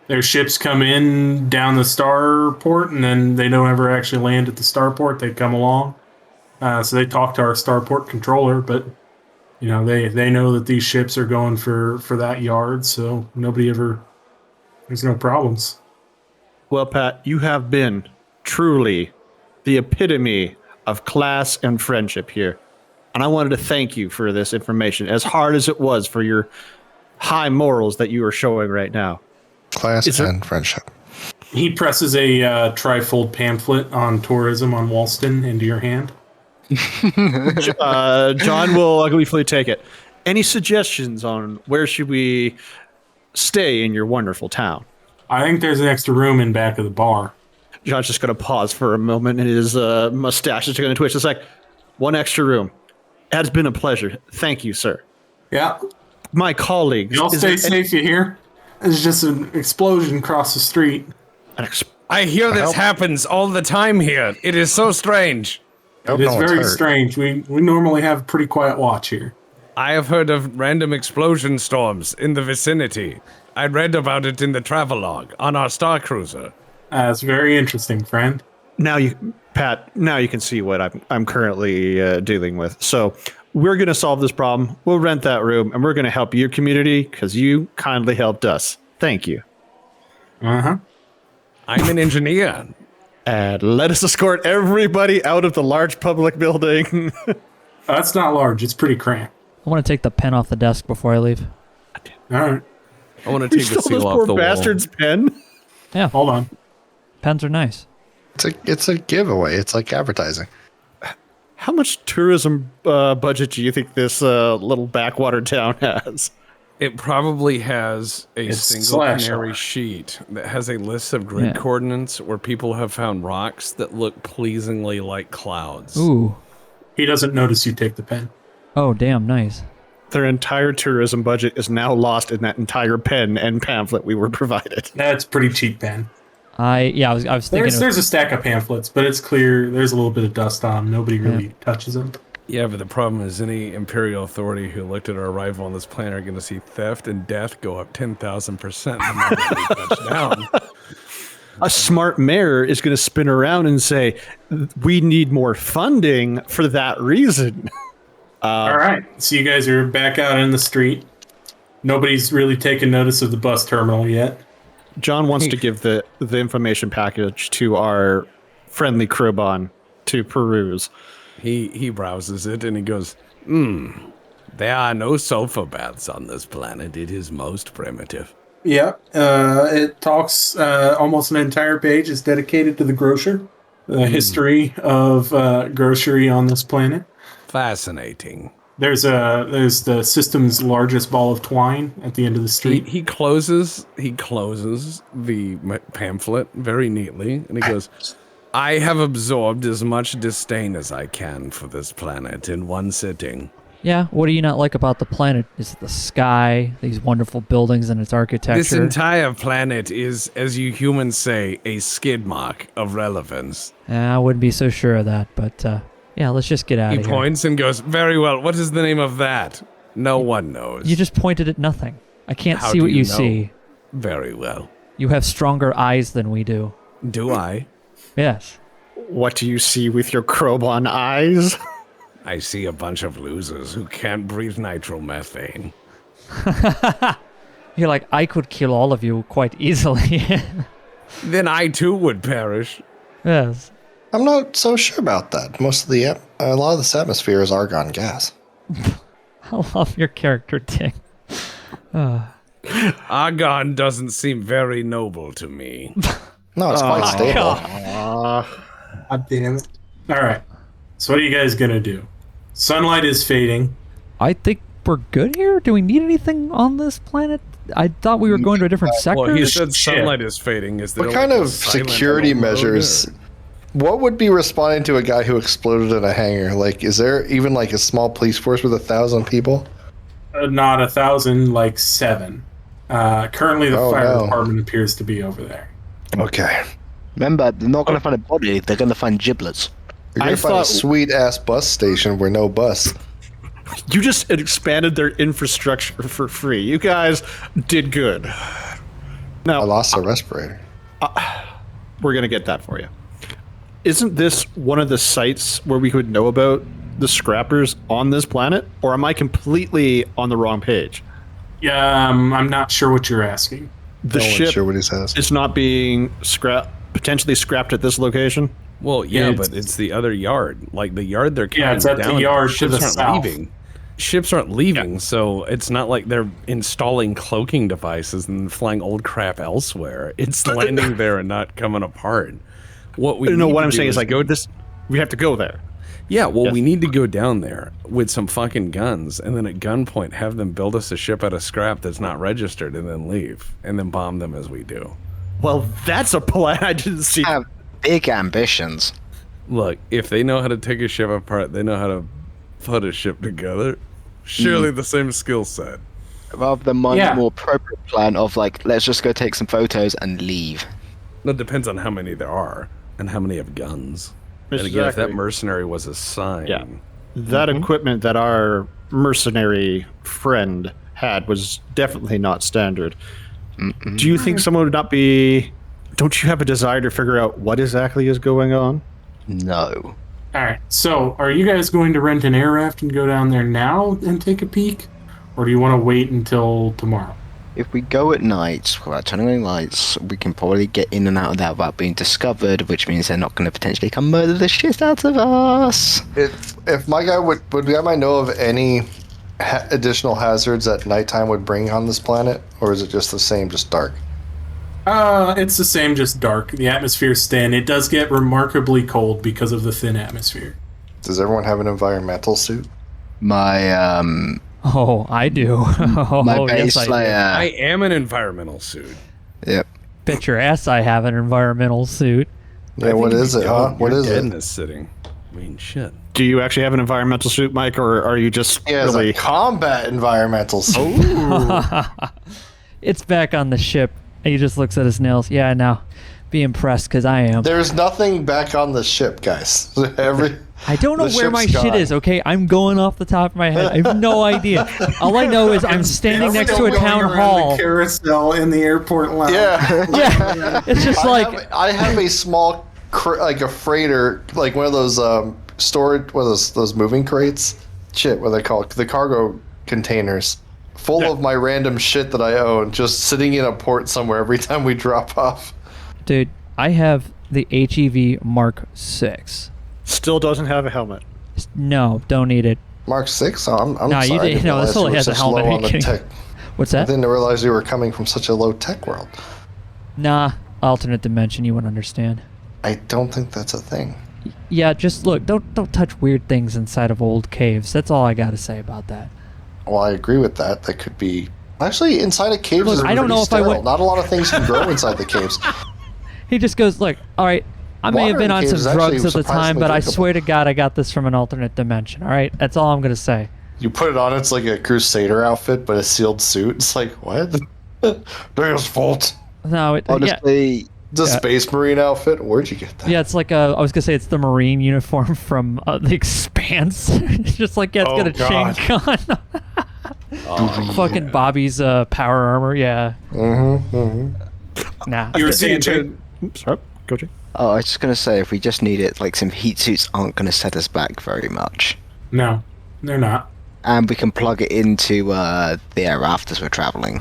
Speaker 3: Their ships come in down the starport, and then they don't ever actually land at the starport. They come along. So they talk to our starport controller, but they know that these ships are going for that yard, so there's no problems.
Speaker 4: Well, Pat, you have been truly the epitome of class and friendship here. And I wanted to thank you for this information, as hard as it was for your high morals that you are showing right now.
Speaker 2: Class and friendship.
Speaker 3: He presses a trifold pamphlet on tourism on WOULDN into your hand.
Speaker 4: John will gleefully take it. Any suggestions on where should we stay in your wonderful town?
Speaker 3: I think there's an extra room in back of the bar.
Speaker 4: John's just going to pause for a moment, and his mustache is going to twitch. It's like, one extra room. It has been a pleasure. Thank you, sir.
Speaker 3: Yeah.
Speaker 4: My colleagues.
Speaker 3: Y'all stay safe, you hear? There's just an explosion across the street.
Speaker 5: I hear this happens all the time here. It is so strange.
Speaker 3: It is very strange. We normally have a pretty quiet watch here.
Speaker 5: I have heard of random explosion storms in the vicinity. I read about it in the travelogue on our Star Cruiser.
Speaker 3: It's very interesting, friend.
Speaker 4: Now you can see what I'm currently dealing with. So we're going to solve this problem. We'll rent that room, and we're going to help your community because you kindly helped us. Thank you.
Speaker 3: Uh-huh.
Speaker 5: I'm an engineer.
Speaker 4: And let us escort everybody out of the large public building.
Speaker 3: That's not large. It's pretty cramped.
Speaker 8: I want to take the pen off the desk before I leave.
Speaker 3: All right.
Speaker 5: I want to take the seal off the
Speaker 4: bastard's pen.
Speaker 8: Yeah,
Speaker 3: Hold on.
Speaker 8: pens are nice.
Speaker 2: It's a giveaway. It's like advertising.
Speaker 4: How much tourism budget do you think this little backwater town has?
Speaker 5: It probably has a
Speaker 3: It's
Speaker 5: single
Speaker 3: slash
Speaker 5: canary
Speaker 3: R.
Speaker 5: sheet that has a list of grid
Speaker 8: Yeah.
Speaker 5: coordinates where people have found rocks that look pleasingly like clouds.
Speaker 8: Ooh.
Speaker 3: He doesn't notice you take the pen.
Speaker 8: Oh, damn, nice.
Speaker 4: Their entire tourism budget is now lost in that entire pen and pamphlet we were provided.
Speaker 3: That's pretty cheap pen.
Speaker 8: I was thinking.
Speaker 3: There's a stack of pamphlets, but it's clear there's a little bit of dust on 'em. Nobody really touches them.
Speaker 5: Yeah, but the problem is any Imperial authority who looked at our arrival on this planet are going to see theft and death go up 10,000% the moment we touch down.
Speaker 4: A smart mayor is going to spin around and say, we need more funding for that reason.
Speaker 3: All right, so you guys are back out in the street. Nobody's really taken notice of the bus terminal yet.
Speaker 4: John wants to give the information package to our friendly Krobon to peruse.
Speaker 5: He browses it and he goes, there are no sulfur baths on this planet. It is most primitive.
Speaker 3: Yeah, it talks almost an entire page is dedicated to the grocer, the history of grocery on this planet.
Speaker 5: Fascinating.
Speaker 3: There's the system's largest ball of twine at the end of the street.
Speaker 5: He closes the pamphlet very neatly and he goes, I have absorbed as much disdain as I can for this planet in one sitting.
Speaker 8: Yeah, what do you not like about the planet? Is it the sky, these wonderful buildings and its architecture?
Speaker 5: This entire planet is, as you humans say, a skid mark of relevance.
Speaker 8: I wouldn't be so sure of that, but yeah, let's just get out
Speaker 5: He
Speaker 8: of here.
Speaker 5: points and goes, very well, what is the name of that? No one knows.
Speaker 8: You just pointed at nothing. I can't
Speaker 5: How
Speaker 8: see
Speaker 5: do
Speaker 8: what
Speaker 5: you
Speaker 8: you
Speaker 5: know?
Speaker 8: see.
Speaker 5: Very well.
Speaker 8: You have stronger eyes than we do.
Speaker 5: Do I?
Speaker 8: Yes.
Speaker 4: What do you see with your Krobon eyes?
Speaker 5: I see a bunch of losers who can't breathe nitromethane.
Speaker 8: You're like, I could kill all of you quite easily.
Speaker 5: Then I too would perish.
Speaker 8: Yes.
Speaker 2: I'm not so sure about that. A lot of this atmosphere is argon gas.
Speaker 8: I love your character, Dick.
Speaker 5: Argon doesn't seem very noble to me.
Speaker 2: No, it's quite stable.
Speaker 3: God damn it. All right. So what are you guys going to do? Sunlight is fading.
Speaker 8: I think we're good here. Do we need anything on this planet? I thought we were going to a different sector.
Speaker 5: Well, he said sunlight is fading. Is there
Speaker 2: What kind of
Speaker 5: silent
Speaker 2: security
Speaker 5: on the road,
Speaker 2: measures?
Speaker 5: or-
Speaker 2: What would be responding to a guy who exploded in a hangar? Like, is there even like a small police force with 1,000 people?
Speaker 3: Not 1,000, like 7. Currently, the fire
Speaker 2: no.
Speaker 3: department appears to be over there.
Speaker 2: Okay.
Speaker 6: Remember, they're not going to find a body, they're going to find giblets.
Speaker 2: You're gonna find a sweet ass bus station where no bus.
Speaker 4: You just expanded their infrastructure for free. You guys did good.
Speaker 2: I
Speaker 4: Now,
Speaker 2: lost a respirator.
Speaker 4: we're going to get that for you. Isn't this one of the sites where we would know about the scrappers on this planet? Or am I completely on the wrong page?
Speaker 3: Yeah, I'm not sure what you're asking.
Speaker 4: The
Speaker 2: No one's
Speaker 4: ship
Speaker 2: sure what he says.
Speaker 4: is not being potentially scrapped at this location?
Speaker 5: Well, yeah,
Speaker 3: Yeah,
Speaker 5: but it's the other yard. Like the yard they're
Speaker 3: Yeah, it's
Speaker 5: counting
Speaker 3: at the
Speaker 5: down,
Speaker 3: yard to
Speaker 5: ships
Speaker 3: the
Speaker 5: aren't
Speaker 3: south.
Speaker 5: leaving. Ships aren't leaving, so it's not like they're installing cloaking devices and flying old crap elsewhere. It's landing there and not coming apart. What we
Speaker 4: No,
Speaker 5: need
Speaker 4: what
Speaker 5: to
Speaker 4: I'm
Speaker 5: do
Speaker 4: saying is like,
Speaker 5: go.
Speaker 4: we have to go there.
Speaker 5: Yeah, well,
Speaker 4: Yes.
Speaker 5: we need to go down there with some fucking guns, and then at gunpoint have them build us a ship out of scrap that's not registered, and then leave, and then bomb them as we do.
Speaker 4: Well, that's a plan I didn't see.
Speaker 6: Have big ambitions.
Speaker 5: Look, if they know how to take a ship apart, they know how to put a ship together. Surely the same skill set.
Speaker 6: Rather than my
Speaker 3: Yeah.
Speaker 6: more appropriate plan of like, let's just go take some photos and leave.
Speaker 5: It depends on how many there are and how many have guns. And again, if that
Speaker 4: Exactly.
Speaker 5: mercenary was a sign.
Speaker 4: Yeah. That equipment that our mercenary friend had was definitely not standard. Do you think someone would not be... Don't you have a desire to figure out what exactly is going on?
Speaker 6: No.
Speaker 3: All right. So, are you guys going to rent an air raft and go down there now and take a peek, or do you want to wait until tomorrow?
Speaker 6: If we go at night without turning on lights, we can probably get in and out of that without being discovered, which means they're not going to potentially come murder the shit out of us.
Speaker 2: If my guy would I know of any additional hazards that nighttime would bring on this planet, or is it just the same, just dark?
Speaker 3: It's the same, just dark. The atmosphere's thin. It does get remarkably cold because of the thin atmosphere.
Speaker 2: Does everyone have an environmental suit?
Speaker 6: My
Speaker 8: Oh, I do. Oh,
Speaker 6: My
Speaker 8: yes,
Speaker 6: base
Speaker 8: I do.
Speaker 6: layer.
Speaker 5: I am an environmental suit.
Speaker 6: Yep.
Speaker 8: Bet your ass I have an environmental suit.
Speaker 2: Yeah, what is it, huh? What is
Speaker 5: dead
Speaker 2: it?
Speaker 5: in this sitting. I mean, shit.
Speaker 4: Do you actually have an environmental suit, Mike, or are you just
Speaker 2: Yeah, it's
Speaker 4: really?
Speaker 2: a combat environmental suit.
Speaker 8: It's back on the ship. He just looks at his nails. Yeah, I know. Be impressed, because I am.
Speaker 2: There's nothing back on the ship, guys.
Speaker 8: I don't know
Speaker 2: the
Speaker 8: where my
Speaker 2: ship's
Speaker 8: shit
Speaker 2: gone.
Speaker 8: is, okay? I'm going off the top of my head. I have no idea. All I know is I'm standing next to a
Speaker 3: Going
Speaker 8: town
Speaker 3: around
Speaker 8: hall.
Speaker 3: The carousel in the airport lounge.
Speaker 2: Yeah.
Speaker 8: Yeah, it's just like...
Speaker 2: I have a small, like a freighter, like one of those storage, what are those moving crates? Shit, what are they called? The cargo containers. Full of my random shit that I own, just sitting in a port somewhere every time we drop off.
Speaker 8: Dude, I have the HEV Mark 6.
Speaker 4: Still doesn't have a helmet.
Speaker 8: No, don't need it.
Speaker 2: Mark 6? Oh, I'm
Speaker 8: No,
Speaker 2: sorry.
Speaker 8: you
Speaker 2: I
Speaker 8: didn't.
Speaker 2: didn't
Speaker 8: No,
Speaker 2: realize
Speaker 8: this
Speaker 2: you
Speaker 8: only
Speaker 2: were
Speaker 8: has a
Speaker 2: such
Speaker 8: helmet.
Speaker 2: low
Speaker 8: Are
Speaker 2: on
Speaker 8: you
Speaker 2: the
Speaker 8: kidding?
Speaker 2: tech.
Speaker 8: What's
Speaker 2: I
Speaker 8: that?
Speaker 2: didn't realize you were coming from such a low tech world.
Speaker 8: Nah, alternate dimension. You wouldn't understand.
Speaker 2: I don't think that's a thing.
Speaker 8: Yeah, just look. Don't touch weird things inside of old caves. That's all I got to say about that.
Speaker 2: Well, I agree with that. That could be... Actually, inside of caves
Speaker 8: Look,
Speaker 2: is
Speaker 8: I don't
Speaker 2: pretty
Speaker 8: know if I
Speaker 2: sterile.
Speaker 8: would-
Speaker 2: Not a lot of things can grow inside the caves.
Speaker 8: He just goes, look, all right, I may have
Speaker 2: Water
Speaker 8: been
Speaker 2: in
Speaker 8: on
Speaker 2: caves
Speaker 8: some
Speaker 2: is actually
Speaker 8: drugs at the time,
Speaker 2: surprisingly
Speaker 8: but I
Speaker 2: drinkable.
Speaker 8: swear to God I got this from an alternate dimension, all right? That's all I'm going to say.
Speaker 2: You put it on, it's like a Crusader outfit, but a sealed suit. It's like, what? There's fault.
Speaker 8: No, yeah,
Speaker 6: Honestly,
Speaker 2: It's a Space Marine outfit? Where'd you get that?
Speaker 8: yeah, it's like I was going to say it's the Marine uniform from The Expanse. It's just like, yeah, it's got a chain gun. Fucking Bobby's power armor, yeah. Nah.
Speaker 3: You were saying, Jake?
Speaker 4: Sorry, go Jake.
Speaker 6: oh, I was just gonna say, if we just need it, like some heat suits aren't gonna set us back very much,
Speaker 3: No, they're not.
Speaker 6: and we can plug it into the air raft as we're traveling.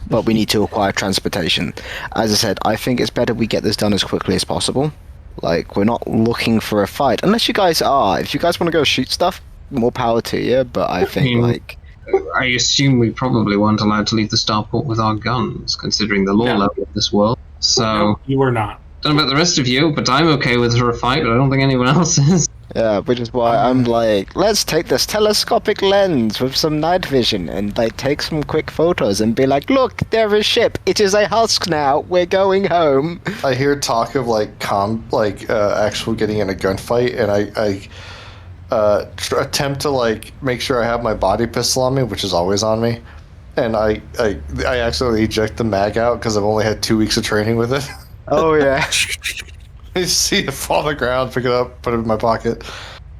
Speaker 6: But we need to acquire transportation. As I said, I think it's better we get this done as quickly as possible. Like, we're not looking for a fight, unless you guys are. If you guys want to go shoot stuff, more power to you. But I think like.
Speaker 7: I assume we probably weren't allowed to leave the starport with our guns, considering the law
Speaker 3: No.
Speaker 7: level of this world. So,
Speaker 3: No, you were not.
Speaker 7: don't know about the rest of you, but I'm okay with her fight, but I don't think anyone else is.
Speaker 6: Yeah, which is why I'm like, let's take this telescopic lens with some night vision and like take some quick photos and be like, look, there's a ship. It is a husk now. We're going home.
Speaker 2: I hear talk of like actual getting in a gunfight, and I attempt to like make sure I have my body pistol on me, which is always on me, and I accidentally eject the mag out because I've only had 2 weeks of training with it.
Speaker 6: Oh yeah.
Speaker 2: I see it fall on the ground, pick it up, put it in my pocket.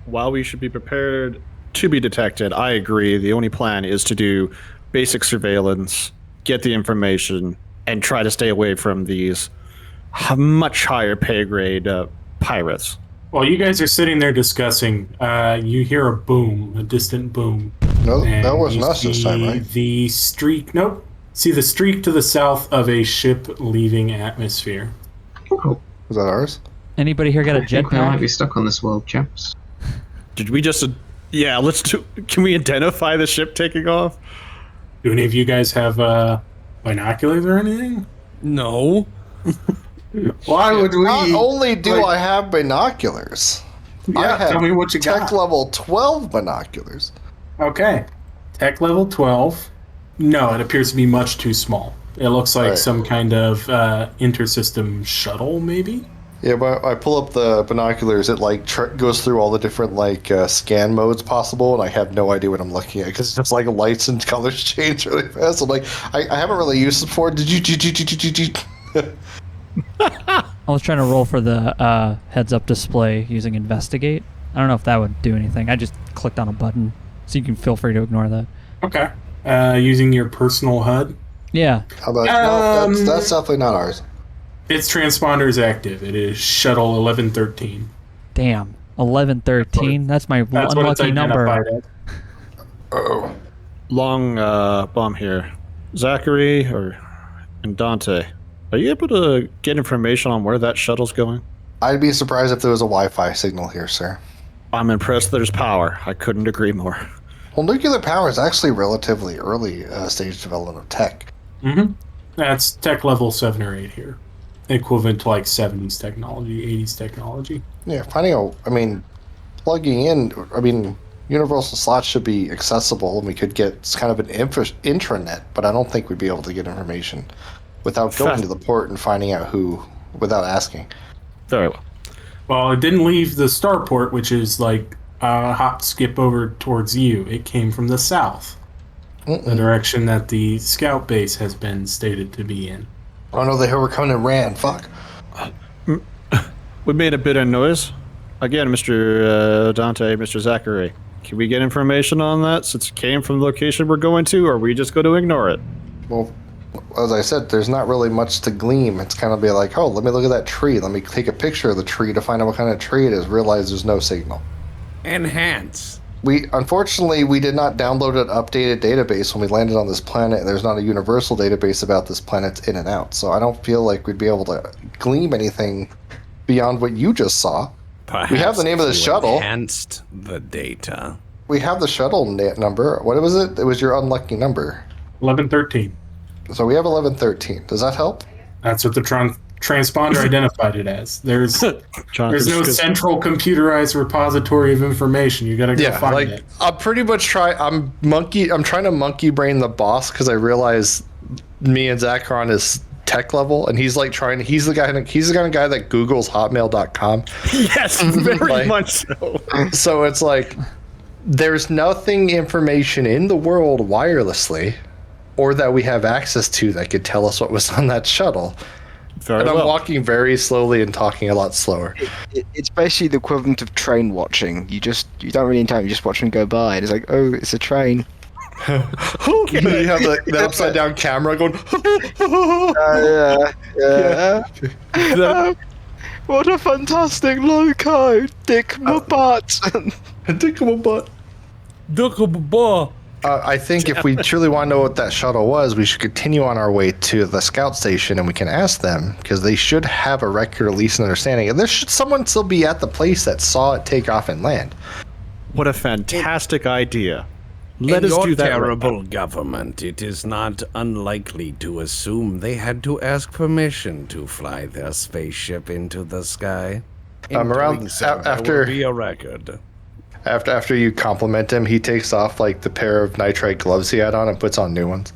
Speaker 4: While we should be prepared to be detected, I agree. The only plan is to do basic surveillance, get the information, and try to stay away from these much higher pay grade pirates.
Speaker 3: While you guys are sitting there discussing, you hear a boom, a distant boom.
Speaker 2: No,
Speaker 3: And
Speaker 2: that wasn't
Speaker 3: you
Speaker 2: us this time,
Speaker 3: see
Speaker 2: right?
Speaker 3: The streak, nope. See the streak to the south of a ship leaving atmosphere.
Speaker 2: Was that ours?
Speaker 8: Anybody here got a
Speaker 7: I think we might be
Speaker 8: jetpack?
Speaker 7: stuck on this world, chaps.
Speaker 4: Did we just... yeah, let's do... Can we identify the ship taking off?
Speaker 3: Do any of you guys have binoculars or anything?
Speaker 5: No.
Speaker 3: Why would we?
Speaker 2: Not only do I have binoculars, I
Speaker 3: Yeah,
Speaker 2: have
Speaker 3: tell me what you
Speaker 2: tech
Speaker 3: got.
Speaker 2: level 12 binoculars.
Speaker 3: Okay. Tech level 12. No, it appears to be much too small. It looks like
Speaker 2: Right.
Speaker 3: some kind of intersystem shuttle, maybe?
Speaker 2: Yeah, but I pull up the binoculars. It like goes through all the different like scan modes possible, and I have no idea what I'm looking at because it's just like lights and colors change really fast. I'm like, I haven't really used it before. Did you?
Speaker 8: I was trying to roll for the heads-up display using Investigate. I don't know if that would do anything. I just clicked on a button, so you can feel free to ignore that.
Speaker 3: Okay. Using your personal HUD.
Speaker 8: Yeah.
Speaker 2: How about no? That's definitely not ours.
Speaker 3: Its transponder is active. It is shuttle 1113.
Speaker 8: Damn. 1113. That's my
Speaker 3: That's what it's
Speaker 8: unlucky number.
Speaker 3: identified as.
Speaker 2: Oh,
Speaker 4: Long bomb here. Zachary and Dante, are you able to get information on where that shuttle's going?
Speaker 2: I'd be surprised if there was a Wi-Fi signal here, sir.
Speaker 4: I'm impressed there's power. I couldn't agree more.
Speaker 2: Well, nuclear power is actually relatively early stage development of tech.
Speaker 3: Mm-hmm. That's tech level 7 or 8 here. Equivalent to like 70s technology, 80s technology.
Speaker 2: Yeah, plugging in. universal slots should be accessible, and we could get kind of an intranet, but I don't think we'd be able to get information without going to the port and finding out who, without asking.
Speaker 4: Very well.
Speaker 3: Well, it didn't leave the starport, which is like a hop skip over towards you. It came from the south, the direction that the scout base has been stated to be in.
Speaker 2: Oh no, they were coming and ran. Fuck.
Speaker 4: We made a bit of noise. Again, Mr. Dante, Mr. Zachary, can we get information on that since it came from the location we're going to, or are we just going to ignore it?
Speaker 2: Well, as I said, there's not really much to glean. It's kind of be like, oh, let me look at that tree. Let me take a picture of the tree to find out what kind of tree it is. Realize there's no signal.
Speaker 5: Enhance.
Speaker 2: Unfortunately, we did not download an updated database when we landed on this planet. There's not a universal database about this planet's in and out. So I don't feel like we'd be able to glean anything beyond what you just saw.
Speaker 5: Perhaps
Speaker 2: we have the name of the shuttle.
Speaker 5: Enhanced the data.
Speaker 2: We have the shuttle number. What was it? It was your unlucky number.
Speaker 3: 1113.
Speaker 2: So we have 1113. Does that help?
Speaker 3: That's what the transponder identified it as. There's no central computerized repository of information. You gotta go find it.
Speaker 1: I'm pretty much I'm trying to monkey brain the boss because I realize me and Zach are on his tech level, and he's like he's the kind of guy that Googles hotmail.com.
Speaker 4: Yes, very much so.
Speaker 1: So it's like there's nothing information in the world wirelessly or that we have access to that could tell us what was on that shuttle. I'm walking very slowly and talking a lot slower.
Speaker 6: It's basically the equivalent of train watching. You don't really interact, you just watch them go by, and it's like, oh, it's a train.
Speaker 1: You have the upside down camera going.
Speaker 6: Yeah. What a fantastic loco! Dick my butt.
Speaker 1: Dick my butt. I think if we truly want to know what that shuttle was, we should continue on our way to the scout station, and we can ask them because they should have a record, at least an understanding. And there should someone still be at the place that saw it take off and land.
Speaker 4: What a fantastic idea! Let us do that.
Speaker 5: Terrible government. It is not unlikely to assume they had to ask permission to fly their spaceship into the sky.
Speaker 1: Around after
Speaker 5: there will be a record.
Speaker 1: After you compliment him, he takes off like the pair of nitrite gloves he had on and puts on new ones.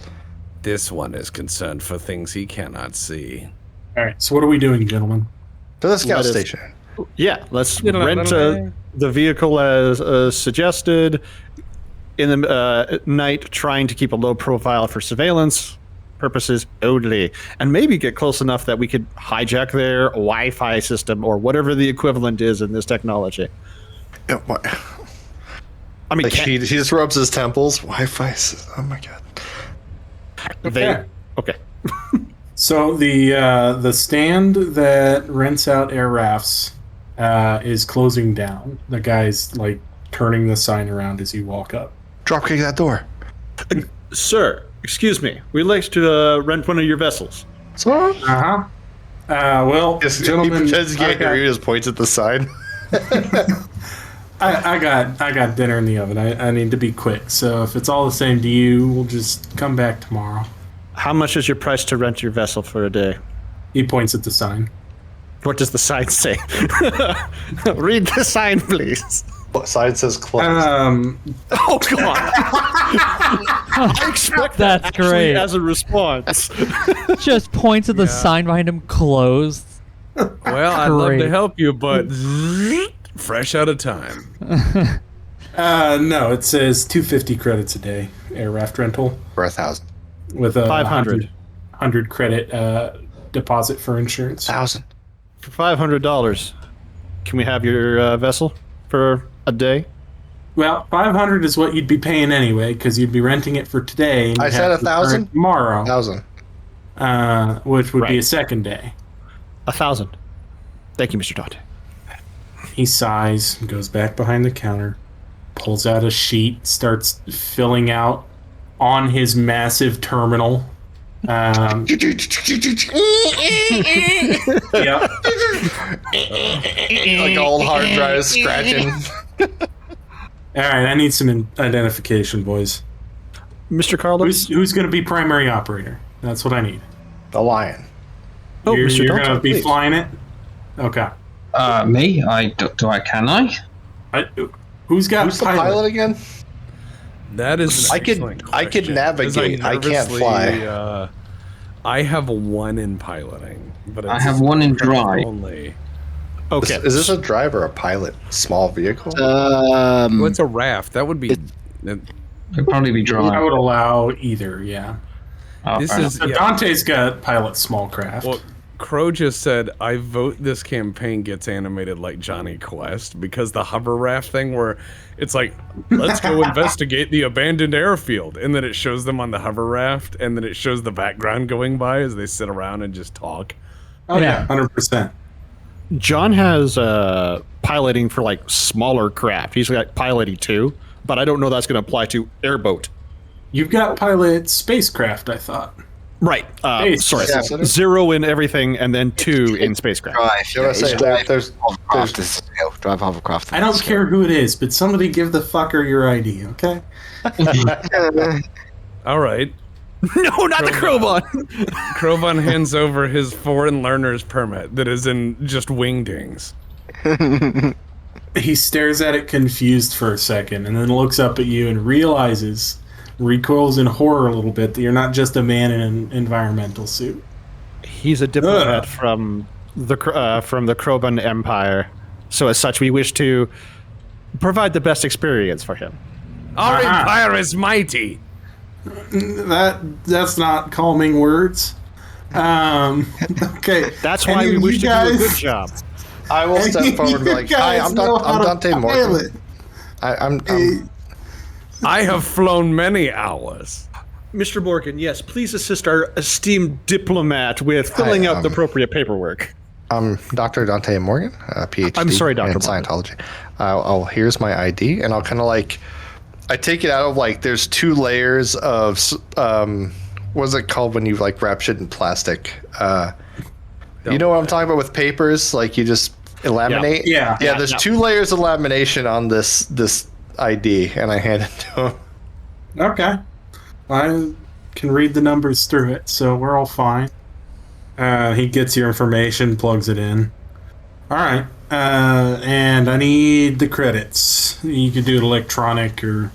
Speaker 5: This one is concerned for things he cannot see.
Speaker 3: All right, so what are we doing, gentlemen?
Speaker 1: To the scout station.
Speaker 4: Yeah, let's rent the vehicle as suggested. In the night, trying to keep a low profile for surveillance purposes only, and maybe get close enough that we could hijack their Wi-Fi system or whatever the equivalent is in this technology.
Speaker 1: Yeah, what?
Speaker 4: I mean,
Speaker 1: like he just rubs his temples. Wi-Fi. Oh my god.
Speaker 4: Okay.
Speaker 3: So the stand that rents out air rafts is closing down. The guy's like turning the sign around as you walk up.
Speaker 1: Dropkick that door.
Speaker 4: Sir, excuse me. We'd like to rent one of your vessels.
Speaker 3: Well,
Speaker 1: Yes,
Speaker 3: gentlemen,
Speaker 1: he just points at the sign.
Speaker 3: I got dinner in the oven. I need to be quick. So if it's all the same to you, we'll just come back tomorrow.
Speaker 4: How much is your price to rent your vessel for a day?
Speaker 3: He points at the sign.
Speaker 4: What does the sign say? Read the sign, please.
Speaker 1: What sign says closed?
Speaker 4: Oh, God. I expect
Speaker 8: That's
Speaker 4: that actually
Speaker 8: great.
Speaker 4: as a response.
Speaker 8: Just points at the sign behind him, closed.
Speaker 5: Well, I'd love to
Speaker 8: Great.
Speaker 5: help you, but fresh out of time.
Speaker 3: No, it says 250 credits a day, air raft rental,
Speaker 1: For 1,000.
Speaker 3: with a
Speaker 4: 500.
Speaker 3: 100 credit deposit for insurance.
Speaker 1: 1,000.
Speaker 4: For $500, can we have your vessel for a day?
Speaker 3: Well, 500 is what you'd be paying anyway, because you'd be renting it for today. And
Speaker 1: I
Speaker 3: you'd
Speaker 1: said
Speaker 3: have to
Speaker 1: 1,000?
Speaker 3: return it tomorrow,
Speaker 1: 1,000.
Speaker 3: which would be
Speaker 4: Right.
Speaker 3: a second day.
Speaker 4: 1,000. Thank you, Mr. Dante.
Speaker 3: He sighs, goes back behind the counter, pulls out a sheet, starts filling out on his massive terminal. Yep.
Speaker 1: Like old hard drive scratching.
Speaker 3: All right, I need some identification, boys.
Speaker 4: Mr. Carlos?
Speaker 3: Who's going to be primary operator? That's what I need.
Speaker 1: The lion.
Speaker 4: Oh,
Speaker 3: you're
Speaker 4: Mr. Dante,
Speaker 3: going to be
Speaker 4: please.
Speaker 3: flying it? Okay.
Speaker 7: Me? Can I?
Speaker 3: Who's got
Speaker 1: Who's the pilot again?
Speaker 5: That is.
Speaker 1: I could navigate. I can't fly.
Speaker 5: I have 1 in piloting, but
Speaker 7: I have 1 in drive.
Speaker 5: Only.
Speaker 1: Okay. Is this a drive or a pilot? Small vehicle?
Speaker 5: What's a raft? That would be.
Speaker 7: It'd probably be drive.
Speaker 3: I would allow either. Yeah. Dante's got pilot small craft.
Speaker 5: Well, Crow just said, I vote this campaign gets animated like Johnny Quest, because the hover raft thing where it's like, let's go investigate the abandoned airfield, and then it shows them on the hover raft, and then it shows the background going by as they sit around and just talk.
Speaker 3: Oh yeah, 100%.
Speaker 4: John has piloting for like smaller craft. He's got piloting too, but I don't know that's going to apply to airboat.
Speaker 3: You've got pilot spacecraft, I thought.
Speaker 4: Right. Sorry. 0 in everything, and then 2 in spacecraft.
Speaker 6: Drive hovercraft.
Speaker 3: I don't care who it is, but somebody give the fucker your ID, okay?
Speaker 5: All right.
Speaker 4: No, not the Crowbon.
Speaker 5: Crowbon hands over his foreign learner's permit that is in just wingdings.
Speaker 3: He stares at it confused for a second, and then looks up at you and realizes, recoils in horror a little bit, that you're not just a man in an environmental suit.
Speaker 4: He's a diplomat from the Crowbon Empire, so as such we wish to provide the best experience for him.
Speaker 5: Our empire is mighty.
Speaker 3: That's not calming words. Okay.
Speaker 4: That's why we wish to do a good job.
Speaker 1: I will step forward and be like, hi, I'm Dante Morgan.
Speaker 5: I have flown many hours.
Speaker 4: Mr. Morgan, yes, please assist our esteemed diplomat with filling out the appropriate paperwork.
Speaker 1: I'm Dr. Dante Morgan, PhD
Speaker 4: I'm sorry, Dr.
Speaker 1: in Scientology. Here's my ID, and I'll kind of like, I take it out of like, there's 2 layers of, what's it called when you like wrap shit in plastic? You know what I'm talking about with papers? Like you just laminate?
Speaker 3: Yeah.
Speaker 1: There's 2 layers of lamination on this ID, and I hand it to him.
Speaker 3: Okay. I can read the numbers through it, so we're all fine. He gets your information, plugs it in. All right. And I need the credits. You could do it electronic, or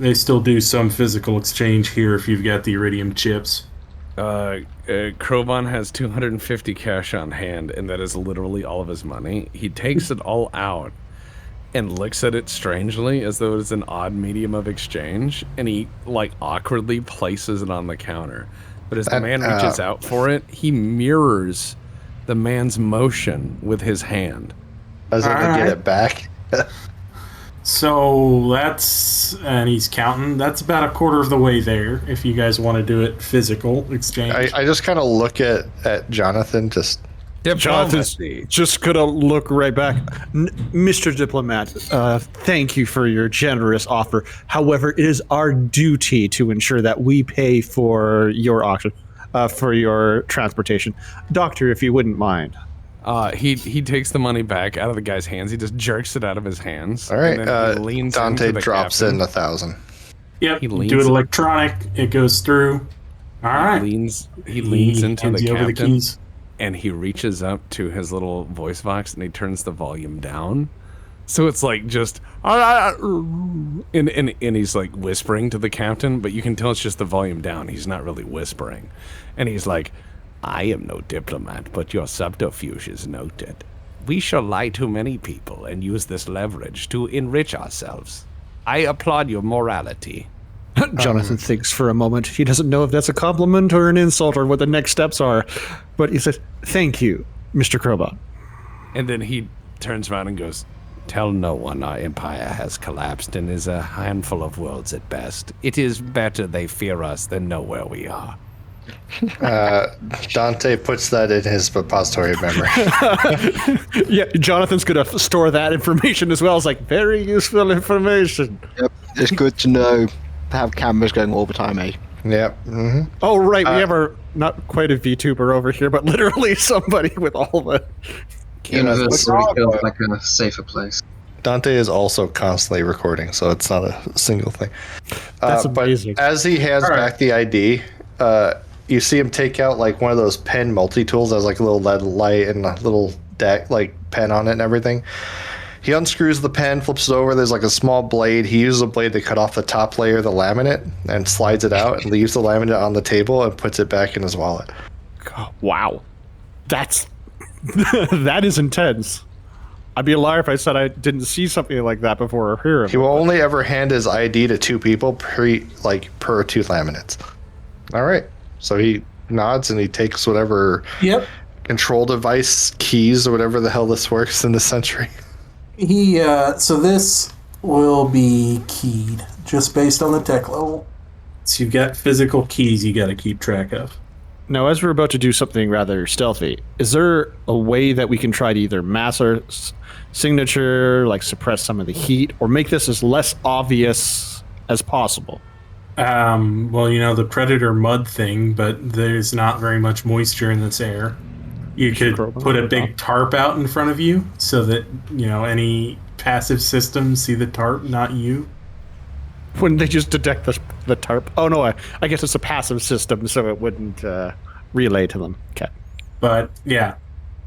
Speaker 3: they still do some physical exchange here if you've got the iridium chips.
Speaker 5: Crowbon has 250 cash on hand, and that is literally all of his money. He takes it all out and looks at it strangely as though it's an odd medium of exchange, and he like awkwardly places it on the counter. But as the man reaches out for it, he mirrors the man's motion with his hand.
Speaker 1: Doesn't get it back.
Speaker 3: So that's, and he's counting, that's about a quarter of the way there if you guys want to do it physical exchange.
Speaker 1: I just kind of look at Jonathan, just
Speaker 4: Jonathan's just gonna look right back. Mr. Diplomat, thank you for your generous offer. However, it is our duty to ensure that we pay for your auction, for your transportation. Doctor, if you wouldn't mind.
Speaker 5: He takes the money back out of the guy's hands. He just jerks it out of his hands.
Speaker 1: All right.
Speaker 5: And then he leans
Speaker 1: Dante
Speaker 5: into the
Speaker 1: drops
Speaker 5: captain.
Speaker 1: in 1,000.
Speaker 3: Yep. Do it electronic. It goes through. All right.
Speaker 5: He leans into the
Speaker 3: over
Speaker 5: captain,
Speaker 3: keys.
Speaker 5: and he reaches up to his little voice box and he turns the volume down. So it's like just and he's like whispering to the captain, but you can tell it's just the volume down. He's not really whispering, and he's like, I am no diplomat, but your subterfuge is noted. We shall lie to many people and use this leverage to enrich ourselves. I applaud your morality.
Speaker 4: Jonathan thinks for a moment. He doesn't know if that's a compliment or an insult or what the next steps are. But he says, thank you, Mr. Crowbon.
Speaker 5: And then he turns around and goes, tell no one our empire has collapsed and is a handful of worlds at best. It is better they fear us than know where we are.
Speaker 1: Dante puts that in his repository of memory.
Speaker 4: Yeah, Jonathan's going to store that information as well. It's like, very useful information.
Speaker 6: Yep, it's good to know to have cameras going all the time, eh?
Speaker 1: Yep. Mm-hmm.
Speaker 4: Oh, right. We have our, not quite a VTuber over here, but literally somebody with all the...
Speaker 7: Universe feels like a safer place.
Speaker 1: Dante is also constantly recording, so it's not a single thing.
Speaker 4: That's amazing.
Speaker 1: But as he hands back the ID, you see him take out like one of those pen multi-tools that has like a little LED light and a little deck, like pen on it and everything. He unscrews the pen, flips it over. There's like a small blade. He uses a blade to cut off the top layer of the laminate and slides it out and leaves the laminate on the table and puts it back in his wallet.
Speaker 4: Wow. That's that is intense. I'd be a liar if I said I didn't see something like that before or hear of
Speaker 1: He will only ever hand his ID to 2 people per 2 laminates. All right. So he nods and he takes whatever control device keys or whatever the hell this works in this century.
Speaker 3: So this will be keyed just based on the tech level. So you've got physical keys you got to keep track of.
Speaker 4: Now, as we're about to do something rather stealthy, is there a way that we can try to either mask our signature, like suppress some of the heat, or make this as less obvious as possible?
Speaker 3: Well, the predator mud thing, but there's not very much moisture in this air. You could put a big tarp out in front of you so that, any passive systems see the tarp, not you.
Speaker 4: Wouldn't they just detect the tarp? Oh, no, I guess it's a passive system, so it wouldn't relay to them. Okay.
Speaker 3: But, yeah.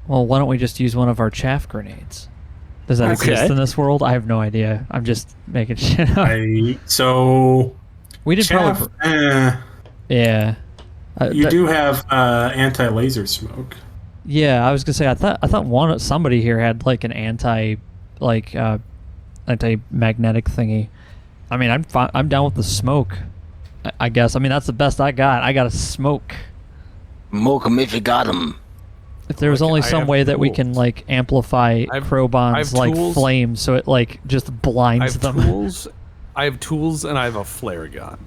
Speaker 8: Well, why don't we just use one of our chaff grenades? Does that exist in this world? I have no idea. I'm just making shit up.
Speaker 3: We
Speaker 8: did
Speaker 3: chaff,
Speaker 8: probably... Yeah.
Speaker 3: You do have anti-laser smoke.
Speaker 8: Yeah, I was gonna say I thought somebody here had like an anti-magnetic thingy. I mean, I'm down with the smoke. I guess. I mean, that's the best I got. I got a smoke.
Speaker 6: Smoke 'em if you got 'em.
Speaker 8: If there was only some way that we can like amplify Crowbon's like flame, so it like just blinds them.
Speaker 5: I have tools and I have a flare gun.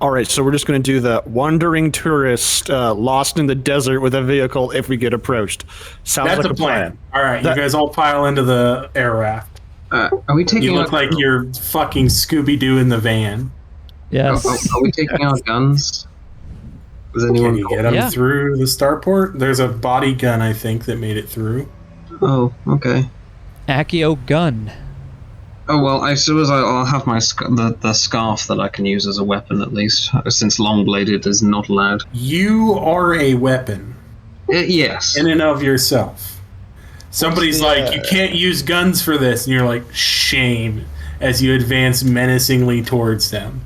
Speaker 4: All right, so we're just going to do the wandering tourist lost in the desert with a vehicle if we get approached. Sounds
Speaker 3: That's
Speaker 4: like
Speaker 3: a plan. All right, you guys all pile into the air raft.
Speaker 7: Are we taking?
Speaker 3: You look like you're fucking Scooby-Doo in the van.
Speaker 8: Yes.
Speaker 7: Are we taking our guns? Does anyone
Speaker 3: Can you get them through the starport? There's a body gun, I think, that made it through.
Speaker 7: Oh, okay.
Speaker 8: Accio gun.
Speaker 7: Oh well, I suppose I'll have my the scarf that I can use as a weapon at least, since long-bladed is not allowed.
Speaker 3: You are a weapon.
Speaker 7: Yes.
Speaker 3: In and of yourself. Somebody's like, you can't use guns for this, and you're like, shame, as you advance menacingly towards them.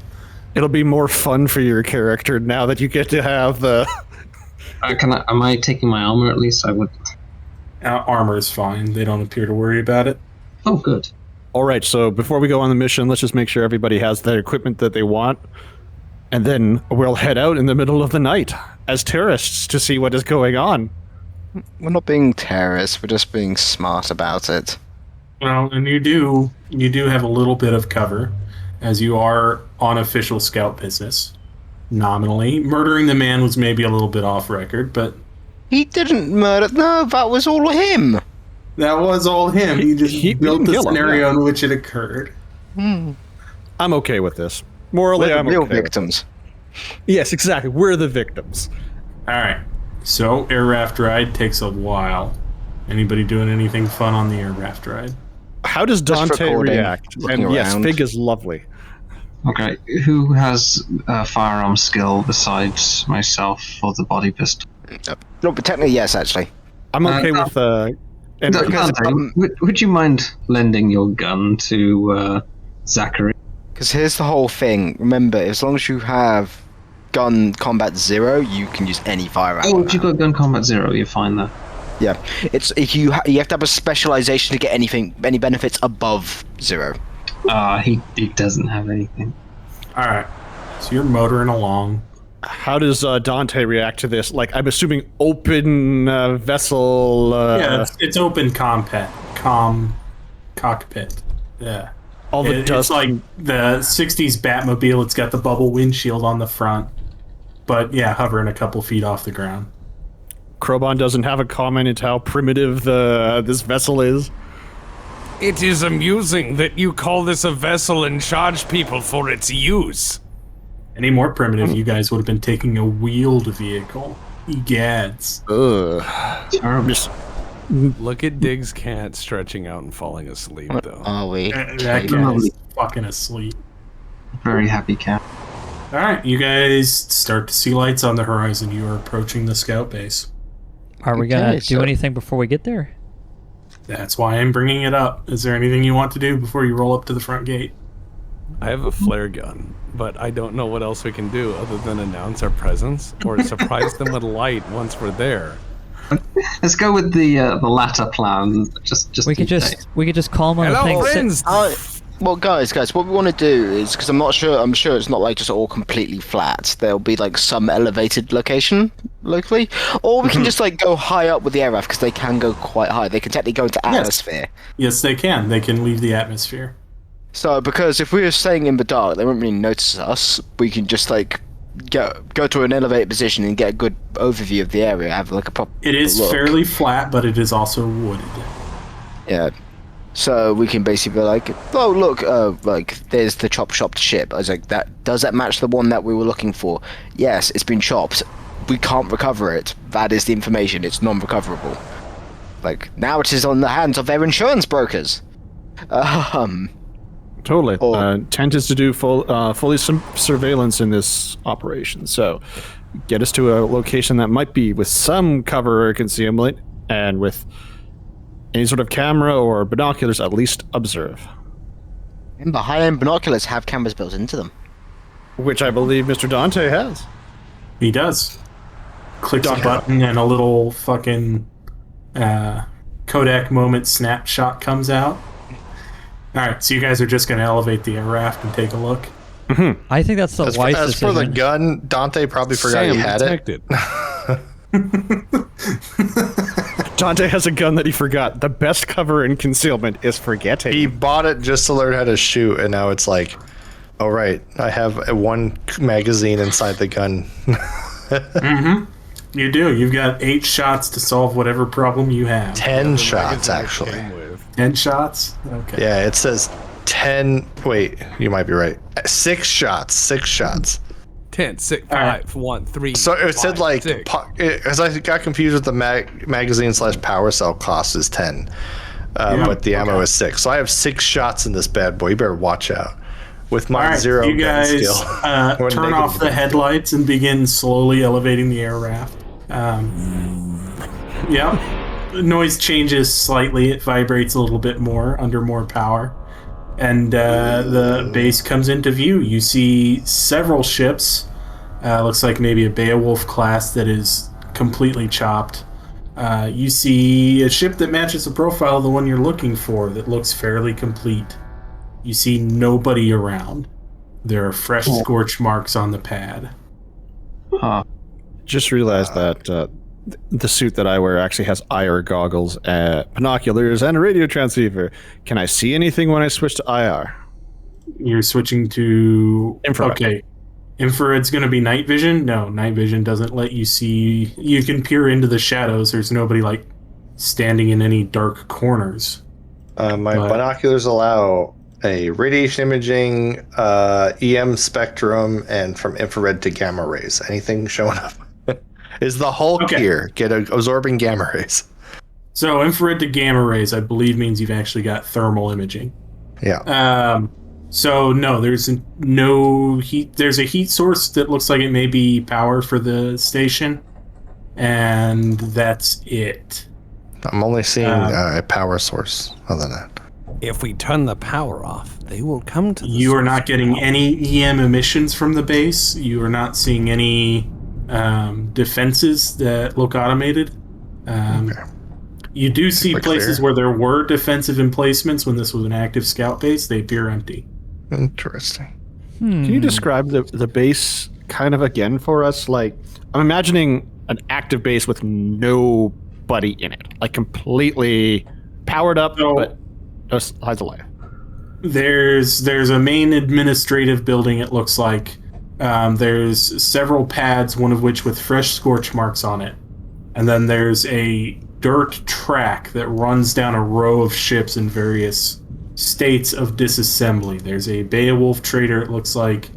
Speaker 4: It'll be more fun for your character now that you get to have the...
Speaker 7: Am I taking my armor at least? I would...
Speaker 3: Armor's fine. They don't appear to worry about it.
Speaker 7: Oh, good.
Speaker 4: All right, so before we go on the mission, let's just make sure everybody has the equipment that they want. And then we'll head out in the middle of the night as terrorists to see what is going on.
Speaker 6: We're not being terrorists, we're just being smart about it.
Speaker 3: Well, and you do have a little bit of cover, as you are on official scout business. Nominally. Murdering the man was maybe a little bit off record, but...
Speaker 6: He didn't murder... No, that was all him!
Speaker 3: That was all him. He built the scenario in which it occurred.
Speaker 4: I'm okay with this. Morally, I'm okay.
Speaker 6: Real victims.
Speaker 4: Yes, exactly. We're the victims.
Speaker 3: All right. So, air raft ride takes a while. Anybody doing anything fun on the air raft ride?
Speaker 4: How does Dante react? And yes, Fig is lovely.
Speaker 7: Okay, who has firearm skill besides myself for the body pistol?
Speaker 6: No, but technically, yes, actually.
Speaker 4: I'm okay with...
Speaker 7: would you mind lending your gun to Zachary?
Speaker 6: Because here's the whole thing. Remember, as long as you have gun combat 0, you can use any firearm.
Speaker 7: Oh, if you've got gun combat 0, you're fine there.
Speaker 6: Yeah, it's if you have to have a specialization to get any benefits above 0.
Speaker 7: He doesn't have anything.
Speaker 3: All right, so you're motoring along.
Speaker 4: How does Dante react to this? Like, I'm assuming open vessel...
Speaker 3: yeah, it's open cockpit. Yeah.
Speaker 4: All the dust...
Speaker 3: It's like the 60s Batmobile. It's got the bubble windshield on the front. But, yeah, hovering a couple feet off the ground.
Speaker 4: Crowbon doesn't have a comment into how primitive this vessel is.
Speaker 5: It is amusing that you call this a vessel and charge people for its use.
Speaker 3: Any more primitive, you guys would have been taking a wheeled vehicle. Egads.
Speaker 5: Look at Diggs' cat stretching out and falling asleep, though.
Speaker 6: Are we?
Speaker 3: That guy's fucking asleep.
Speaker 7: Very happy cat.
Speaker 3: Alright, you guys start to see lights on the horizon. You are approaching the scout base.
Speaker 8: Are we gonna do anything before we get there?
Speaker 3: That's why I'm bringing it up. Is there anything you want to do before you roll up to the front gate?
Speaker 5: I have a flare gun, but I don't know what else we can do other than announce our presence or surprise them with light once we're there.
Speaker 7: Let's go with the latter plan.
Speaker 8: We could just call them on the
Speaker 5: Hello,
Speaker 8: thing.
Speaker 5: friends!
Speaker 6: Well, guys, what we want to do is, because I'm sure it's not like just all completely flat. There'll be like some elevated location locally, or we can just like go high up with the aircraft because they can go quite high. They can technically go into atmosphere.
Speaker 3: Yes, they can. They can leave the atmosphere.
Speaker 6: So, because if we were staying in the dark, they won't really notice us. We can just like go to an elevated position and get a good overview of the area. Have like a proper.
Speaker 3: It is
Speaker 6: look.
Speaker 3: fairly flat, but it is also wooded.
Speaker 6: Yeah. So we can basically be like, oh look, like there's the chop shop ship. I was like, does that match the one that we were looking for? Yes, it's been chopped. We can't recover it. That is the information. It's non-recoverable. Like now it is on the hands of their insurance brokers.
Speaker 4: Totally. Intent is to do fully surveillance in this operation. So get us to a location that might be with some cover or concealment, and with any sort of camera or binoculars, at least observe.
Speaker 6: And the high-end binoculars have cameras built into them.
Speaker 4: Which I believe Mr. Dante has.
Speaker 3: He does. Clicks a button and a little fucking Kodak moment snapshot comes out. Alright, so you guys are just going to elevate the aircraft and take a look?
Speaker 8: Mm-hmm. I think that's the wise decision.
Speaker 1: As for the gun, Dante probably forgot he had it.
Speaker 4: Dante has a gun that he forgot. The best cover in concealment is forgetting.
Speaker 1: He bought it just to learn how to shoot, and now it's like, oh right, I have one magazine inside the gun.
Speaker 3: Mm-hmm. You do. You've got 8 shots to solve whatever problem you have.
Speaker 1: 10 shots, actually.
Speaker 3: 10 shots? Okay.
Speaker 1: Yeah, it says 10. Wait, you might be right. 6 shots. 6 shots.
Speaker 5: 10, 6, 5, 1, 3.
Speaker 1: So it said
Speaker 5: 5,
Speaker 1: like,
Speaker 5: 6.
Speaker 1: as I got confused with the magazine / power cell cost is 10, but the ammo is 6. So I have 6 shots in this bad boy. You better watch out. With my 0
Speaker 3: you
Speaker 1: gun
Speaker 3: guys
Speaker 1: skill.
Speaker 3: turn off the headlights and begin slowly elevating the aircraft. The noise changes slightly. It vibrates a little bit more under more power. And the base comes into view. You see several ships. Looks like maybe a Beowulf class that is completely chopped. You see a ship that matches the profile of the one you're looking for that looks fairly complete. You see nobody around. There are fresh scorch marks on the pad.
Speaker 4: Just realized that the suit that I wear actually has IR goggles, binoculars, and a radio transceiver. Can I see anything when I switch to IR?
Speaker 3: You're switching to...
Speaker 4: Infrared.
Speaker 3: Okay. Infrared's going to be night vision? No, night vision doesn't let you see... You can peer into the shadows. There's nobody, like, standing in any dark corners.
Speaker 1: My binoculars allow a radiation imaging, EM spectrum, and from infrared to gamma rays. Anything showing up? Is the Hulk here? Get absorbing gamma rays.
Speaker 3: So infrared to gamma rays, I believe, means you've actually got thermal imaging.
Speaker 1: Yeah.
Speaker 3: So no, there's no heat. There's a heat source that looks like it may be power for the station, and that's it.
Speaker 1: I'm only seeing a power source other than that.
Speaker 5: If we turn the power off, they will come to the
Speaker 3: You are
Speaker 5: source
Speaker 3: not getting any EM emissions from the base. You are not seeing any defenses that look automated. You do see places where there were defensive emplacements when this was an active scout base. They appear empty.
Speaker 1: Interesting.
Speaker 4: Can you describe the base kind of again for us? Like, I'm imagining an active base with nobody in it, like completely powered up, but just hides a light.
Speaker 3: There's a main administrative building. It looks like there's several pads, one of which with fresh scorch marks on it, and then there's a dirt track that runs down a row of ships in various states of disassembly. There's a Beowulf trader, it looks like.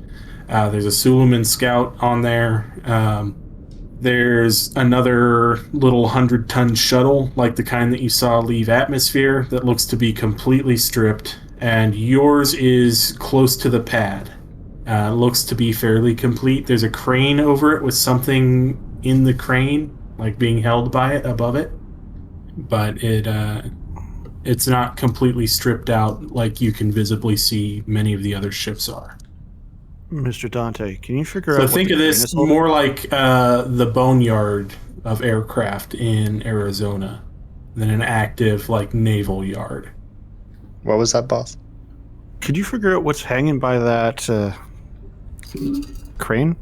Speaker 3: There's a Suleiman scout on there. There's another little 100-ton shuttle, like the kind that you saw leave atmosphere, that looks to be completely stripped. And yours is close to the pad. Looks to be fairly complete. There's a crane over it with something in the crane, like being held by it, above it. But it It's not completely stripped out like you can visibly see many of the other ships are.
Speaker 4: Mr. Dante, can you figure
Speaker 3: So
Speaker 4: out?
Speaker 3: think of this more like the boneyard of aircraft in Arizona than an active like naval yard.
Speaker 2: What was that, boss?
Speaker 4: Could you figure out what's hanging by that crane?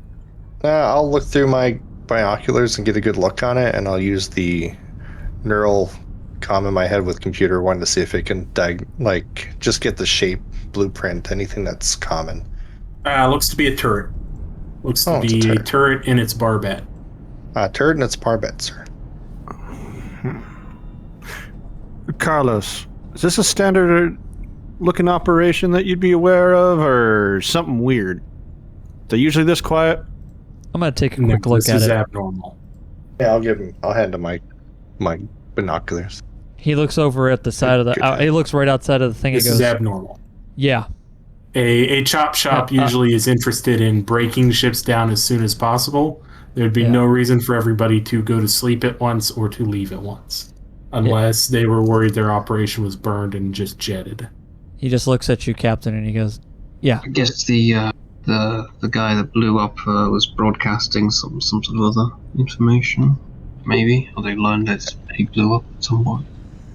Speaker 2: I'll look through my binoculars and get a good look on it, and I'll use the neural comm in my head with computer one to see if it can just get the shape, blueprint, anything that's common.
Speaker 3: Looks to be a turret. Looks to be a turret in its barbette.
Speaker 2: Turret in its barbette, sir.
Speaker 4: Carlos, is this a standard looking operation that you'd be aware of, or something weird? They're usually this quiet?
Speaker 8: I'm gonna take a quick look at it.
Speaker 3: This is abnormal.
Speaker 2: Yeah, I'll hand him my binoculars.
Speaker 8: He looks over at the side of the. He looks right outside of the thing.
Speaker 3: This
Speaker 8: and goes,
Speaker 3: is abnormal.
Speaker 8: Yeah.
Speaker 3: A chop shop usually is interested in breaking ships down as soon as possible. There'd be no reason for everybody to go to sleep at once or to leave at once, unless they were worried their operation was burned and just jetted.
Speaker 8: He just looks at you, Captain, and he goes, "Yeah."
Speaker 7: I guess the guy that blew up was broadcasting some sort of other information, maybe, or they learned that he blew up at some point.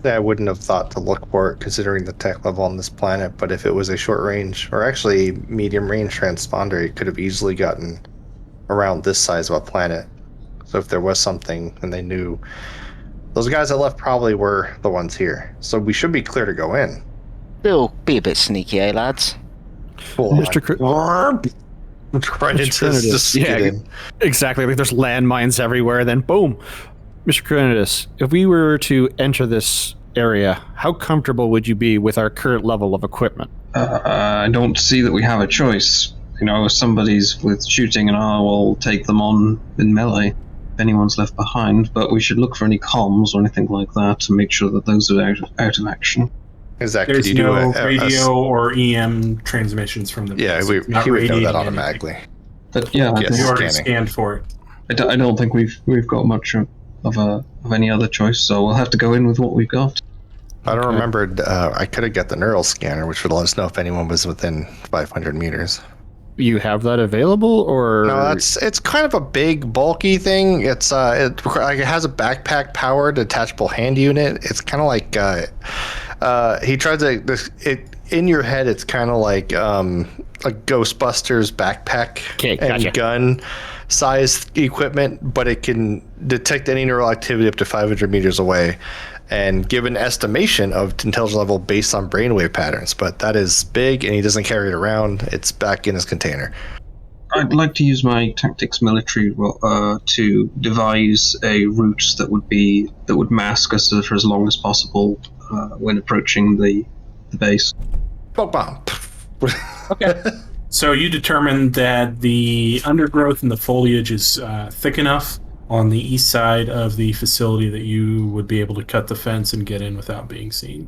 Speaker 2: I wouldn't have thought to look for it considering the tech level on this planet, but if it was a short range, or actually medium range transponder, it could have easily gotten around this size of a planet. So if there was something and they knew, those guys that left probably were the ones here. So we should be clear to go in.
Speaker 6: Still be a bit sneaky, eh, lads?
Speaker 4: Mr. Exactly. Like there's landmines everywhere. Then boom, Mr. Crinitus, if we were to enter this area, how comfortable would you be with our current level of equipment?
Speaker 7: I don't see that we have a choice. You know, if somebody's with shooting and we'll take them on in melee if anyone's left behind, but we should look for any comms or anything like that to make sure that those are out of action.
Speaker 2: Exactly.
Speaker 3: There's no radio or EM transmissions from the
Speaker 2: base. Yeah, he would know that automatically.
Speaker 7: But yeah,
Speaker 3: you already scanned for it.
Speaker 7: I don't think we've got much of any other choice, so we'll have to go in with what we've got.
Speaker 2: I don't remember. I could have got the neural scanner, which would let us know if anyone was within 500 meters.
Speaker 4: You have that available, or
Speaker 2: no? It's kind of a big, bulky thing. It has a backpack-powered detachable hand unit. It's kind of like he tried to. In your head, it's kind of like Ghostbusters backpack and gun size equipment, but it can detect any neural activity up to 500 meters away and give an estimation of intelligence level based on brainwave patterns. But that is big, and he doesn't carry it around. It's back in his container.
Speaker 7: I'd like to use my tactics military to devise a route that would mask us for as long as possible when approaching the base.
Speaker 2: Bomb.
Speaker 3: Okay. So you determined that the undergrowth and the foliage is thick enough on the east side of the facility that you would be able to cut the fence and get in without being seen.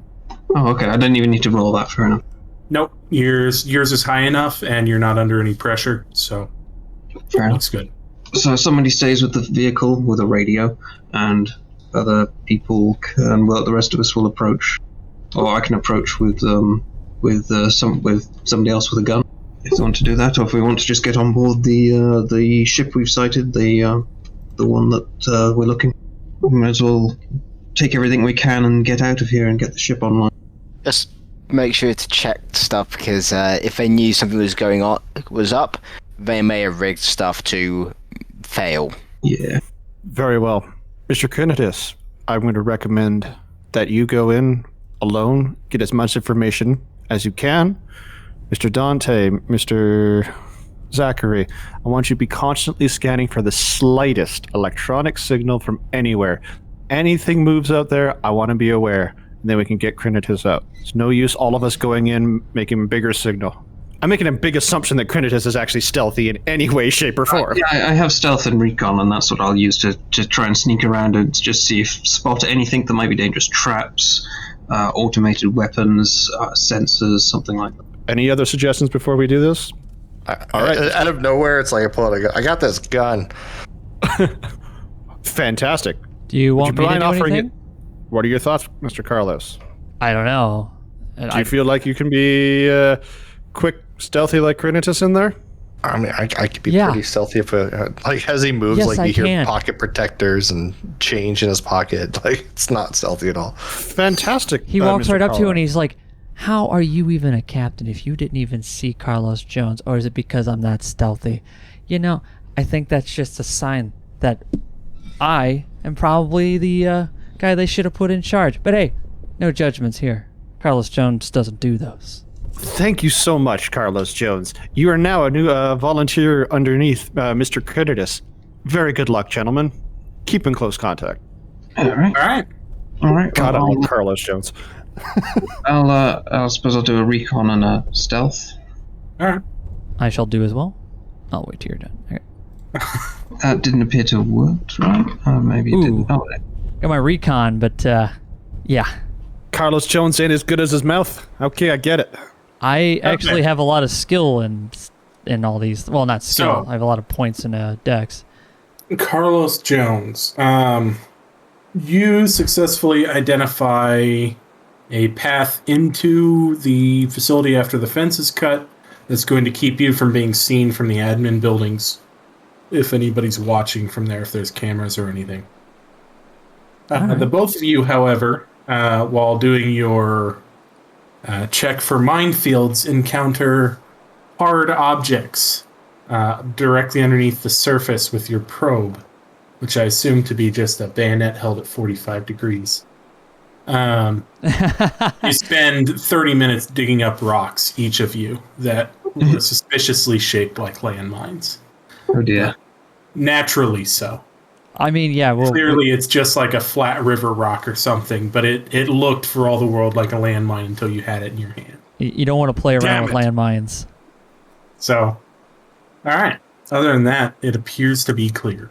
Speaker 7: Oh, okay. I didn't even need to roll that, fair enough.
Speaker 3: Nope. Yours is high enough, and you're not under any pressure, so
Speaker 7: fair
Speaker 3: looks good.
Speaker 7: So somebody stays with the vehicle with a radio, and other people can. Well, the rest of us will approach, or I can approach with somebody else with a gun, if they want to do that, or if we want to just get on board the ship we've sighted, the one that we're looking. We might as well take everything we can and get out of here and get the ship online.
Speaker 6: Just make sure to check stuff, because if they knew something was up, they may have rigged stuff to fail.
Speaker 7: Yeah.
Speaker 4: Very well. Mr. Crinitus, I'm going to recommend that you go in alone, get as much information as you can. Mr. Dante, Mr. Zachary, I want you to be constantly scanning for the slightest electronic signal from anywhere. Anything moves out there, I want to be aware, and then we can get Crinitus out. It's no use all of us going in, making a bigger signal. I'm making a big assumption that Crinitus is actually stealthy in any way, shape, or form.
Speaker 7: I have stealth and recon, and that's what I'll use to try and sneak around and just spot anything that might be dangerous. Traps, automated weapons, sensors, something like that.
Speaker 4: Any other suggestions before we do this?
Speaker 2: All right. Out of nowhere, it's like I pull out a gun. I got this gun.
Speaker 4: Fantastic.
Speaker 8: Do you want me to do anything?
Speaker 4: What are your thoughts, Mr. Carlos?
Speaker 8: I don't know.
Speaker 4: Do you feel like you can be quick, stealthy like Crinitus in there?
Speaker 2: I mean, I could be pretty stealthy if like as he moves,
Speaker 8: Yes,
Speaker 2: like you
Speaker 8: I
Speaker 2: hear
Speaker 8: can.
Speaker 2: pocket protectors and change in his pocket. Like it's not stealthy at all.
Speaker 4: Fantastic.
Speaker 8: He walks
Speaker 4: Mr.
Speaker 8: right up to you
Speaker 4: Carlo.
Speaker 8: and he's like, how are you even a captain if you didn't even see Carlos Jones? Or is it because I'm that stealthy? You know, I think that's just a sign that I am probably the guy they should have put in charge. But hey, no judgments here. Carlos Jones doesn't do those.
Speaker 4: Thank you so much, Carlos Jones. You are now a new volunteer underneath Mr. Crinitus. Very good luck, gentlemen. Keep in close contact.
Speaker 7: All right.
Speaker 4: God, I
Speaker 7: Well,
Speaker 4: love Carlos Jones.
Speaker 7: I suppose I'll do a recon and a stealth.
Speaker 3: All right.
Speaker 8: I shall do as well. I'll wait till you're done. Okay.
Speaker 7: That didn't appear to have worked, right? Maybe it didn't. Oh,
Speaker 8: Got my recon, but yeah.
Speaker 4: Carlos Jones ain't as good as his mouth. Okay, I get it.
Speaker 8: I actually have a lot of skill in all these. Well, not skill.
Speaker 3: So-
Speaker 8: I have a lot of points in Dex.
Speaker 3: Carlos Jones, you successfully identify a path into the facility after the fence is cut that's going to keep you from being seen from the admin buildings if anybody's watching from there, if there's cameras or anything. The both of you, however, while doing your check for minefields, encounter hard objects directly underneath the surface with your probe, which I assume to be just a bayonet held at 45 degrees. You spend 30 minutes digging up rocks, each of you, that were suspiciously shaped like landmines.
Speaker 7: oh dear.
Speaker 3: Naturally so.
Speaker 8: I mean, yeah. Well,
Speaker 3: Clearly, it's just like a flat river rock or something, but it looked for all the world like a landmine until you had it in your hand.
Speaker 8: you don't want to play around with landmines.
Speaker 3: So, all right. Other than that, it appears to be clear.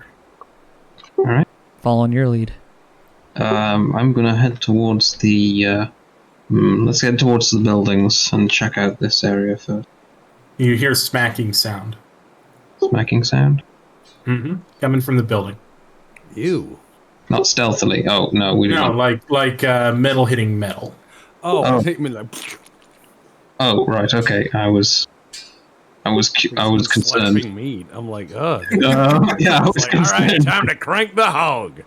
Speaker 7: All right.
Speaker 8: Following your lead.
Speaker 7: I'm gonna head towards the. Let's head towards the buildings and check out this area first.
Speaker 3: You hear smacking sound.
Speaker 7: Smacking sound.
Speaker 3: Coming from the building.
Speaker 5: Ew.
Speaker 7: Not stealthily. Oh no, we
Speaker 3: No,
Speaker 7: don't.
Speaker 3: like metal hitting metal.
Speaker 5: Oh, take me like.
Speaker 7: Oh right, okay. I was concerned.
Speaker 5: Slapping meat. I'm like, ugh.
Speaker 7: Yeah, I was
Speaker 5: Like, all right,
Speaker 7: concerned.
Speaker 5: time to crank the hog.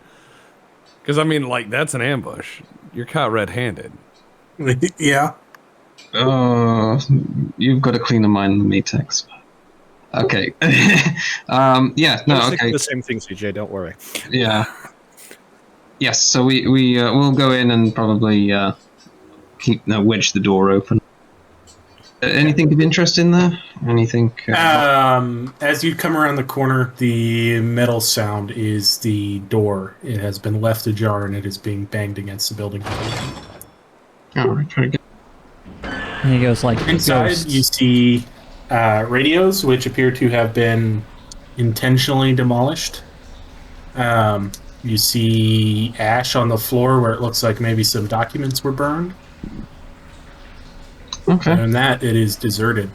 Speaker 5: Because I mean, like, that's an ambush. You're caught red-handed.
Speaker 3: Yeah.
Speaker 7: You've got a cleaner mind than me, Tex. Okay. Yeah. No. Okay.
Speaker 4: The same thing, CJ. Don't worry.
Speaker 7: Yeah. Yes. So we'll go in and probably wedge the door open. Anything of interest in there? Anything?
Speaker 3: As you come around the corner, the metal sound is the door. It has been left ajar and it is being banged against the building.
Speaker 7: All right. Very good.
Speaker 8: And he goes like
Speaker 3: Inside,
Speaker 8: ghosts.
Speaker 3: you see radios, which appear to have been intentionally demolished. You see ash on the floor where it looks like maybe some documents were burned.
Speaker 7: Okay.
Speaker 3: And that it is deserted.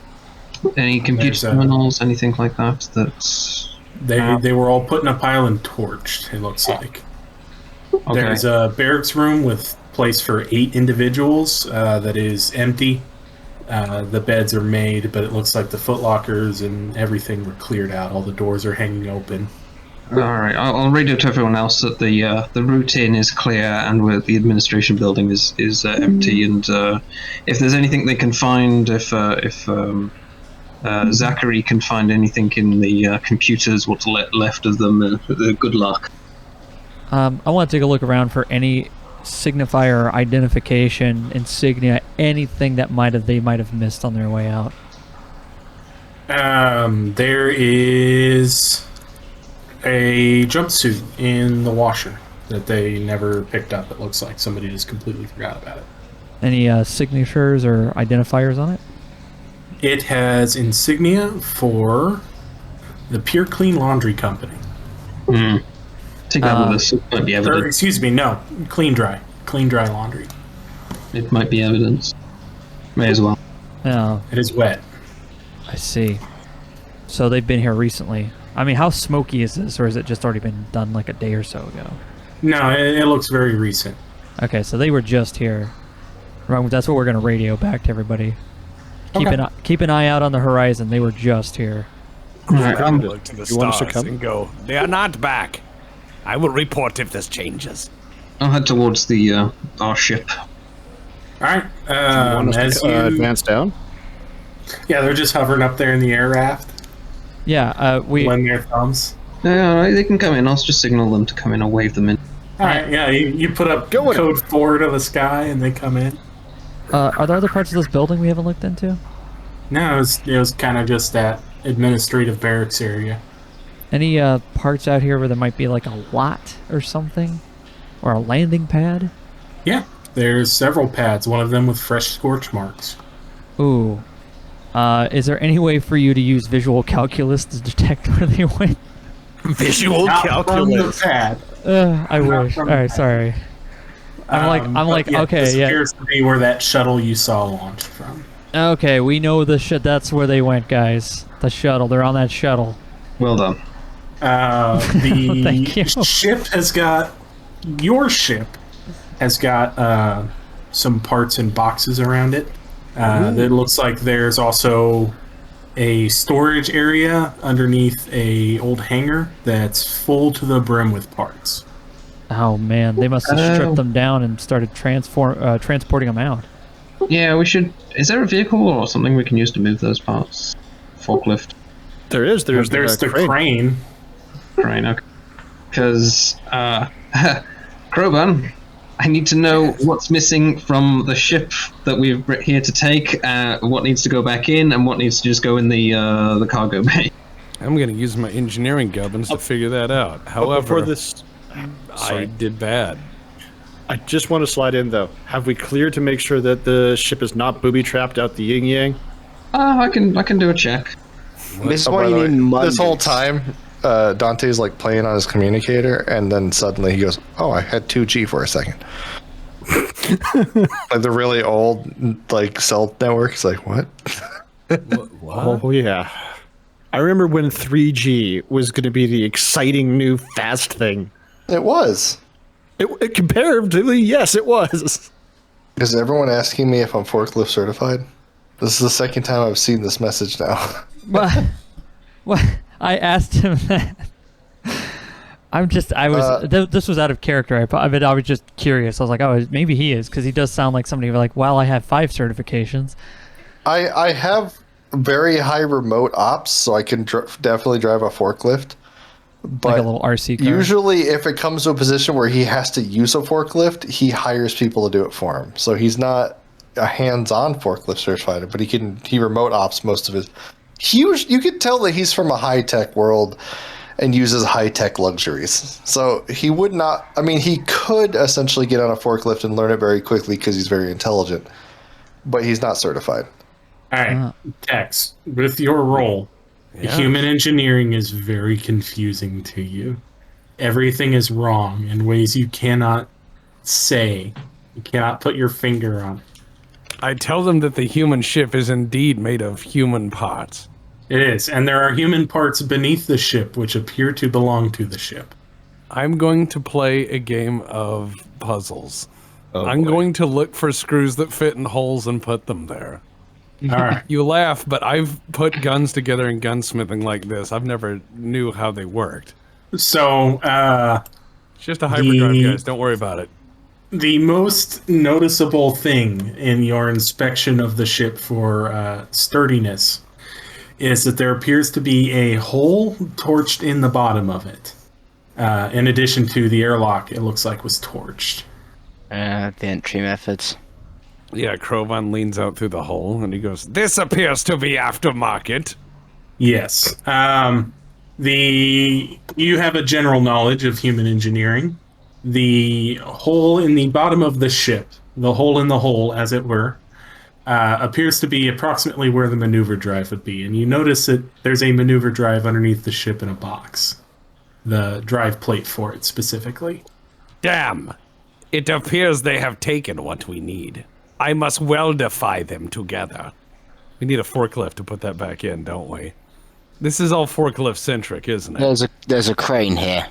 Speaker 7: Any computer
Speaker 3: There's a-
Speaker 7: terminals? Anything like that? That's
Speaker 3: They were all put in a pile and torched, it looks like.
Speaker 7: okay.
Speaker 3: There's a barracks room with place for 8 individuals that is empty. The beds are made, but it looks like the footlockers and everything were cleared out. All the doors are hanging open.
Speaker 7: All right. I'll radio to everyone else that the route in is clear and where the administration building is empty. And if there's anything they can find, if Zachary can find anything in the computers, what's left of them, good luck.
Speaker 8: I want to take a look around for any signifier or identification, insignia, anything that they might have missed on their way out.
Speaker 3: There is a jumpsuit in the washer that they never picked up. It looks like somebody just completely forgot about it.
Speaker 8: Any signatures or identifiers on it?
Speaker 3: It has insignia for the Pure Clean Laundry Company.
Speaker 7: Take that with us. It might be
Speaker 3: Or,
Speaker 7: evidence.
Speaker 3: excuse me, no, Clean Dry. Clean Dry Laundry.
Speaker 7: It might be evidence. May as well.
Speaker 8: Oh,
Speaker 3: It is wet.
Speaker 8: I see. So they've been here recently. I mean, how smoky is this, or has it just already been done like a day or so ago?
Speaker 3: No, it looks very recent.
Speaker 8: Okay, so they were just here. That's what we're going to radio back to everybody. Keep an eye out on the horizon. They were just here.
Speaker 5: Look to the
Speaker 4: You want us to
Speaker 5: stars
Speaker 4: come?
Speaker 5: and go, they are not back. I will report if this changes.
Speaker 7: I'll head towards the our ship.
Speaker 3: All right.
Speaker 4: You want us to advance down?
Speaker 3: Yeah, they're just hovering up there in the air raft.
Speaker 8: Yeah,
Speaker 3: Lend their thumbs.
Speaker 7: Yeah, they can come in. I'll just signal them to come in. I'll wave them in.
Speaker 3: All right. Yeah, you put up code 4 to the sky, and they come in.
Speaker 8: Are there other parts of this building we haven't looked into?
Speaker 3: No, it was kind of just that administrative barracks area.
Speaker 8: Any parts out here where there might be like a lot or something? Or a landing pad?
Speaker 3: Yeah, there's several pads, one of them with fresh scorch marks.
Speaker 8: Ooh. Is there any way for you to use visual calculus to detect where they went?
Speaker 5: Visual calculus.
Speaker 3: From the pad.
Speaker 8: I wish. All right, sorry. I'm like, okay,
Speaker 3: this
Speaker 8: yeah.
Speaker 3: appears to be where that shuttle you saw launched from.
Speaker 8: Okay, we know that's where they went, guys. The shuttle. They're on that shuttle.
Speaker 7: Well done.
Speaker 3: The
Speaker 8: Thank you.
Speaker 3: your ship has got some parts and boxes around it. It looks like there's also a storage area underneath a old hangar that's full to the brim with parts.
Speaker 8: Oh man, they must have stripped them down and started transporting them out.
Speaker 7: Yeah, we should. Is there a vehicle or something we can use to move those parts? Forklift.
Speaker 4: There is. There's
Speaker 3: the crane.
Speaker 7: Crane, okay. Because, Kroban, I need to know what's missing from the ship that we're here to take, what needs to go back in, and what needs to just go in the cargo bay.
Speaker 5: I'm going to use my engineering gubbins to figure that out. However, I did bad.
Speaker 4: I just want to slide in, though. Have we cleared to make sure that the ship is not booby-trapped out the yin-yang?
Speaker 7: I can do a check.
Speaker 6: This is why you need money.
Speaker 2: This whole time, Dante's like playing on his communicator, and then suddenly he goes, "Oh, I had 2G for a second." Like the really old like cell networks. Like what?
Speaker 5: What?
Speaker 4: Oh yeah. I remember when 3G was going to be the exciting new fast thing.
Speaker 2: It was.
Speaker 4: It comparatively, yes, it was.
Speaker 2: Is everyone asking me if I'm forklift certified? This is the second time I've seen this message now.
Speaker 8: What? I asked him that. This was out of character. I was just curious. I was like, oh, maybe he is, because he does sound like somebody like, well, I have 5 certifications.
Speaker 2: I have very high remote ops, so I can definitely drive a forklift. But
Speaker 8: like a little RC car.
Speaker 2: Usually, if it comes to a position where he has to use a forklift, he hires people to do it for him. So he's not a hands-on forklift certified, but he remote ops most of his. You could tell that he's from a high-tech world and uses high-tech luxuries. So he would not. I mean, he could essentially get on a forklift and learn it very quickly because he's very intelligent, but he's not certified.
Speaker 3: All right, Tex, with your role, human engineering is very confusing to you. Everything is wrong in ways you cannot say. You cannot put your finger on it.
Speaker 5: I tell them that the human ship is indeed made of human parts.
Speaker 3: It is, and there are human parts beneath the ship which appear to belong to the ship.
Speaker 5: I'm going to play a game of puzzles. I'm going to look for screws that fit in holes and put them there.
Speaker 3: All right.
Speaker 5: You laugh, but I've put guns together in gunsmithing like this. I've never knew how they worked.
Speaker 3: So,
Speaker 5: it's just a hyperdrive, guys. Don't worry about it.
Speaker 3: The most noticeable thing in your inspection of the ship for sturdiness is that there appears to be a hole torched in the bottom of it. In addition to the airlock, it looks like was torched.
Speaker 6: The entry methods.
Speaker 5: Yeah, Krovan leans out through the hole and he goes, "This appears to be aftermarket."
Speaker 3: Yes. You have a general knowledge of human engineering. The hole in the bottom of the ship, the hole in the hole, as it were, appears to be approximately where the maneuver drive would be. And you notice that there's a maneuver drive underneath the ship in a box. The drive plate for it, specifically.
Speaker 5: Damn! It appears they have taken what we need. I must weldify them together. We need a forklift to put that back in, don't we? This is all forklift-centric, isn't it?
Speaker 6: There's a crane here.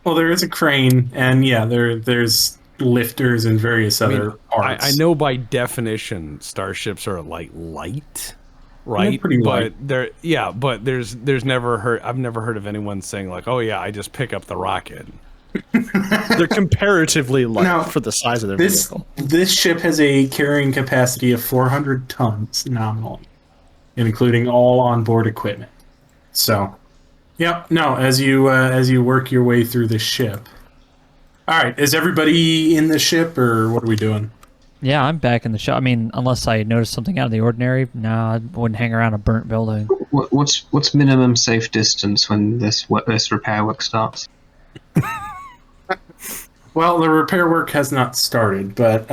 Speaker 3: Well, there is a crane, and yeah, there's lifters and various other parts.
Speaker 5: I know by definition starships are light, right?
Speaker 3: Yeah, pretty light.
Speaker 5: But there's never I've never heard of anyone saying like, oh yeah, I just pick up the rocket.
Speaker 4: They're comparatively light for the size of their vehicle.
Speaker 3: This ship has a carrying capacity of 400 tons nominally, including all onboard equipment. So, as you work your way through the ship. All right, is everybody in the ship, or what are we doing?
Speaker 8: Yeah, I'm back in the shop. I mean, unless I noticed something out of the ordinary, no, I wouldn't hang around a burnt building.
Speaker 7: What's minimum safe distance when this repair work starts?
Speaker 3: Well, the repair work has not started, but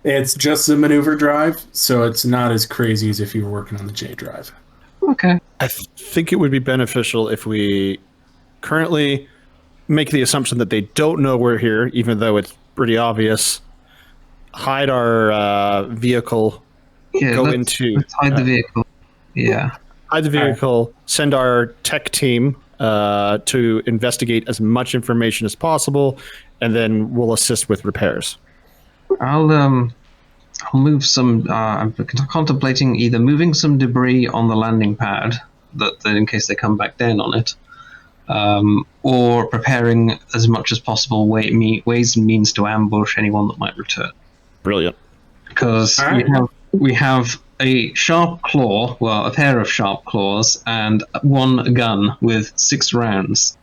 Speaker 3: it's just the maneuver drive, so it's not as crazy as if you were working on the J drive.
Speaker 7: Okay.
Speaker 4: I think it would be beneficial if we currently make the assumption that they don't know we're here, even though it's pretty obvious. Hide our vehicle.
Speaker 7: Yeah,
Speaker 4: let's
Speaker 7: hide the vehicle. Yeah.
Speaker 4: Hide the vehicle. Send our tech team to investigate as much information as possible, and then we'll assist with repairs.
Speaker 7: I'll move some. I'm contemplating either moving some debris on the landing pad, that in case they come back down on it, or preparing as much as possible ways and means to ambush anyone that might return.
Speaker 4: Brilliant.
Speaker 7: Because we have a sharp claw, well, a pair of sharp claws, and one gun with 6 rounds.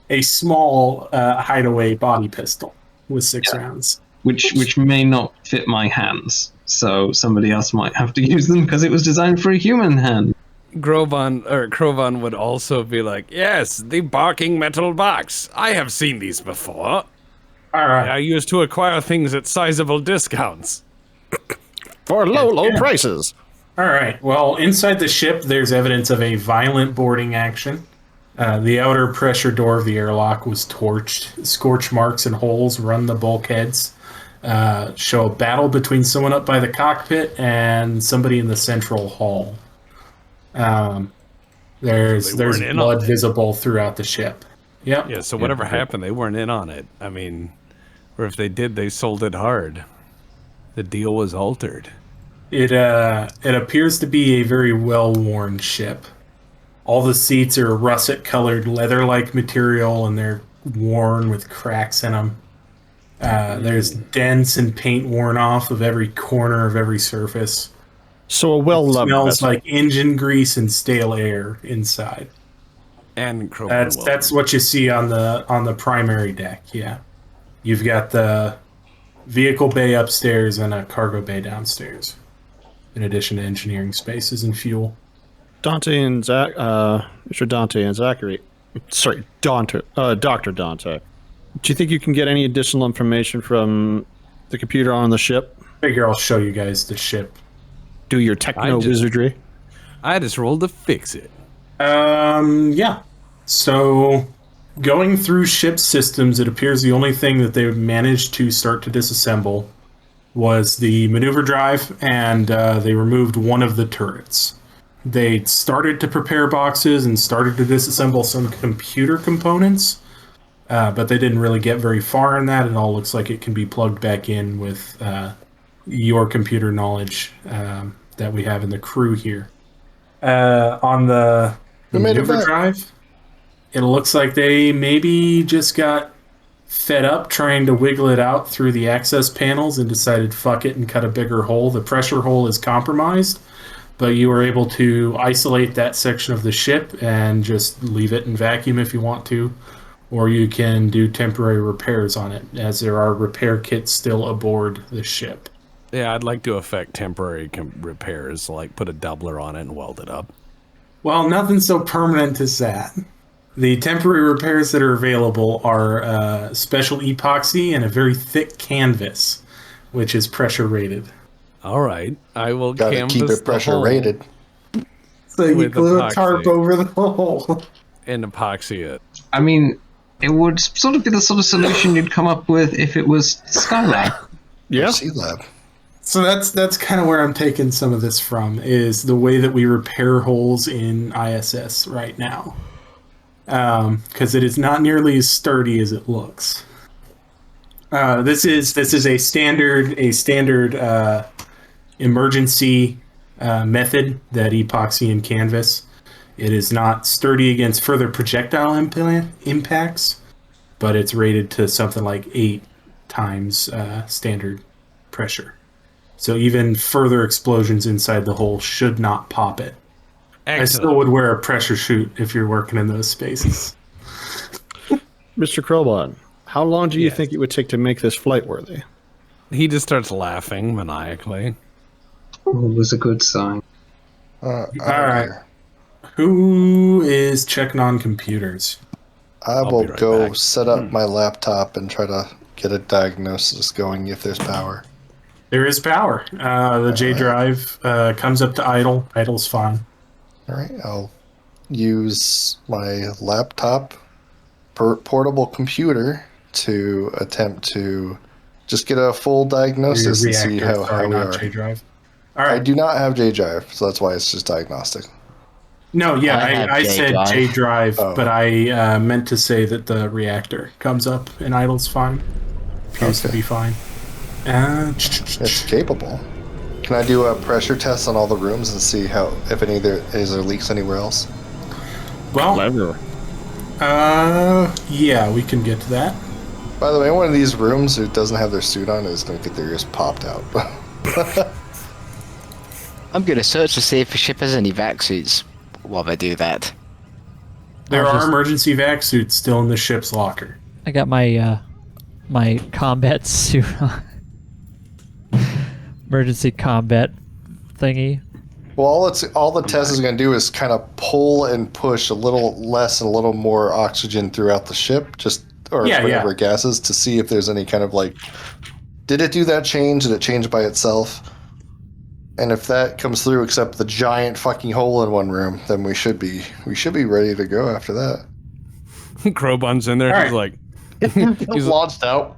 Speaker 3: A small hideaway body pistol with 6 rounds.
Speaker 7: Which may not fit my hands, so somebody else might have to use them because it was designed for a human hand.
Speaker 5: Krovan would also be like, yes, the barking metal box. I have seen these before.
Speaker 3: All right.
Speaker 5: I used to acquire things at sizable discounts.
Speaker 4: For low prices.
Speaker 3: All right. Well, inside the ship, there's evidence of a violent boarding action. The outer pressure door of the airlock was torched. Scorch marks and holes run the bulkheads. Show a battle between someone up by the cockpit and somebody in the central hall. There's blood visible throughout the ship. Yep.
Speaker 5: Yeah, so whatever happened, they weren't in on it. I mean, or if they did, they sold it hard. The deal was altered.
Speaker 3: It appears to be a very well-worn ship. All the seats are russet-colored leather-like material, and they're worn with cracks in them. There's dents and paint worn off of every corner of every surface.
Speaker 4: So a well-loved
Speaker 3: smells
Speaker 4: vessel.
Speaker 3: like engine grease and stale air inside.
Speaker 5: And
Speaker 3: that's what you see on the primary deck. Yeah, you've got the vehicle bay upstairs and a cargo bay downstairs, in addition to engineering spaces and fuel.
Speaker 4: Dante and Mr. Dante and Zachary. Sorry, Dante. Dr. Dante. Do you think you can get any additional information from the computer on the ship?
Speaker 3: Figure I'll show you guys the ship.
Speaker 4: Do your techno-wizardry.
Speaker 5: I just rolled to fix it.
Speaker 3: Yeah. So, going through ship systems, it appears the only thing that they managed to start to disassemble was the maneuver drive, and they removed one of the turrets. They started to prepare boxes and started to disassemble some computer components, but they didn't really get very far in that. It all looks like it can be plugged back in with your computer knowledge that we have in the crew here. On the maneuver drive, it looks like they maybe just got fed up trying to wiggle it out through the access panels and decided fuck it and cut a bigger hole. The pressure hole is compromised, but you were able to isolate that section of the ship and just leave it in vacuum if you want to, or you can do temporary repairs on it, as there are repair kits still aboard the ship.
Speaker 5: Yeah, I'd like to effect temporary repairs, like put a doubler on it and weld it up.
Speaker 3: Well, nothing so permanent as that. The temporary repairs that are available are special epoxy and a very thick canvas, which is pressure rated.
Speaker 5: All right, I will
Speaker 2: Gotta keep it pressure rated.
Speaker 3: So you glue a tarp over the hole.
Speaker 5: And epoxy it.
Speaker 7: I mean, it would sort of be the sort of solution you'd come up with if it was Skylab.
Speaker 4: Yeah.
Speaker 2: C-Lab.
Speaker 3: So that's kind of where I'm taking some of this from, is the way that we repair holes in ISS right now. Because it is not nearly as sturdy as it looks. This is a standard emergency method that epoxy and canvas. It is not sturdy against further projectile impacts, but it's rated to something like 8 times standard pressure. So even further explosions inside the hole should not pop it. Excellent. I still would wear a pressure chute if you're working in those spaces.
Speaker 4: Mr. Crowbon, how long do you think it would take to make this flight worthy?
Speaker 5: He just starts laughing maniacally.
Speaker 7: It was a good sign.
Speaker 3: All right. Who is checking on computers?
Speaker 2: I will go set up my laptop and try to get a diagnosis going if there's power.
Speaker 3: There is power. The J drive comes up to idle. Idle's fine.
Speaker 2: All right, I'll use my laptop portable computer to attempt to just get a full diagnosis and see how we are.
Speaker 3: J drive. All right.
Speaker 2: I do not have J drive, so that's why it's just diagnostic.
Speaker 3: No, yeah, I said J drive, but I meant to say that the reactor comes up and idle's fine. Appears to be fine.
Speaker 2: It's capable. Can I do a pressure test on all the rooms and see if any is there leaks anywhere else?
Speaker 3: Well, yeah, we can get to that.
Speaker 2: By the way, one of these rooms who doesn't have their suit on is going to get their ears popped out.
Speaker 6: I'm going to search to see if the ship has any vac suits while they do that.
Speaker 3: There are emergency vac suits still in the ship's locker.
Speaker 8: I got my my combat suit on. Emergency combat thingy.
Speaker 2: Well, all the test is going to do is kind of pull and push a little less and a little more oxygen throughout the ship, whatever gases, to see if there's any kind of did it do that change? Did it change by itself? And if that comes through, except the giant fucking hole in one room, then we should be ready to go after that.
Speaker 5: Crowbon's in there. He's like,
Speaker 2: he's launched out.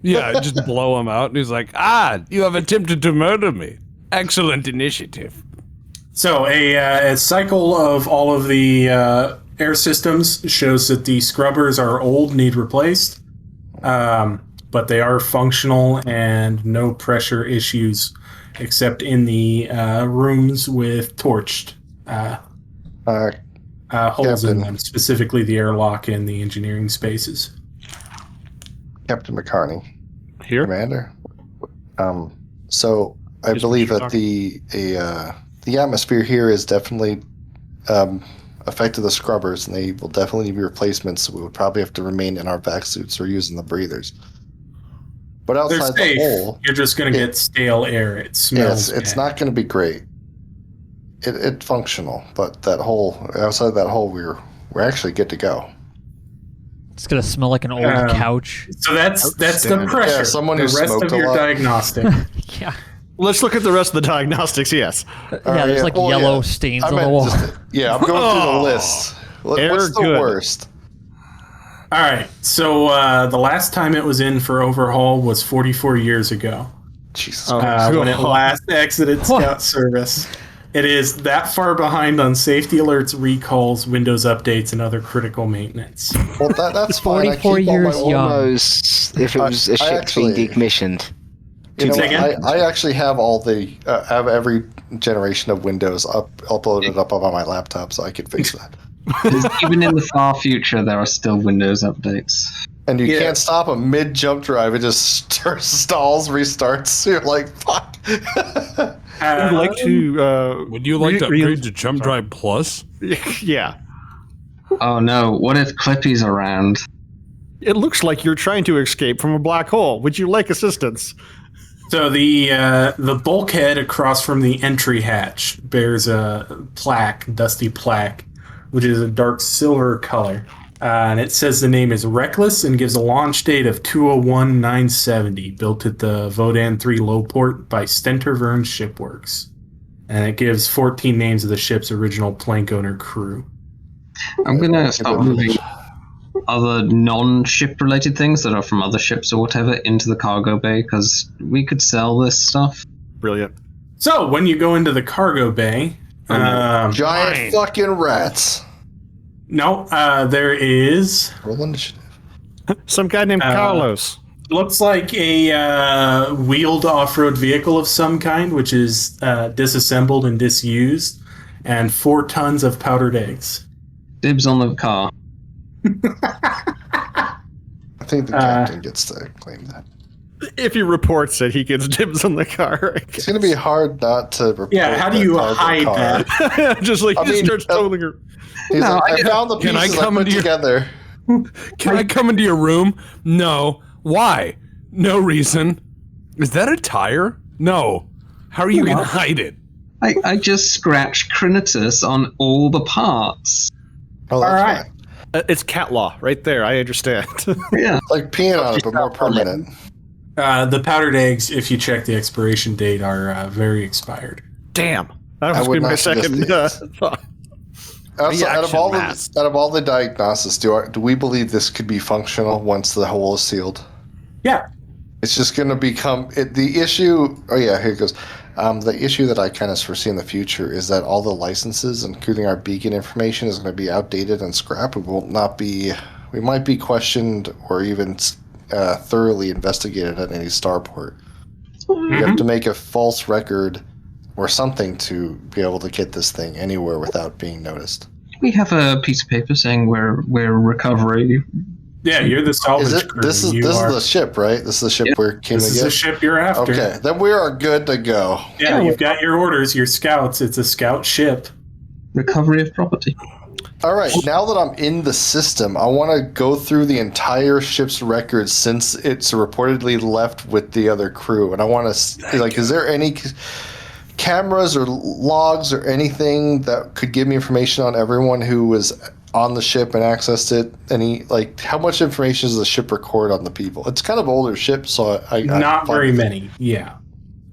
Speaker 5: Yeah, just blow him out. And he's like, you have attempted to murder me. Excellent initiative.
Speaker 3: So a cycle of all of the air systems shows that the scrubbers are old, need replaced, but they are functional and no pressure issues, except in the rooms with torched holes in them, specifically the airlock and the engineering spaces.
Speaker 2: Captain McCarney.
Speaker 4: Here?
Speaker 2: Commander. So I believe that the atmosphere here is definitely affected the scrubbers, and they will definitely need replacements, so we would probably have to remain in our vac suits or using the breathers. But outside the hole...
Speaker 3: You're just going to get stale air. It smells bad.
Speaker 2: It's not going to be great. It's functional, but outside that hole, we're actually good to go.
Speaker 8: It's gonna smell like an old couch.
Speaker 3: So that's the pressure.
Speaker 2: Yeah, someone who
Speaker 3: the rest
Speaker 2: smoked
Speaker 3: of your
Speaker 2: a lot.
Speaker 3: diagnostic.
Speaker 8: Yeah.
Speaker 4: Let's look at the rest of the diagnostics. Yes.
Speaker 8: There's yellow stains on the wall.
Speaker 2: I'm going through the list. What's the worst?
Speaker 3: All right. So the last time it was in for overhaul was 44 years ago.
Speaker 2: Jesus.
Speaker 3: When it last exited Scout service. It is that far behind on safety alerts, recalls, Windows updates, and other critical maintenance.
Speaker 2: Well, that's fine.
Speaker 8: 44 years young.
Speaker 6: Almost if it was a ship being decommissioned.
Speaker 2: I actually have have every generation of Windows uploaded up on my laptop, so I could fix that.
Speaker 7: Even in the far future, there are still Windows updates.
Speaker 2: And you can't stop a mid-jump drive. It just stalls, restarts. You're like, fuck.
Speaker 5: Would you like to upgrade to Jump Drive Plus?
Speaker 4: Yeah.
Speaker 7: Oh no, what if Clippy's around?
Speaker 4: It looks like you're trying to escape from a black hole. Would you like assistance?
Speaker 3: So the bulkhead across from the entry hatch bears a dusty plaque, which is a dark silver color. And it says the name is Reckless and gives a launch date of 201-970, built at the WOULDN 3 low port by Stentervern Shipworks. And it gives 14 names of the ship's original plank owner crew.
Speaker 7: I'm going to start moving other non-ship related things that are from other ships or whatever into the cargo bay, because we could sell this stuff.
Speaker 4: Brilliant.
Speaker 3: So when you go into the cargo bay...
Speaker 2: giant fucking rats.
Speaker 3: No, there is...
Speaker 2: Roll initiative.
Speaker 4: Some guy named Carlos.
Speaker 3: Looks like a wheeled off-road vehicle of some kind, which is disassembled and disused, and 4 tons of powdered eggs.
Speaker 7: Dibs on the car.
Speaker 2: I think the captain gets to claim that.
Speaker 4: If he reports it, he gets dibs on the car.
Speaker 2: It's going to be hard not to report.
Speaker 3: Yeah, how do you hide that?
Speaker 4: Just starts towing her.
Speaker 2: He's
Speaker 7: No,
Speaker 2: like, I found the
Speaker 5: Can I
Speaker 2: pieces I
Speaker 5: come
Speaker 2: put
Speaker 5: into your-
Speaker 2: together.
Speaker 5: Can I come into your room? No. Why? No reason. Is that a tire? No. How are you going to hide it?
Speaker 7: I just scratched Crinitus on all the parts.
Speaker 2: Oh, that's
Speaker 3: All right.
Speaker 2: fine.
Speaker 4: It's cat law right there. I understand.
Speaker 7: Yeah.
Speaker 2: Like peeing on it, but more permanent.
Speaker 3: The powdered eggs, if you check the expiration date, are very expired.
Speaker 4: Damn. That
Speaker 2: I
Speaker 4: was
Speaker 2: would
Speaker 4: my
Speaker 2: not suggest
Speaker 4: second
Speaker 2: these.
Speaker 4: thought.
Speaker 2: Also, out
Speaker 4: Reaction
Speaker 2: of
Speaker 4: mask.
Speaker 2: all the diagnosis, do we believe this could be functional once the hole is sealed?
Speaker 3: Yeah.
Speaker 2: It's just going to become the issue. Oh yeah, here it goes. The issue that I kind of foresee in the future is that all the licenses, including our beacon information, is going to be outdated and scrapped. We might be questioned or even thoroughly investigated at any starport. You have to make a false record or something to be able to get this thing anywhere without being noticed.
Speaker 7: We have a piece of paper saying we're recovery.
Speaker 3: Yeah, you're the salvage crew.
Speaker 2: This is the ship, right? This is the ship we came
Speaker 3: This
Speaker 2: to
Speaker 3: is
Speaker 2: get?
Speaker 3: the ship you're after.
Speaker 2: Okay, then we are good to go.
Speaker 3: Yeah, you've got your orders, your scouts. It's a scout ship.
Speaker 7: Recovery of property.
Speaker 2: All right, now that I'm in the system, I want to go through the entire ship's records since it's reportedly left with the other crew, and I want to is there any cameras or logs or anything that could give me information on everyone who was on the ship and accessed it? How much information does the ship record on the people? It's kind of older ship, so I
Speaker 3: Not very many. Yeah.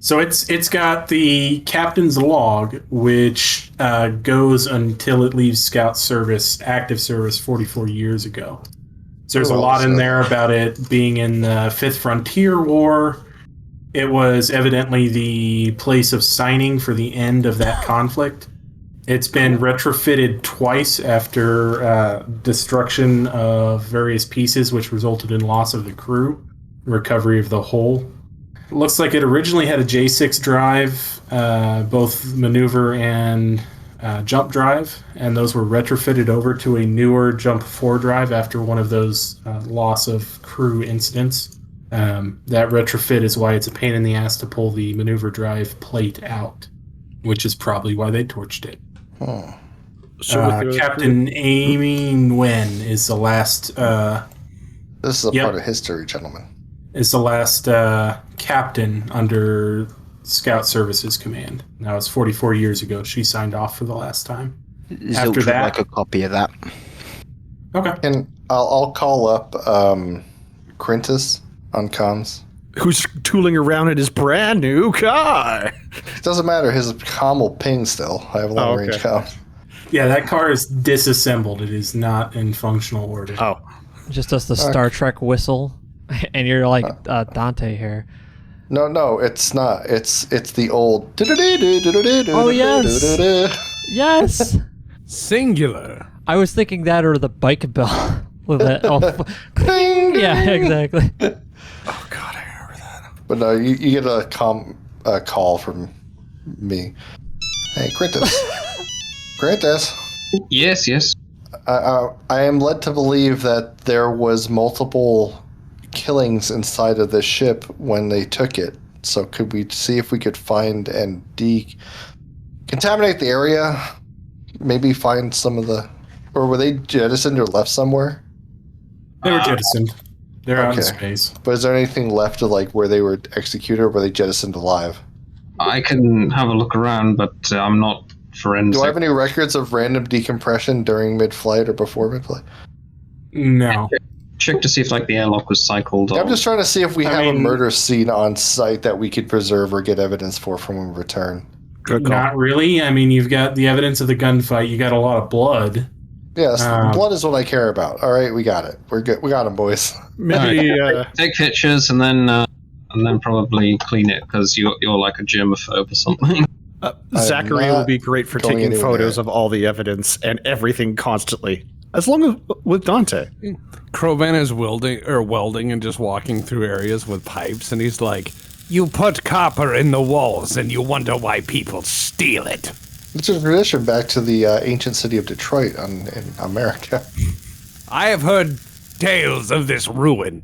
Speaker 3: So it's got the captain's log, which goes until it leaves scout service, active service 44 years ago. So there's a lot in there about it being in the Fifth Frontier War. It was evidently the place of signing for the end of that conflict. It's been retrofitted twice after destruction of various pieces, which resulted in loss of the crew, recovery of the hull. It looks like it originally had a J6 drive, both maneuver and jump drive, and those were retrofitted over to a newer jump 4 drive after one of those loss of crew incidents. That retrofit is why it's a pain in the ass to pull the maneuver drive plate out, which is probably why they torched it.
Speaker 2: Oh.
Speaker 3: Captain Amy Nguyen is the last.
Speaker 2: This is a part of history, gentlemen.
Speaker 3: Is the last captain under Scout Services Command. Now it's 44 years ago. She signed off for the last time.
Speaker 6: After that, like a copy of that.
Speaker 3: Okay.
Speaker 2: And I'll call up Quintus on comms.
Speaker 4: Who's tooling around in his brand new car?
Speaker 2: It doesn't matter. His comm will ping still. I have long range comm.
Speaker 3: Yeah, that car is disassembled. It is not in functional order.
Speaker 4: Oh.
Speaker 8: Just does the Star Trek whistle, and you're like Dante here.
Speaker 2: No, it's not. It's the old.
Speaker 8: Oh yes, yes.
Speaker 5: Singular.
Speaker 8: I was thinking that or the bike bell with it. Oh, yeah, exactly.
Speaker 5: Oh God, I remember that.
Speaker 2: But no, you get a call from me. Hey, Quintus. Quintus.
Speaker 7: Yes.
Speaker 2: I am led to believe that there was multiple killings inside of this ship when they took it. So could we see if we could find and decontaminate the area? Maybe find some of the... Or were they jettisoned or left somewhere?
Speaker 3: They were jettisoned. They're out in
Speaker 2: Okay.
Speaker 3: space.
Speaker 2: But is there anything left of like where they were executed or were they jettisoned alive?
Speaker 7: I can have a look around, but I'm not forensic.
Speaker 2: Do I have any records of random decompression during mid-flight or before mid-flight?
Speaker 3: No.
Speaker 7: Check to see if like the airlock was cycled.
Speaker 2: I'm just trying to see if we
Speaker 3: I
Speaker 2: have a
Speaker 3: mean-
Speaker 2: murder scene on site that we could preserve or get evidence for from when we return.
Speaker 4: Good call.
Speaker 3: Not really. I mean, you've got the evidence of the gunfight. You got a lot of blood.
Speaker 2: Yes, blood is what I care about. All right, we got it. We're good. We got him, boys.
Speaker 4: Maybe
Speaker 7: Take pictures and then probably clean it because you're like a germaphobe or something.
Speaker 4: Zachary will be great for
Speaker 2: going
Speaker 4: taking
Speaker 2: anywhere
Speaker 4: photos
Speaker 2: near
Speaker 4: of all the evidence and everything constantly. As long as with Dante.
Speaker 5: Crovan is welding and just walking through areas with pipes, and he's like, "You put copper in the walls, and you wonder why people steal it."
Speaker 2: It's a tradition back to the ancient city of Detroit in America.
Speaker 5: I have heard tales of this ruin.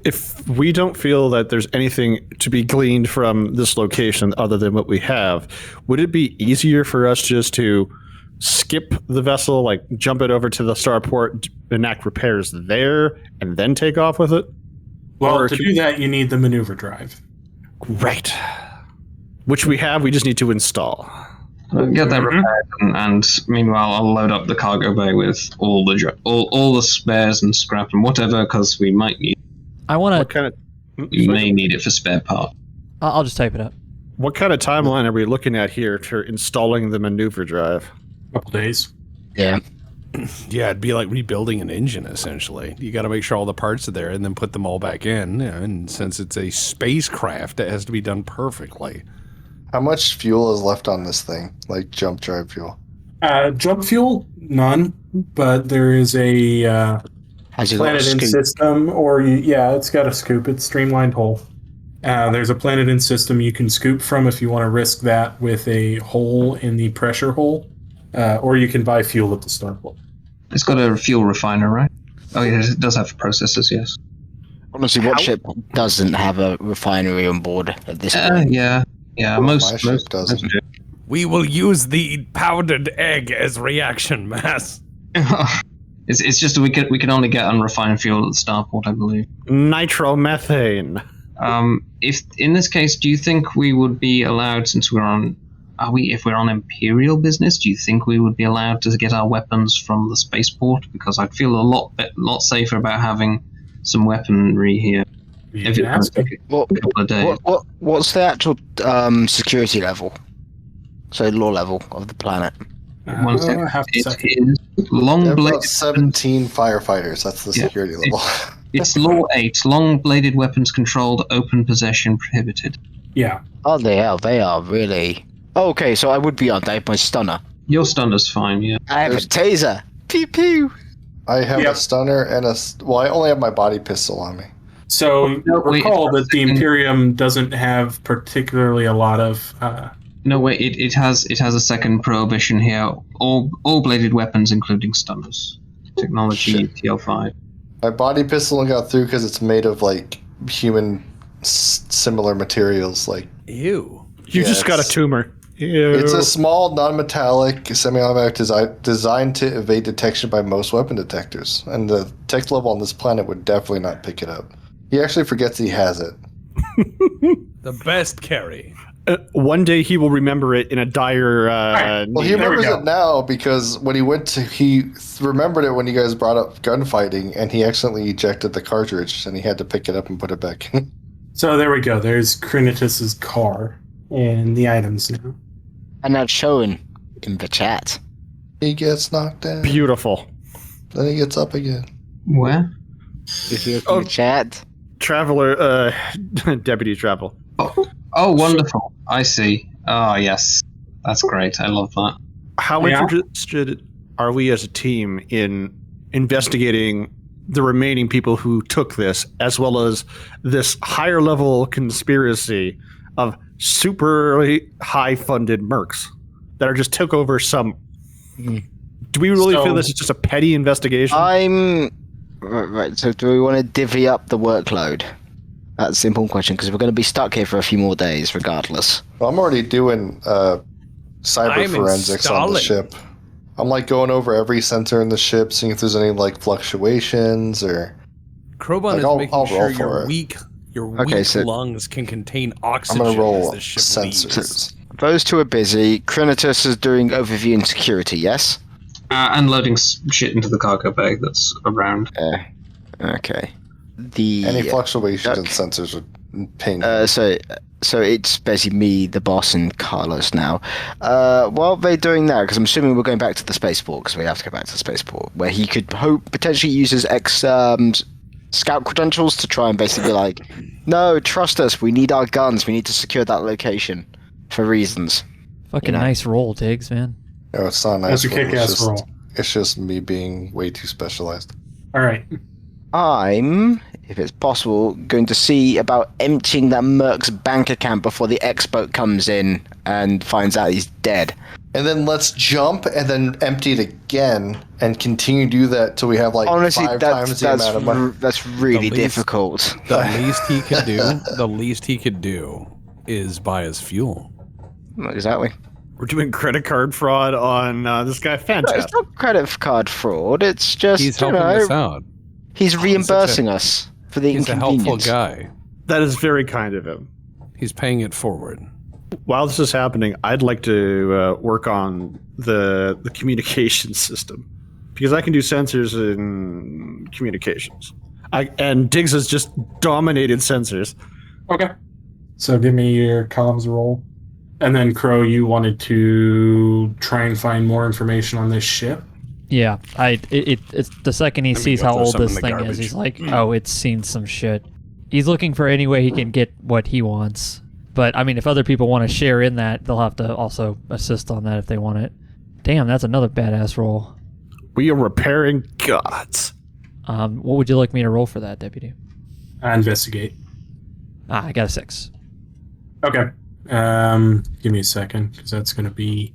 Speaker 4: If we don't feel that there's anything to be gleaned from this location other than what we have, would it be easier for us just to skip the vessel, like jump it over to the starport, enact repairs there, and then take off with it?
Speaker 3: Well, to do that, you need the maneuver drive.
Speaker 4: Right. Which we have, we just need to install.
Speaker 7: Get that repaired, and meanwhile, I'll load up the cargo bay with all the spares and scrap and whatever, because we might need.
Speaker 8: I want
Speaker 4: What
Speaker 8: to.
Speaker 4: kind of?
Speaker 7: We may need it for spare part.
Speaker 8: I'll just type it up.
Speaker 4: What kind of timeline are we looking at here for installing the maneuver drive?
Speaker 3: Couple days.
Speaker 6: Yeah.
Speaker 5: Yeah, it'd be like rebuilding an engine, essentially. You got to make sure all the parts are there and then put them all back in. And since it's a spacecraft, it has to be done perfectly.
Speaker 2: How much fuel is left on this thing? Like jump drive fuel?
Speaker 3: Jump fuel? None. But there is a planet-in system, it's got a scoop. It's streamlined hole. There's a planet-in system you can scoop from if you want to risk that with a hole in the pressure hole. Or you can buy fuel at the starport.
Speaker 7: It's got a fuel refiner, right? Oh, yeah, it does have processors, yes.
Speaker 6: Honestly, what ship doesn't have a refinery on board at this point?
Speaker 7: Yeah, most
Speaker 2: ship doesn't.
Speaker 5: We will use the powdered egg as reaction mass.
Speaker 7: It's just we can only get unrefined fuel at the starport, I believe.
Speaker 4: Nitromethane.
Speaker 7: If in this case, do you think we would be allowed, since if we're on Imperial business, do you think we would be allowed to get our weapons from the spaceport? Because I'd feel a lot safer about having some weaponry here. If it has a couple of days.
Speaker 6: What's the actual security level? So law level of the planet.
Speaker 7: It is long-bladed.
Speaker 2: 17 firefighters. That's the security level.
Speaker 7: It's law 8. Long-bladed weapons controlled. Open possession prohibited.
Speaker 3: Yeah.
Speaker 6: Oh, they are really. Oh, okay, so I would be on my stunner.
Speaker 7: Your stunner's fine, yeah.
Speaker 6: I have a taser. Pew pew.
Speaker 2: I have a stunner and I only have my body pistol on me.
Speaker 3: So recall that the Imperium doesn't have particularly a lot of.
Speaker 7: No, wait. It has a second prohibition here. All bladed weapons, including stunners. Technology TL5.
Speaker 2: My body pistol got through because it's made of like human similar materials. Like
Speaker 5: Ew.
Speaker 4: You just got a tumor. Ew.
Speaker 2: It's a small, non-metallic, semi-automatic designed to evade detection by most weapon detectors, and the tech level on this planet would definitely not pick it up. He actually forgets he has it.
Speaker 5: The best carry.
Speaker 4: One day he will remember it in a dire.
Speaker 2: Well, he remembers it now because when he remembered it when you guys brought up gunfighting, and he accidentally ejected the cartridge, and he had to pick it up and put it back in.
Speaker 3: So there we go. There's Crinitus's car and the items now.
Speaker 6: And that's showing in the chat.
Speaker 2: He gets knocked down.
Speaker 4: Beautiful.
Speaker 2: Then he gets up again.
Speaker 7: Where?
Speaker 6: If you look in the chat.
Speaker 4: Traveller, Deputy Travel.
Speaker 7: Oh, wonderful. I see. Oh, yes. That's great. I love that.
Speaker 4: How interested are we as a team in investigating the remaining people who took this, as well as this higher level conspiracy of super high funded mercs that are just took over some? Do we really feel this is just a petty investigation?
Speaker 6: Right, so do we want to divvy up the workload? That's the important question, because we're going to be stuck here for a few more days regardless.
Speaker 2: Well, I'm already doing cyber forensics on the ship. I'm like going over every sensor in the ship, seeing if there's any like fluctuations or.
Speaker 5: Crowbon is making sure your weak lungs can contain oxygen.
Speaker 2: I'm gonna roll
Speaker 5: as the ship
Speaker 2: sensors.
Speaker 5: leaves.
Speaker 6: Those two are busy. Crinitus is doing overview and security, yes?
Speaker 7: And loading shit into the cargo bay that's around.
Speaker 6: Okay.
Speaker 2: Any fluctuations in sensors would ping.
Speaker 6: So it's basically me, the boss, and Carlos now. While they're doing that, because I'm assuming we're going back to the spaceport, because we have to go back to the spaceport, where he could potentially use his scout credentials to try and basically be like, no, trust us, we need our guns, we need to secure that location for reasons.
Speaker 8: Fucking nice roll, Tiggs, man.
Speaker 2: No, it's not a nice
Speaker 3: That's a kick-ass roll.
Speaker 2: It's just me being way too specialized.
Speaker 3: All right.
Speaker 6: I'm, if it's possible, going to see about emptying that merc's bank account before the X-boat comes in and finds out he's dead.
Speaker 2: And then let's jump and then empty it again and continue to do that till we have like
Speaker 6: Honestly,
Speaker 2: 5 times the amount of money.
Speaker 6: That's really difficult.
Speaker 5: The least he could do is buy us fuel.
Speaker 6: Exactly.
Speaker 4: We're doing credit card fraud on this guy.
Speaker 6: No,
Speaker 4: Fantastic.
Speaker 6: it's not credit card fraud. It's just
Speaker 5: He's helping us out.
Speaker 6: He's reimbursing us for the
Speaker 5: He's a
Speaker 6: inconvenience.
Speaker 5: helpful guy.
Speaker 4: That is very kind of him.
Speaker 5: He's paying it forward.
Speaker 4: While this is happening, I'd like to work on the communication system because I can do sensors and communications. And Diggs has just dominated sensors.
Speaker 3: Okay. So give me your comms roll. And then, Crow, you wanted to try and find more information on this ship?
Speaker 8: Yeah, it's the second he sees
Speaker 5: go
Speaker 8: how
Speaker 5: throw
Speaker 8: old
Speaker 5: some in
Speaker 8: this
Speaker 5: the
Speaker 8: thing is,
Speaker 5: garbage.
Speaker 8: he's like, oh, it's seen some shit. He's looking for any way he can get what he wants. But, I mean, if other people want to share in that, they'll have to also assist on that if they want it. Damn, that's another badass roll.
Speaker 4: We are repairing gods.
Speaker 8: What would you like me to roll for that, Deputy?
Speaker 3: Investigate.
Speaker 8: I got a 6.
Speaker 3: Okay. Give me a second, because that's going to be...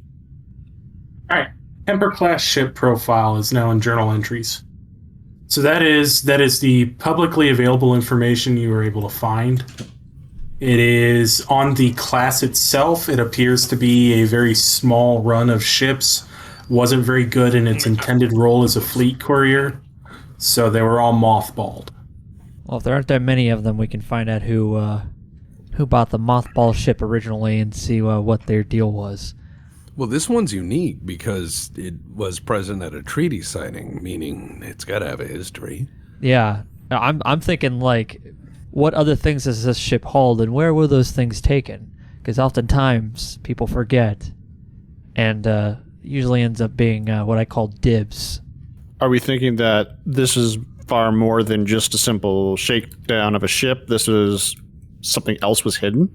Speaker 3: Alright. Emperor-class ship profile is now in journal entries. So that is the publicly available information you were able to find. It is on the class itself. It appears to be a very small run of ships. Wasn't very good in its intended role as a fleet courier, so they were all mothballed.
Speaker 8: Well, if there aren't that many of them, we can find out who bought the mothball ship originally and see what their deal was.
Speaker 5: Well, this one's unique because it was present at a treaty signing, meaning it's got to have a history.
Speaker 8: Yeah, I'm thinking like, what other things has this ship hauled, and where were those things taken? Because oftentimes people forget, and usually ends up being what I call dibs.
Speaker 4: Are we thinking that this is far more than just a simple shakedown of a ship? This is something else was hidden?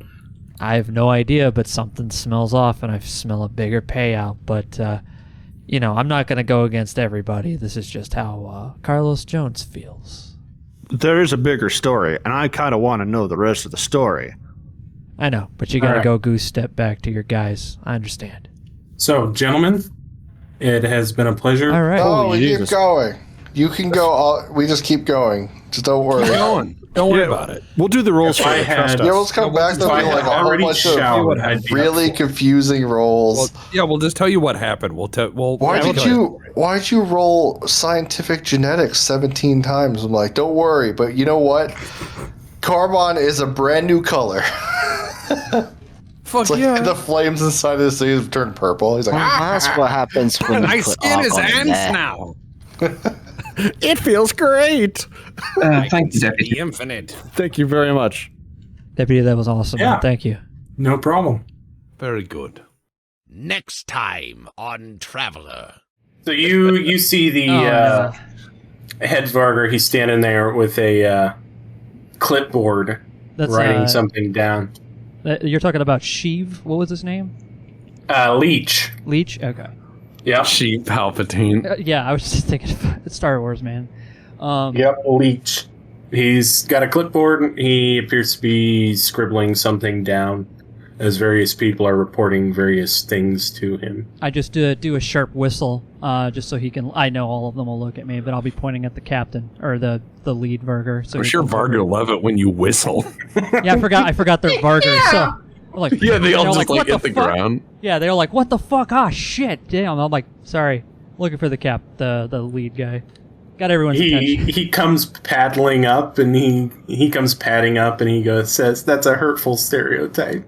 Speaker 8: I have no idea, but something smells off, and I smell a bigger payout. But, I'm not going to go against everybody. This is just how Carlos Jones feels.
Speaker 4: There is a bigger story, and I kind of want to know the rest of the story.
Speaker 8: I know, but you got to
Speaker 3: Alright.
Speaker 8: go goose step back to your guys. I understand.
Speaker 3: So, gentlemen, it has been a pleasure.
Speaker 8: All right.
Speaker 2: Oh, we
Speaker 4: Jesus.
Speaker 2: keep going. You can go. We just keep going. Just don't worry.
Speaker 5: Keep going. Don't worry about it.
Speaker 4: We'll do the rolls
Speaker 3: If
Speaker 4: for
Speaker 3: I
Speaker 4: it. Trust
Speaker 3: had-
Speaker 2: Yeah,
Speaker 4: us.
Speaker 2: let's come back to
Speaker 3: if I
Speaker 2: like
Speaker 3: had
Speaker 2: a whole
Speaker 3: already
Speaker 2: bunch
Speaker 3: showered,
Speaker 2: of
Speaker 3: I'd be
Speaker 2: really
Speaker 3: up for it.
Speaker 2: confusing rolls.
Speaker 5: We'll just tell you what happened.
Speaker 2: Why'd you roll scientific genetics 17 times? I'm like, don't worry, but you know what? Carbon is a brand new color.
Speaker 5: Fuck
Speaker 2: It's like
Speaker 5: yeah.
Speaker 2: the flames inside of this thing have turned purple. He's like,
Speaker 6: That's what happens when you
Speaker 5: My
Speaker 6: put
Speaker 5: skin is
Speaker 6: Orgin in
Speaker 5: ants
Speaker 6: there.
Speaker 5: now.
Speaker 4: It feels great.
Speaker 7: Thank you, Deputy.
Speaker 5: The infinite.
Speaker 4: Thank you very much.
Speaker 8: Deputy, that was awesome.
Speaker 3: Yeah.
Speaker 8: Man. Thank you.
Speaker 3: No problem.
Speaker 5: Very good.
Speaker 9: Next time on Traveller.
Speaker 3: So you see the
Speaker 8: no.
Speaker 3: head Varger. He's standing there with a clipboard,
Speaker 8: That's
Speaker 3: writing something down.
Speaker 8: You're talking about Sheev. What was his name?
Speaker 3: Leech.
Speaker 8: Leech. Okay.
Speaker 3: Yep.
Speaker 5: Sheep Palpatine.
Speaker 8: Yeah, I was just thinking it's Star Wars, man.
Speaker 3: Yep. Leech. He's got a clipboard. He appears to be scribbling something down, as various people are reporting various things to him.
Speaker 8: I just do a sharp whistle, just so he can. I know all of them will look at me, but I'll be pointing at the captain or the lead Varger. So
Speaker 5: I'm
Speaker 8: he
Speaker 5: sure
Speaker 8: can cover
Speaker 5: Vargo
Speaker 8: it.
Speaker 5: love it when you whistle.
Speaker 8: Yeah, I forgot they're Vargers. So I'm like,
Speaker 5: Yeah, they all
Speaker 8: they're
Speaker 5: just like
Speaker 8: "What
Speaker 5: hit the
Speaker 8: fuck?"
Speaker 5: ground.
Speaker 8: Yeah, they're like, "What the fuck? Ah, shit!" Damn. I'm like, sorry, looking for the lead guy. Got everyone's attention.
Speaker 3: He comes paddling up, and he comes padding up, and he says, "That's a hurtful stereotype."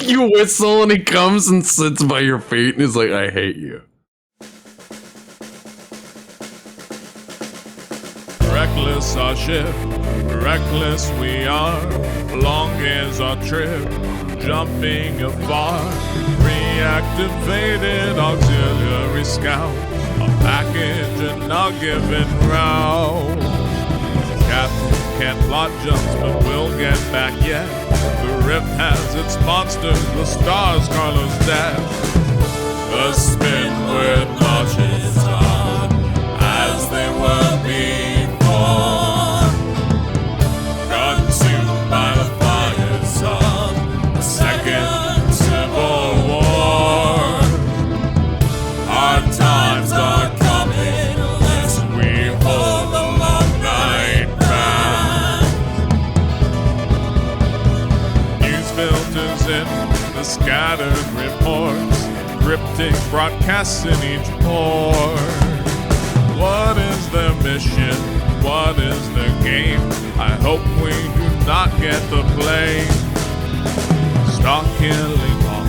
Speaker 5: You whistle and he comes and sits by your feet and he's like, I hate you.
Speaker 10: Reckless our ship, reckless we are. Long is our trip, jumping afar. Reactivated auxiliary scout, a package and not given round. Captain can't plot jumps, but we'll get back yet. The rip has its monsters, the stars Carlos dead. The spinward marches on as they were before, consumed by the fires of the Second Civil War. Our times are coming, lest we hold the long night back. News filters in the scattered reports, cryptic broadcasts in each port. What is their mission? What is their game? I hope we do not get the blame. Stalk killing off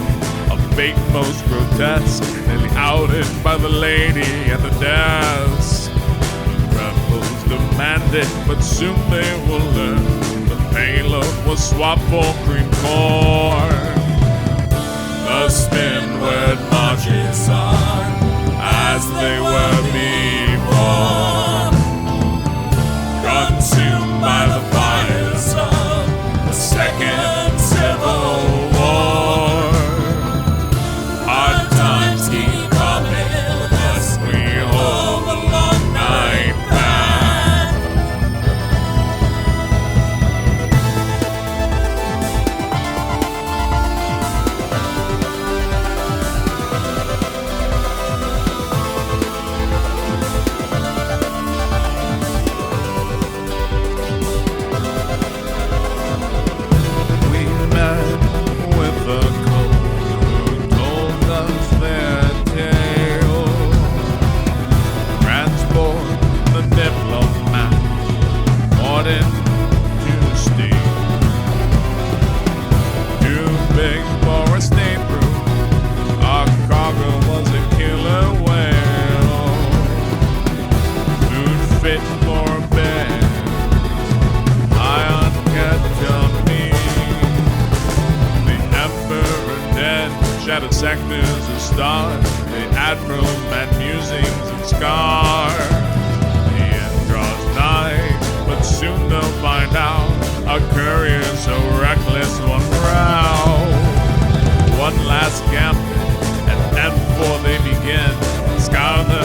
Speaker 10: a fate most grotesque, nearly outed by the lady at the desk. Rebels demand it, but soon they will learn the payload was swapped for cream corn. The spinward marches on as they were before, consumed by the fires of the Second Civil War. Hard times keep coming, lest we hold the long night back. We met with the coach who told us their tales. Transport the diplomat, Orgin to steam. Too big for a stateroom, our cargo was a killer whale. Food fit for a bed, ion ketchup meat. The Emperor dead, shattered sectors of stars, the Admiral mad musings and scars. The end draws nigh, but soon they'll find out our courier so reckless one route. One last gambit, and then before they begin, scour the